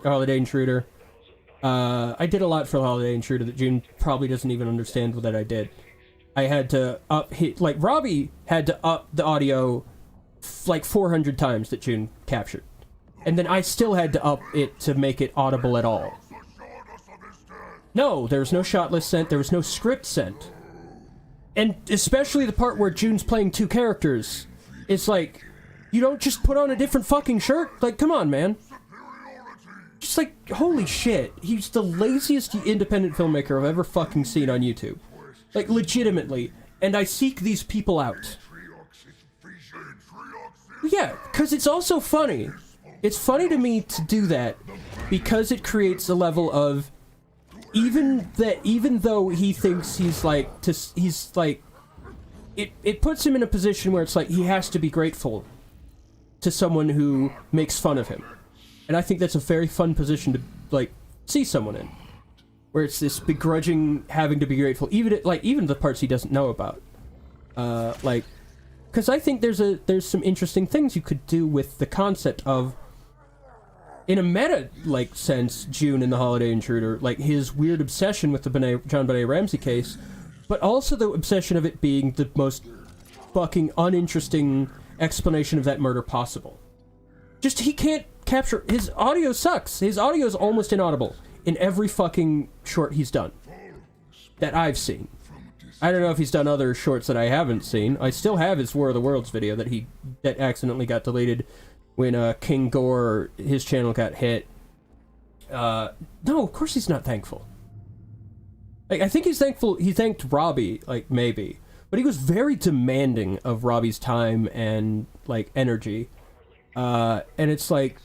Holiday Intruder. I did a lot for the Holiday Intruder that June probably doesn't even understand that I did. I had to Robbie had to up the audio like 400 times that June captured. And then I still had to up it to make it audible at all. No, there was no shot list sent, there was no script sent. And especially the part where June's playing two characters. It's like, you don't just put on a different fucking shirt? Like, come on, man. Just it's like, holy shit, he's the laziest independent filmmaker I've ever fucking seen on YouTube. Like, legitimately. And I seek these people out. Yeah, because it's also funny. It's funny to me to do that, because it creates a level of, even though he thinks he's like, it puts him in a position where it's like, he has to be grateful to someone who makes fun of him. And I think that's a very fun position to, like, see someone in. Where it's this begrudging having to be grateful, even the parts he doesn't know about. Like, because I think there's some interesting things you could do with the concept of, in a meta, like, sense, June in The Holiday Intruder, like, his weird obsession with the John Benet Ramsey case, but also the obsession of it being the most fucking uninteresting explanation of that murder possible. Just, he can't capture... His audio sucks. His audio is almost inaudible in every fucking short he's done. That I've seen. I don't know if he's done other shorts that I haven't seen. I still have his War of the Worlds video that accidentally got deleted when King Gore, his channel got hit. No, of course he's not thankful. Like, I think he's thankful, he thanked Robbie, like, maybe. But he was very demanding of Robbie's time and, like, energy. And it's like,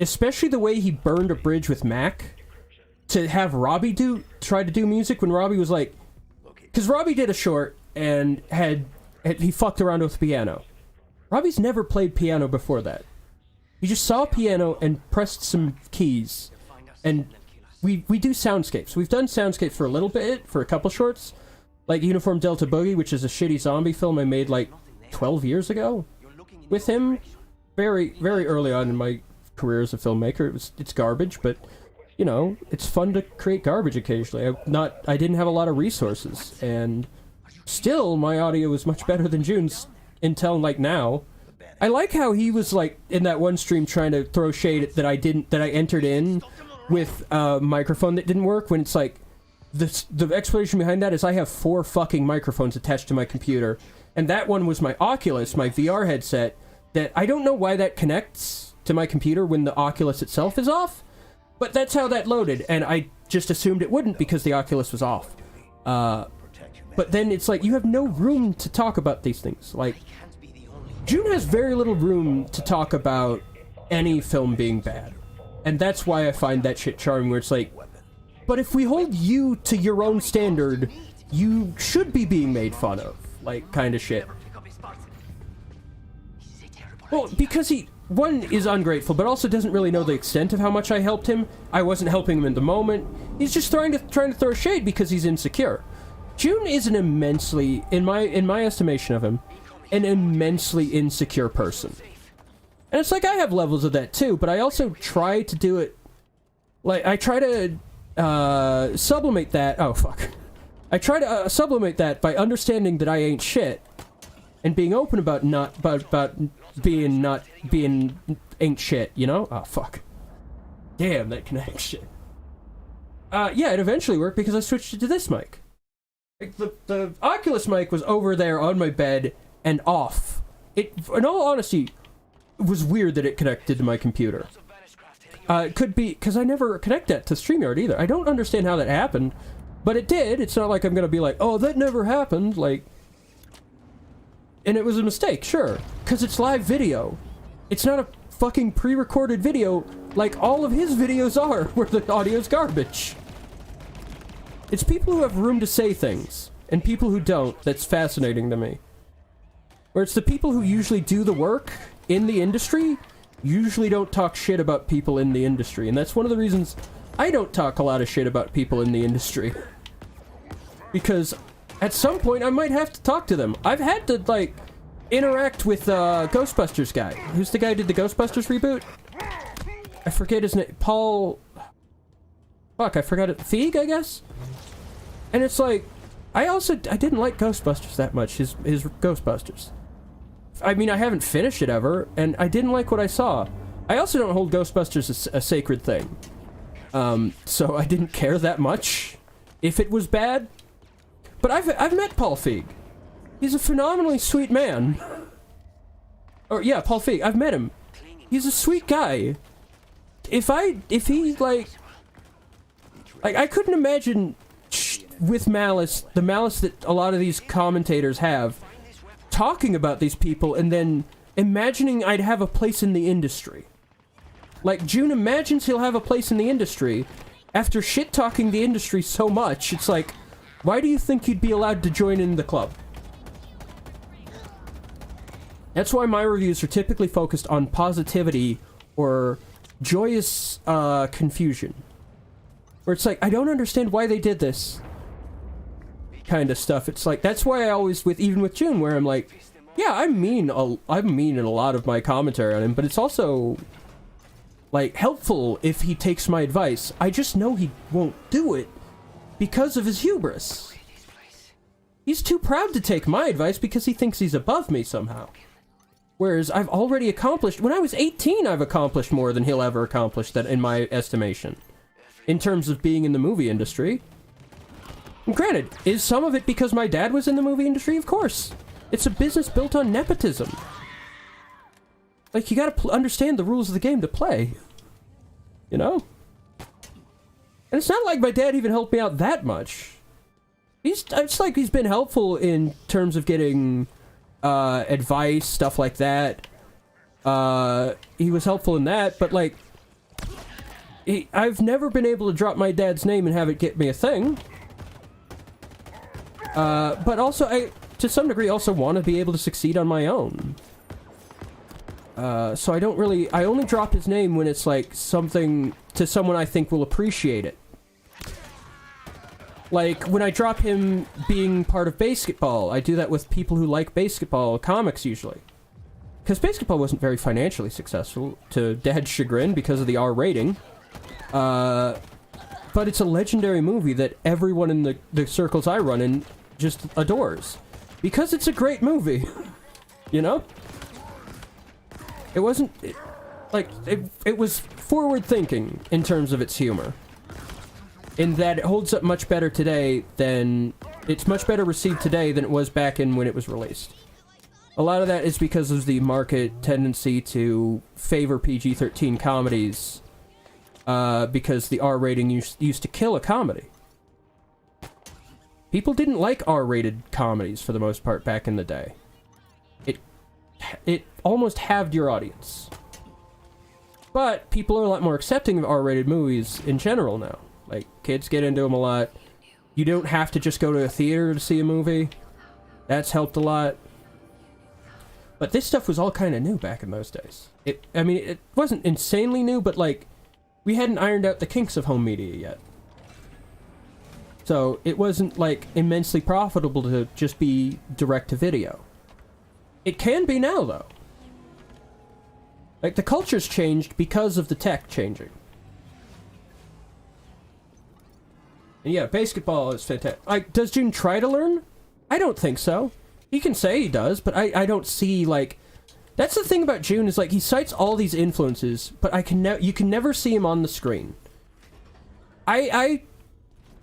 especially the way he burned a bridge with Mac, to have Robbie try to do music when Robbie was like, because Robbie did a short and he fucked around with piano. Robbie's never played piano before that. He just saw piano and pressed some keys. And we do soundscapes. We've done soundscapes for a little bit, for a couple shorts. Like Uniform Delta Boogie, which is a shitty zombie film I made like 12 years ago with him. Very, very early on in my career as a filmmaker. It's garbage, but, you know, it's fun to create garbage occasionally. I didn't have a lot of resources, and still my audio was much better than June's until, like, now. I like how he was, like, in that one stream trying to throw shade that I entered in with a microphone that didn't work, when it's like, the explanation behind that is I have 4 fucking microphones attached to my computer, and that one was my Oculus, my VR headset, that I don't know why that connects to my computer when the Oculus itself is off, but that's how that loaded, and I just assumed it wouldn't because the Oculus was off. But then it's like, you have no room to talk about these things. Like, June has very little room to talk about any film being bad. And that's why I find that shit charming, where it's like, but if we hold you to your own standard, you should be being made fun of. Like, kind of shit. Well, because one is ungrateful, but also doesn't really know the extent of how much I helped him. I wasn't helping him in the moment. He's just trying to throw shade because he's insecure. June is an immensely, in my estimation of him, an immensely insecure person. And it's like, I have levels of that too, but I also try to do it, like, I try to sublimate that, oh fuck. I try to sublimate that by understanding that I ain't shit, and being open about being ain't shit, you know? Oh fuck. Damn, that connection. Yeah, it eventually worked because I switched it to this mic. Like, the Oculus mic was over there on my bed and off. It, in all honesty, it was weird that it connected to my computer. It could be, because I never connect that to StreamYard either. I don't understand how that happened, but it did. It's not like I'm gonna be like, oh, that never happened, like... And it was a mistake, sure, because it's live video. It's not a fucking pre-recorded video like all of his videos are, where the audio's garbage. It's people who have room to say things, and people who don't, that's fascinating to me. Where it's the people who usually do the work in the industry, usually don't talk shit about people in the industry, and that's one of the reasons I don't talk a lot of shit about people in the industry. Because at some point I might have to talk to them. I've had to, like, interact with Ghostbusters guy. Who's the guy who did the Ghostbusters reboot? I forget his name. Paul... Fuck, I forgot it. Feig, I guess? And it's like, I didn't like Ghostbusters that much, his Ghostbusters. I mean, I haven't finished it ever, and I didn't like what I saw. I also don't hold Ghostbusters as a sacred thing. So I didn't care that much if it was bad. But I've met Paul Feig. He's a phenomenally sweet man. Or, yeah, Paul Feig, I've met him. He's a sweet guy. if he, like, I couldn't imagine with malice, the malice that a lot of these commentators have, talking about these people and then imagining I'd have a place in the industry. Like, June imagines he'll have a place in the industry after shit-talking the industry so much. It's like, why do you think you'd be allowed to join in the club? That's why my reviews are typically focused on positivity or joyous confusion. Where it's like, I don't understand why they did this kind of stuff. It's like, that's why I always, even with June, where I'm like, yeah, I'm mean in a lot of my commentary on him, but it's also, like, helpful if he takes my advice. I just know he won't do it because of his hubris. He's too proud to take my advice because he thinks he's above me somehow. Whereas I've already accomplished, when I was 18, I've accomplished more than he'll ever accomplish, that in my estimation. In terms of being in the movie industry. And granted, is some of it because my dad was in the movie industry? Of course. It's a business built on nepotism. Like, you gotta understand the rules of the game to play. You know? And it's not like my dad even helped me out that much. It's like he's been helpful in terms of getting advice, stuff like that. He was helpful in that, but like, I've never been able to drop my dad's name and have it get me a thing. But also, I, to some degree, also want to be able to succeed on my own. So I don't really, I only drop his name when it's like something to someone I think will appreciate it. Like, when I drop him being part of basketball, I do that with people who like basketball comics, usually. Because basketball wasn't very financially successful, to Dad's chagrin, because of the R rating. But it's a legendary movie that everyone in the circles I run in just adores. Because it's a great movie. You know? It wasn't... It was forward-thinking in terms of its humor. In that it holds up much better today than... It's much better received today than it was back in when it was released. A lot of that is because of the market tendency to favor PG-13 comedies. Because the R rating used to kill a comedy. People didn't like R-rated comedies for the most part back in the day. It almost halved your audience. But people are a lot more accepting of R-rated movies in general now. Like, kids get into them a lot. You don't have to just go to a theater to see a movie. That's helped a lot. But this stuff was all kind of new back in those days. I mean, it wasn't insanely new, but like, we hadn't ironed out the kinks of home media yet. So, it wasn't, like, immensely profitable to just be direct-to-video. It can be now, though. Like, the culture's changed because of the tech changing. And yeah, basketball is fantastic. Does June try to learn? I don't think so. He can say he does, but I don't see, like... That's the thing about June, is, like, he cites all these influences, but you can never see him on the screen. I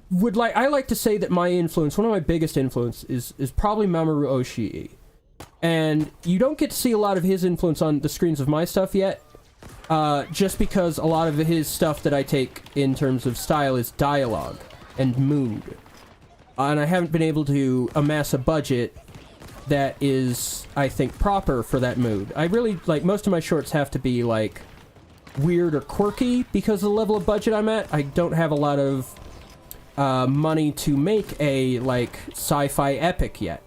like to say that my influence, one of my biggest influence, is probably Mamoru Oshii. And you don't get to see a lot of his influence on the screens of my stuff yet, just because a lot of his stuff that I take in terms of style is dialogue and mood. And I haven't been able to amass a budget that is, I think, proper for that mood. I really, like, most of my shorts have to be, like, weird or quirky because of the level of budget I'm at. I don't have a lot of money to make a, like, sci-fi epic yet.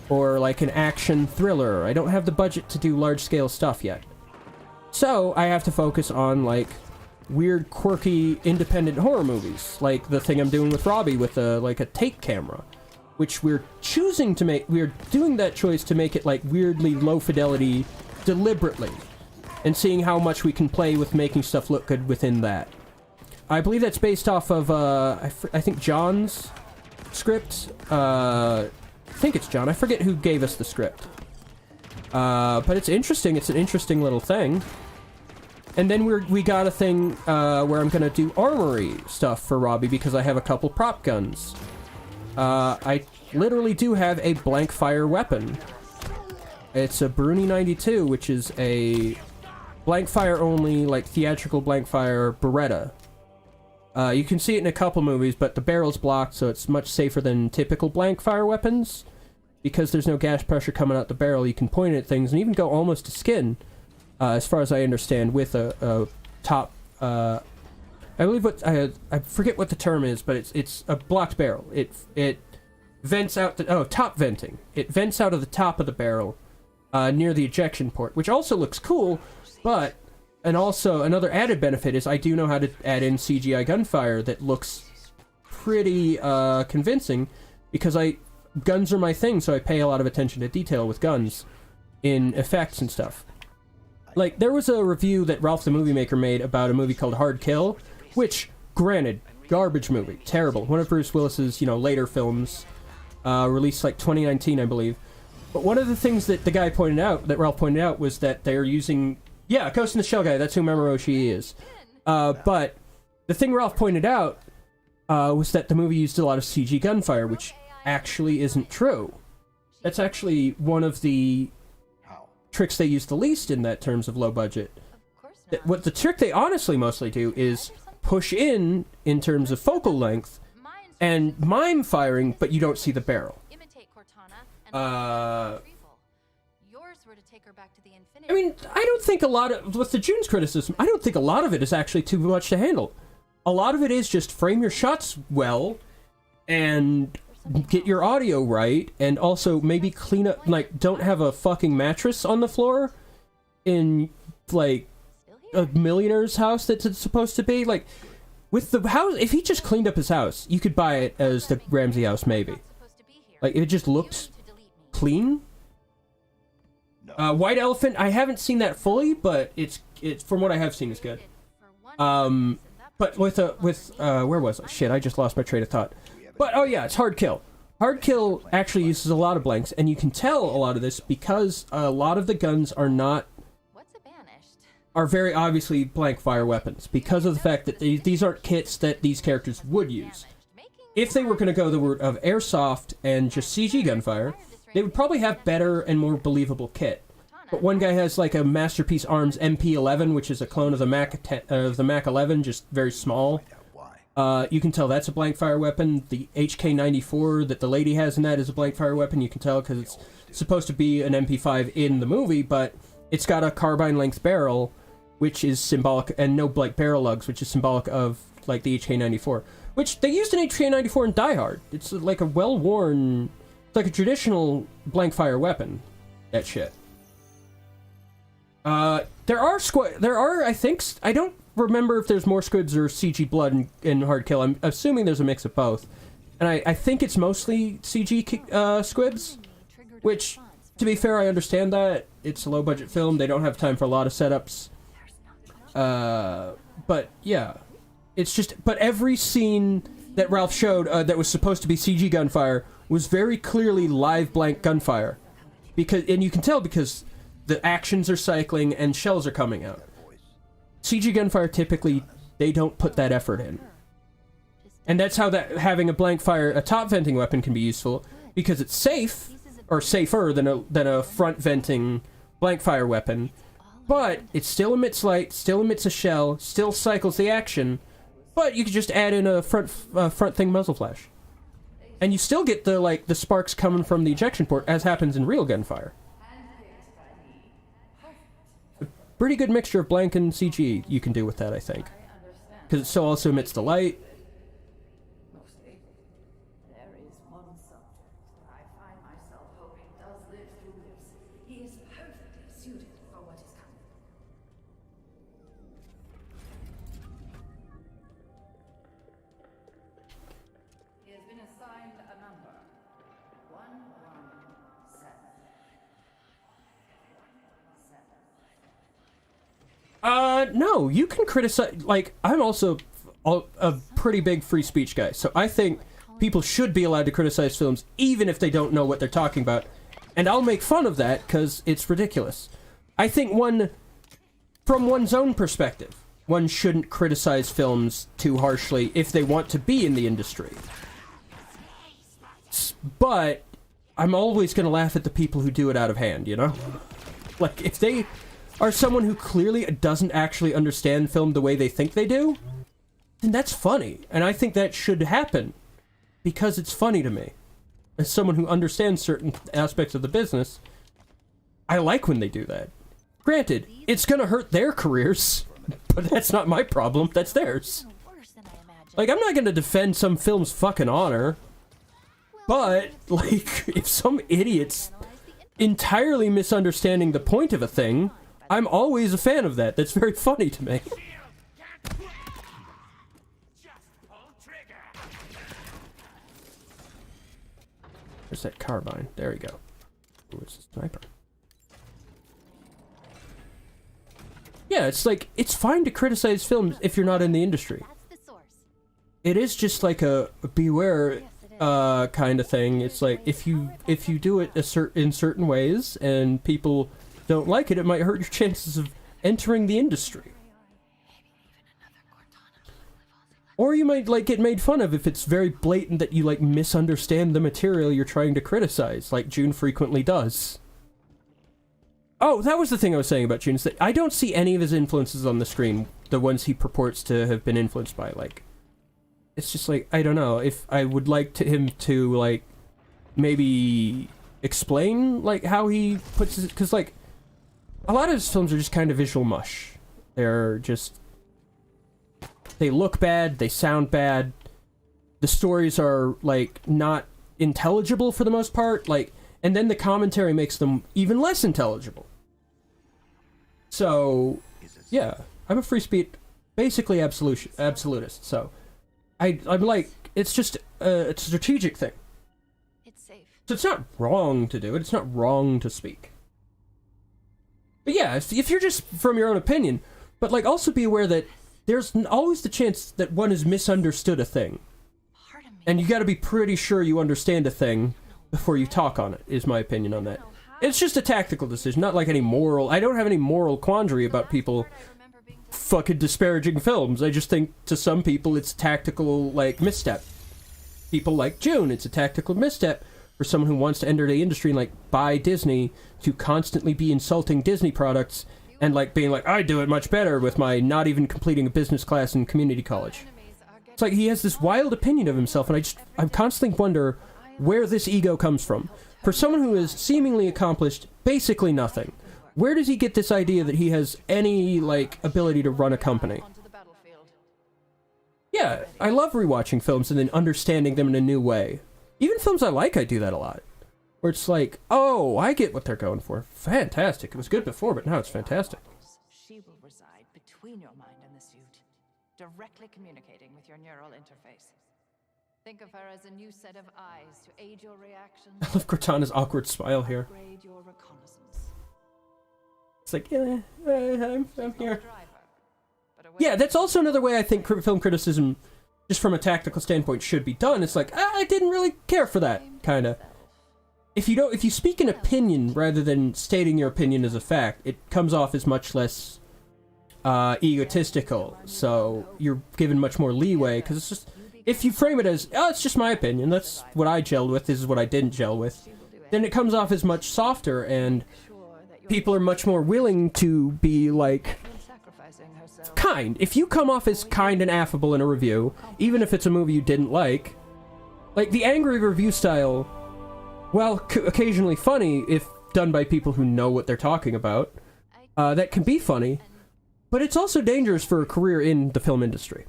Or, like, an action thriller. I don't have the budget to do large-scale stuff yet. So, I have to focus on, like, weird, quirky, independent horror movies. Like the thing I'm doing with Robbie with, like, a tape camera. Which we're choosing to make... We're doing that choice to make it, like, weirdly low fidelity deliberately. And seeing how much we can play with making stuff look good within that. I believe that's based off of, I think John's script. I think it's John. I forget who gave us the script. But it's interesting. It's an interesting little thing. And then we got a thing where I'm going to do armory stuff for Robbie because I have a couple prop guns. I literally do have a blank fire weapon. It's a Bruni 92, which is a blank fire only, like theatrical blank fire Beretta. You can see it in a couple movies, but the barrel's blocked, so it's much safer than typical blank fire weapons. Because there's no gas pressure coming out the barrel, you can point it at things and even go almost to skin, as far as I understand, with a top... I believe what... I forget what the term is, but it's a blocked barrel. It vents out the... Oh, top venting. It vents out of the top of the barrel, near the ejection port, which also looks cool, but... And also, another added benefit is I do know how to add in CGI gunfire that looks pretty convincing, because guns are my thing, so I pay a lot of attention to detail with guns in effects and stuff. Like, there was a review that Ralph the Movie Maker made about a movie called Hard Kill, which, granted, garbage movie, terrible. One of Bruce Willis's, later films, released like 2019, I believe. But one of the things that Ralph pointed out, was that they're using... Yeah, Ghost in the Shell guy, that's who Mamoru Oshii is. But the thing Ralph pointed out was that the movie used a lot of CG gunfire, which actually isn't true. That's actually one of the tricks they use the least in that terms of low budget. What the trick they honestly mostly do is push in terms of focal length and mime firing, but you don't see the barrel. I mean, I don't think a lot of, with the June's criticism, I don't think a lot of it is actually too much to handle. A lot of it is just frame your shots well, and get your audio right, and also maybe clean up, like, don't have a fucking mattress on the floor in, like, a millionaire's house that's it's supposed to be. Like, with the house, if he just cleaned up his house, you could buy it as the Ramsey house, maybe. Like, it just looked clean. White Elephant, I haven't seen that fully, but it's from what I have seen, is good. But where was I? Shit, I just lost my train of thought. But, oh yeah, it's Hard Kill. Hard Kill actually uses a lot of blanks, and you can tell a lot of this because a lot of the guns are very obviously blank fire weapons, because of the fact that these aren't kits that these characters would use. If they were going to go the route of airsoft and just CG gunfire, they would probably have better and more believable kit. But one guy has like a Masterpiece Arms MP11, which is a clone of the Mac 11, just very small. You can tell that's a blank fire weapon. The HK94 that the lady has in that is a blank fire weapon. You can tell because it's supposed to be an MP5 in the movie, but it's got a carbine length barrel, which is symbolic, and no like barrel lugs, which is symbolic of like the HK94, which they used an HK94 in Die Hard. It's like a well-worn, it's like a traditional blank fire weapon. That shit. There are, I think, I don't remember if there's more squibs or CG blood in Hard Kill. I'm assuming there's a mix of both. And I think it's mostly CG squibs, which, to be fair, I understand that. It's a low-budget film. They don't have time for a lot of setups. But, yeah. It's just, but every scene that Ralph showed that was supposed to be CG gunfire was very clearly live blank gunfire. And you can tell because the actions are cycling and shells are coming out. CG gunfire, typically, they don't put that effort in. And that's how having a blank fire, a top venting weapon can be useful, because it's safe, or safer than a front venting blank fire weapon, but it still emits light, still emits a shell, still cycles the action, but you can just add in a front thing muzzle flash. And you still get the sparks coming from the ejection port, as happens in real gunfire. Pretty good mixture of blank and CG you can do with that, I think. Because it still also emits the light. There is one subject I find myself hoping does live through this. He is perfectly suited for what is coming. He has been assigned a number. 117. No, you can criticize, like, I'm also a pretty big free speech guy, so I think people should be allowed to criticize films even if they don't know what they're talking about, and I'll make fun of that because it's ridiculous. I think from one's own perspective, one shouldn't criticize films too harshly if they want to be in the industry. But I'm always going to laugh at the people who do it out of hand, you know? Like, if they are someone who clearly doesn't actually understand film the way they think they do, then that's funny. And I think that should happen because it's funny to me. As someone who understands certain aspects of the business, I like when they do that. Granted, it's gonna hurt their careers, but that's not my problem, that's theirs. Like, I'm not gonna defend some film's fucking honor, but, like, if some idiot's entirely misunderstanding the point of a thing, I'm always a fan of that. That's very funny to me. There's that carbine. There we go. Ooh, it's a sniper. Yeah, it's like, it's fine to criticize films if you're not in the industry. It is just like a beware kind of thing. It's like, if you do it in certain ways and people don't like it, it might hurt your chances of entering the industry. Or you might, like, get made fun of if it's very blatant that you, like, misunderstand the material you're trying to criticize, like June frequently does. Oh, that was the thing I was saying about June, is that I don't see any of his influences on the screen, the ones he purports to have been influenced by, like... It's just like, I don't know, if I would like him to, like, maybe explain, like, how he puts his... Because, like, a lot of his films are just kind of visual mush. They're just... They look bad, they sound bad, the stories are, like, not intelligible for the most part, like, and then the commentary makes them even less intelligible. So, yeah, I'm a free speech, basically absolutist, so, I'm like, it's just a strategic thing. It's safe. So it's not wrong to do it, it's not wrong to speak. But yeah, if you're just from your own opinion, but, like, also be aware that there's always the chance that one has misunderstood a thing. And you gotta be pretty sure you understand a thing before you talk on it, is my opinion on that. It's just a tactical decision, not like any moral... I don't have any moral quandary about people fucking disparaging films. I just think, to some people, it's a tactical, like, misstep. People like June, it's a tactical misstep for someone who wants to enter the industry and, like, buy Disney to constantly be insulting Disney products and, like, being like, I do it much better with my not even completing a business class in community college. It's like he has this wild opinion of himself, and I constantly wonder where this ego comes from. For someone who has seemingly accomplished basically nothing, where does he get this idea that he has any, like, ability to run a company? Yeah, I love rewatching films and then understanding them in a new way. Even films I like, I do that a lot. Where it's like, oh, I get what they're going for. Fantastic. It was good before, but now it's fantastic. She will reside between your mind and the suit, directly communicating with your neural interface. Think of her as a new set of eyes to aid your reactions. I love Cortana's awkward smile here. Upgrade your reconnaissance. It's like, yeah, I'm here. Yeah, that's also another way I think film criticism, just from a tactical standpoint, should be done. It's like, I didn't really care for that, kind of. If you speak an opinion rather than stating your opinion as a fact, it comes off as much less egotistical. So you're given much more leeway, because it's just, if you frame it as, oh, it's just my opinion, that's what I gelled with, this is what I didn't gel with, then it comes off as much softer, and people are much more willing to be, like, kind. If you come off as kind and affable in a review, even if it's a movie you didn't like the angry review style, while occasionally funny if done by people who know what they're talking about, that can be funny, but it's also dangerous for a career in the film industry.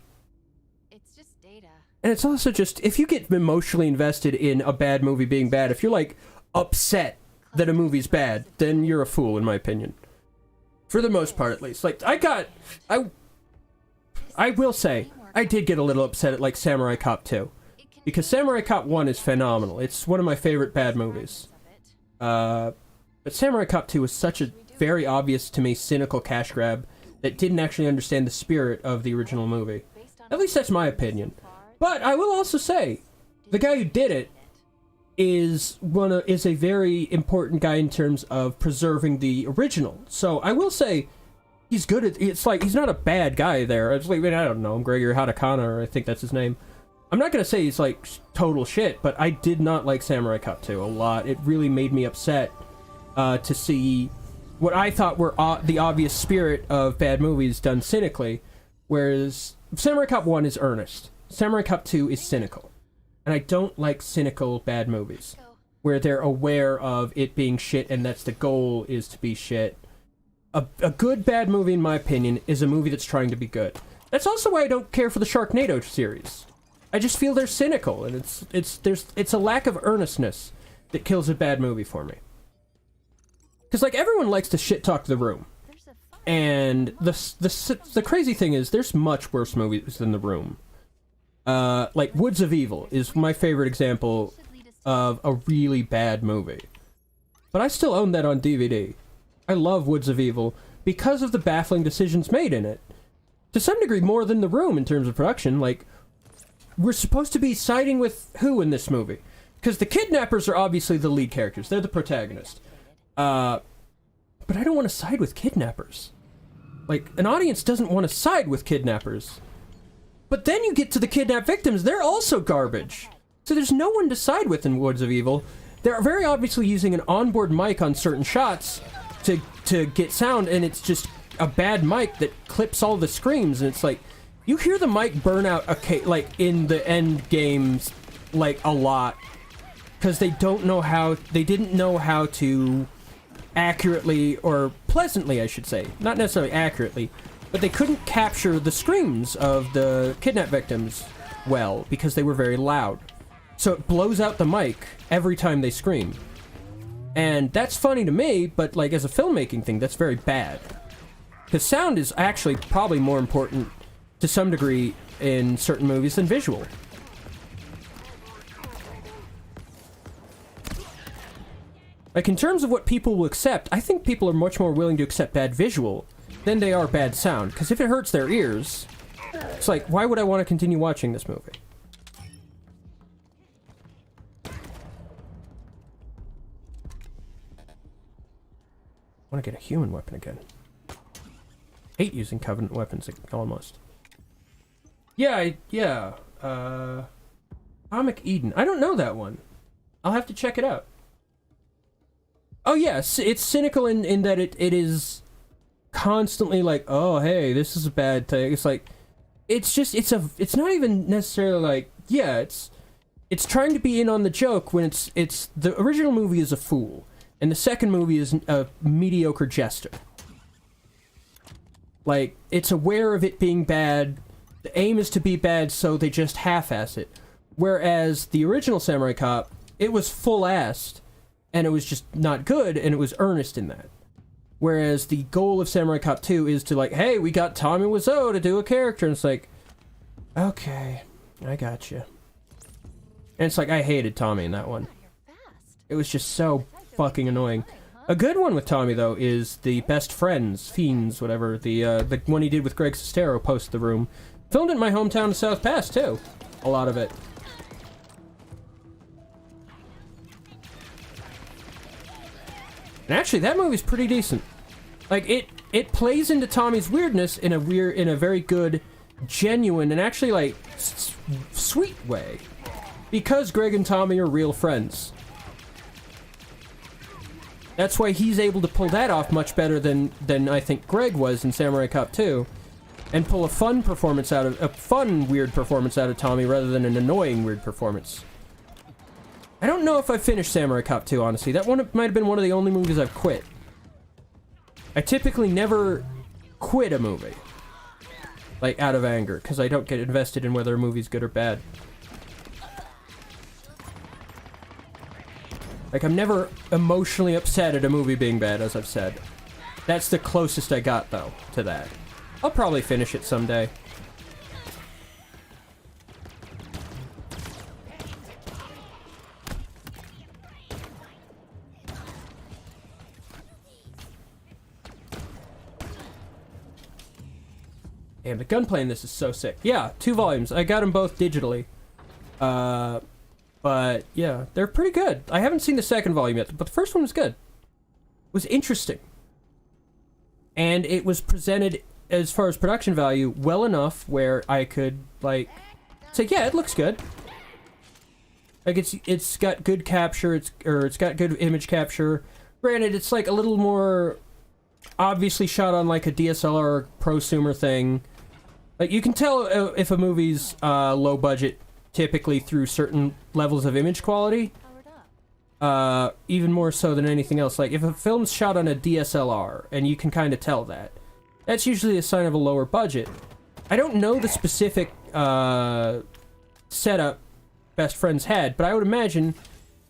It's just data. And it's also just, if you get emotionally invested in a bad movie being bad, if you're, like, upset that a movie's bad, then you're a fool, in my opinion. For the most part, at least. Like, I will say, I did get a little upset at, like, Samurai Cop 2. Because Samurai Cop 1 is phenomenal. It's one of my favorite bad movies. But Samurai Cop 2 was such a very obvious to me cynical cash grab that didn't actually understand the spirit of the original movie. At least that's my opinion. But I will also say, the guy who did it is a very important guy in terms of preserving the original. So I will say, he's good at, it's like, he's not a bad guy there. It's like, I don't know, Gregory Hatakana, or I think that's his name. I'm not gonna say he's, like, total shit, but I did not like Samurai Cop 2 a lot. It really made me upset to see what I thought were the obvious spirit of bad movies done cynically, whereas Samurai Cop 1 is earnest. Samurai Cop 2 is cynical. And I don't like cynical bad movies, where they're aware of it being shit and that's the goal is to be shit. A good bad movie, in my opinion, is a movie that's trying to be good. That's also why I don't care for the Sharknado series. I just feel they're cynical, and it's a lack of earnestness that kills a bad movie for me. Because, like, everyone likes to shit-talk The Room. And the crazy thing is, there's much worse movies than The Room. Like, Woods of Evil is my favorite example of a really bad movie. But I still own that on DVD. I love Woods of Evil because of the baffling decisions made in it. To some degree, more than The Room in terms of production. Like, we're supposed to be siding with who in this movie? Because the kidnappers are obviously the lead characters. They're the protagonist. But I don't want to side with kidnappers. Like, an audience doesn't want to side with kidnappers. But then you get to the kidnapped victims, they're also garbage. So there's no one to side with in Woods of Evil. They're very obviously using an onboard mic on certain shots to get sound, and it's just a bad mic that clips all the screams, and it's like, you hear the mic burn out, like, in the end games, like, a lot. Because they didn't know how to accurately, or pleasantly, I should say, not necessarily accurately, but they couldn't capture the screams of the kidnap victims well, because they were very loud. So it blows out the mic every time they scream. And that's funny to me, but, like, as a filmmaking thing, that's very bad. Because sound is actually probably more important, to some degree, in certain movies than visual. Like, in terms of what people will accept, I think people are much more willing to accept bad visual than they are bad sound. Because if it hurts their ears, it's like, why would I want to continue watching this movie? I want to get a human weapon again. Hate using Covenant weapons, almost. Yeah. Atomic Eden. I don't know that one. I'll have to check it out. Oh, yes, it's cynical in that it is constantly like, oh, hey, this is a bad thing. It's like, it's not even necessarily like, yeah, it's trying to be in on the joke when it's the original movie is a fool, and the second movie is a mediocre jester. Like, it's aware of it being bad, the aim is to be bad, so they just half-ass it. Whereas the original Samurai Cop, it was full-assed, and it was just not good, and it was earnest in that. Whereas the goal of Samurai Cop 2 is to, like, hey, we got Tommy Wiseau to do a character, and it's like, okay, I got you. And it's like, I hated Tommy in that one. It was just so fucking annoying. A good one with Tommy, though, is the Best Friends, Fiends, whatever, the one he did with Greg Sestero post The Room. Filmed in my hometown of South Pass, too. A lot of it. And actually, that movie's pretty decent. Like, it plays into Tommy's weirdness in a very good, genuine, and actually, like, sweet way. Because Greg and Tommy are real friends. That's why he's able to pull that off much better than I think Greg was in Samurai Cop 2. And pull a fun, weird performance out of Tommy rather than an annoying, weird performance. I don't know if I finished Samurai Cop 2, honestly. That one might have been one of the only movies I've quit. I typically never quit a movie. Like, out of anger, because I don't get invested in whether a movie's good or bad. Like, I'm never emotionally upset at a movie being bad, as I've said. That's the closest I got, though, to that. I'll probably finish it someday. Damn, the gunplay in this is so sick. Yeah, 2 volumes. I got them both digitally. But, yeah, they're pretty good. I haven't seen the second volume yet, but the first one was good. It was interesting. And it was presented, as far as production value, well enough where I could, like, say, yeah, it looks good. Like, it's got good capture, it's got good image capture. Granted, it's, like, a little more obviously shot on like a DSLR or prosumer thing. Like, you can tell if a movie's low budget typically through certain levels of image quality. Even more so than anything else. Like, if a film's shot on a DSLR, and you can kind of tell that, that's usually a sign of a lower budget. I don't know the specific setup Best Friends had, but I would imagine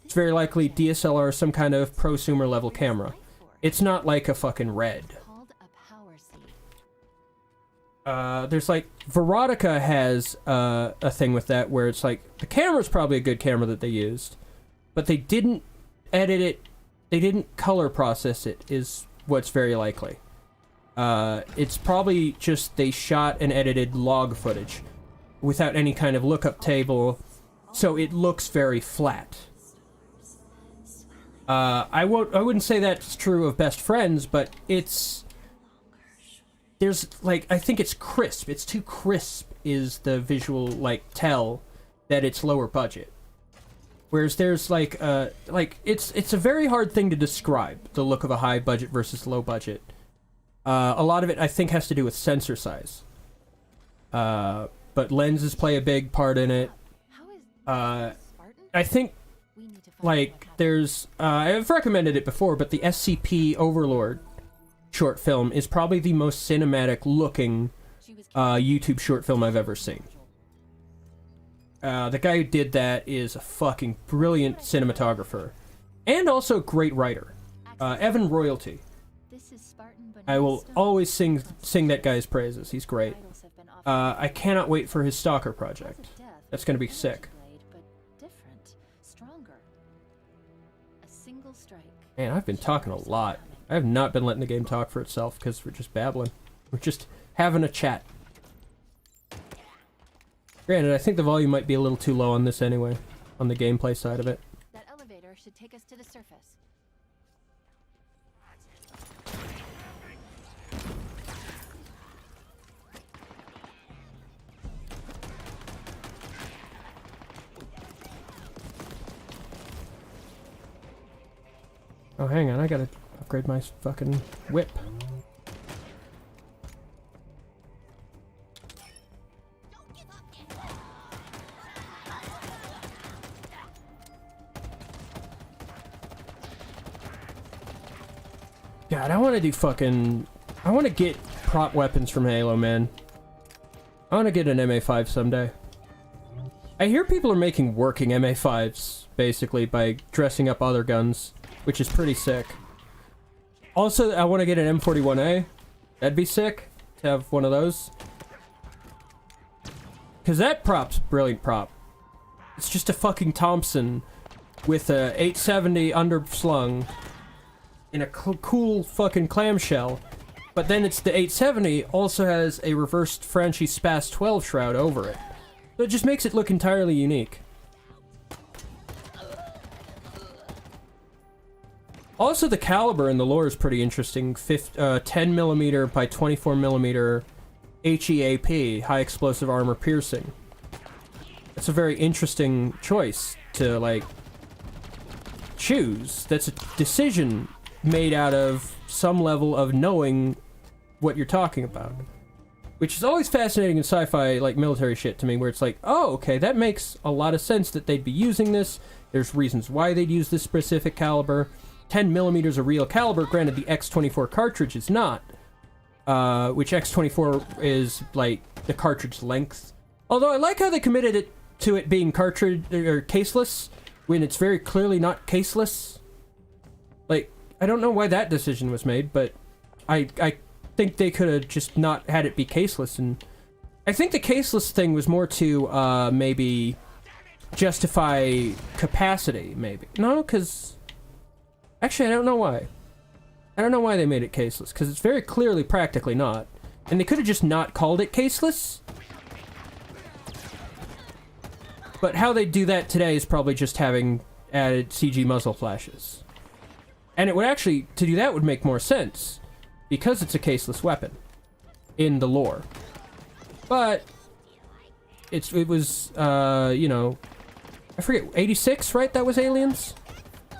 it's very likely DSLR is some kind of prosumer level camera. It's not like a fucking Red. There's like, Veronica has a thing with that where it's like, the camera's probably a good camera that they used, but they didn't edit it, they didn't color process it, is what's very likely. It's probably just they shot and edited log footage without any kind of lookup table, so it looks very flat. I wouldn't say that's true of Best Friends, but there's like, I think it's crisp. It's too crisp is the visual like tell that it's lower budget. Whereas there's like it's a very hard thing to describe, the look of a high budget versus low budget. A lot of it I think has to do with sensor size. But lenses play a big part in it. I think like there's I've recommended it before, but the SCP Overlord short film is probably the most cinematic looking YouTube short film I've ever seen. The guy who did that is a fucking brilliant cinematographer and also a great writer. Evan Royalty. I will always sing that guy's praises. He's great. I cannot wait for his Stalker project. That's gonna be sick. Man, I've been talking a lot. I have not been letting the game talk for itself because we're just babbling. We're just having a chat. Granted, I think the volume might be a little too low on this anyway, on the gameplay side of it. That elevator should take us to the surface. Oh, hang on, I gotta upgrade my fucking whip. God, I want to do fucking... I want to get prop weapons from Halo, man. I want to get an MA5 someday. I hear people are making working MA5s, basically, by dressing up other guns, which is pretty sick. Also, I want to get an M41A. That'd be sick, to have one of those. Because that prop's a brilliant prop. It's just a fucking Thompson with a 870 underslung in a cool fucking clamshell, but then it's the 870 also has a reversed Frenchy Spas 12 shroud over it. So it just makes it look entirely unique. Also, the caliber in the lore is pretty interesting. 10mm by 24mm HEAP, high explosive armor piercing. That's a very interesting choice to, like, choose. That's a decision made out of some level of knowing what you're talking about. Which is always fascinating in sci-fi, like, military shit to me, where it's like, oh, okay, that makes a lot of sense that they'd be using this. There's reasons why they'd use this specific caliber. 10mm is a real caliber, granted the X24 cartridge is not. Which X24 is, like, the cartridge length. Although I like how they committed it to it being cartridge, or caseless, when it's very clearly not caseless. Like, I don't know why that decision was made, but I think they could have just not had it be caseless, and I think the caseless thing was more to, maybe justify capacity, maybe. No, because... Actually, I don't know why. I don't know why they made it caseless, because it's very clearly practically not. And they could have just not called it caseless. But how they do that today is probably just having added CG muzzle flashes. And it would actually, to do that would make more sense, because it's a caseless weapon in the lore. But it was, you know, I forget, 86, right? That was Aliens?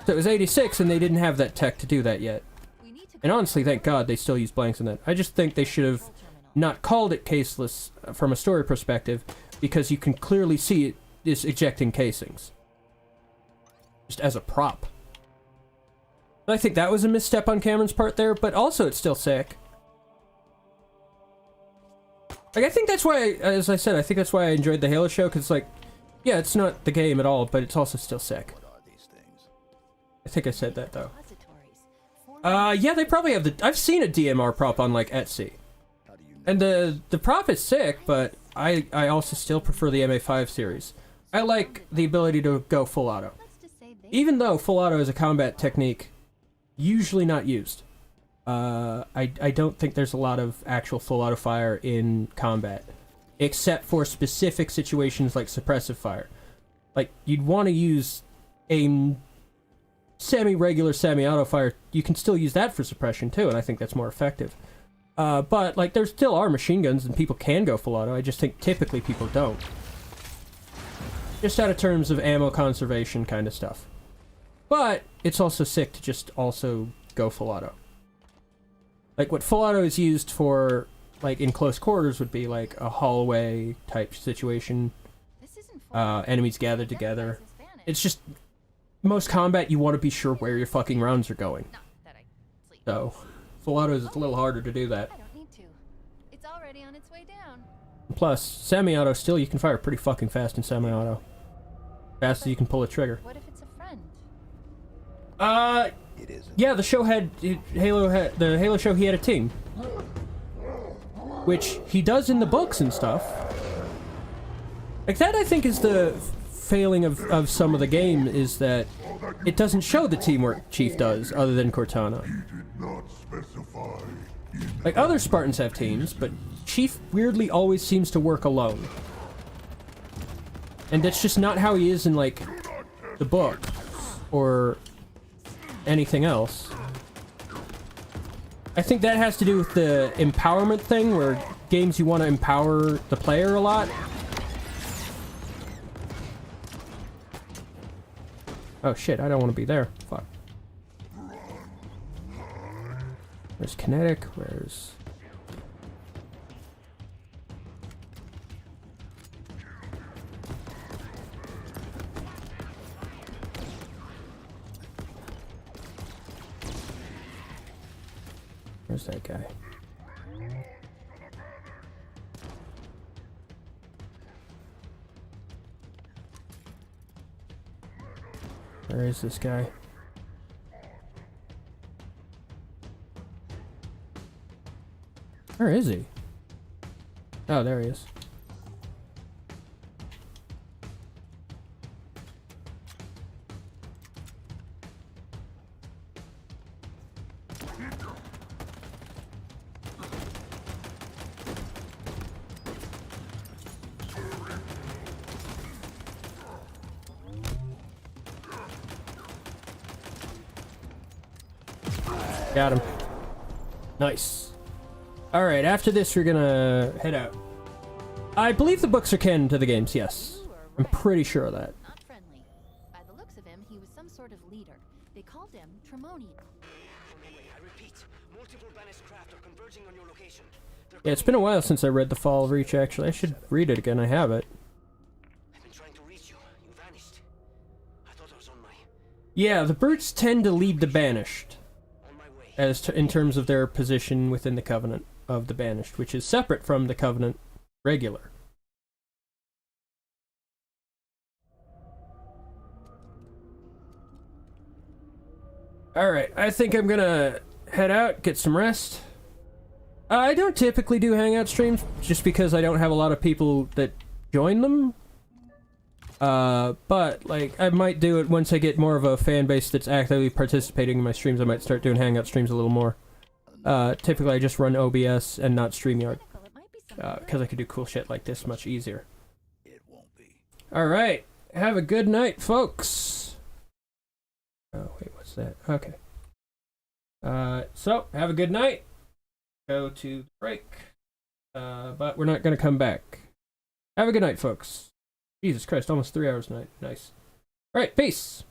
So it was 86, and they didn't have that tech to do that yet. And honestly, thank God they still use blanks in that. I just think they should have not called it caseless from a story perspective, because you can clearly see it is ejecting casings. Just as a prop. I think that was a misstep on Cameron's part there, but also it's still sick. Like, I think that's why, as I said, I think that's why I enjoyed the Halo show, because, like, yeah, it's not the game at all, but it's also still sick. I think I said that, though. Yeah, they probably have the... I've seen a DMR prop on, like, Etsy. And the prop is sick, but I also still prefer the MA5 series. I like the ability to go full auto. Even though full auto is a combat technique usually not used. I don't think there's a lot of actual full auto fire in combat, except for specific situations like suppressive fire. Like, you'd want to use a semi-regular semi-auto fire. You can still use that for suppression too, and I think that's more effective. But, like, there still are machine guns and people can go full auto. I just think typically people don't. Just out of terms of ammo conservation kind of stuff. But it's also sick to just also go full auto. Like, what full auto is used for, like, in close quarters would be, like, a hallway type situation. Enemies gathered together. It's just, most combat, you want to be sure where your fucking rounds are going. So, full auto is a little harder to do that. I don't need to. It's already on its way down. Plus, semi-auto, still, you can fire pretty fucking fast in semi-auto. Fast as you can pull a trigger. What if it's a friend? Yeah, the show had the Halo show. He had a team, which he does in the books and stuff. Like that, I think is the failing of some of the game, is that it doesn't show the teamwork Chief does, other than Cortana. Like other Spartans have teams, but Chief weirdly always seems to work alone, and that's just not how he is in like the book or anything else. I think that has to do with the empowerment thing, where games you want to empower the player a lot. Oh shit, I don't want to be there. Fuck. Where's kinetic? Where's... Where's that guy? Where is this guy? Where is he? Oh, there he is. Got him. Nice. Alright, after this we're gonna head out. I believe the books are canon to the games, yes. I'm pretty sure of that. Not friendly. By the looks of him, he was some sort of leader. They called him Tremonian. I repeat, multiple banished craft are converging on your location. Yeah, it's been a while since I read The Fall of Reach, actually. I should read it again. I have it. I've been trying to reach you. You vanished. I thought I was on my... Yeah, the brutes tend to lead the banished. As in terms of their position within the Covenant of the Banished, which is separate from the Covenant regular. Alright, I think I'm gonna head out, get some rest. I don't typically do hangout streams, just because I don't have a lot of people that join them. But, like, I might do it once I get more of a fan base that's actively participating in my streams. I might start doing hangout streams a little more. Typically I just run OBS and not StreamYard. Because I could do cool shit like this much easier. Alright, have a good night, folks! Oh, wait, what's that? Okay. So, have a good night. Go to the break. But we're not gonna come back. Have a good night, folks. Jesus Christ, almost 3 hours tonight. Nice. Alright, peace!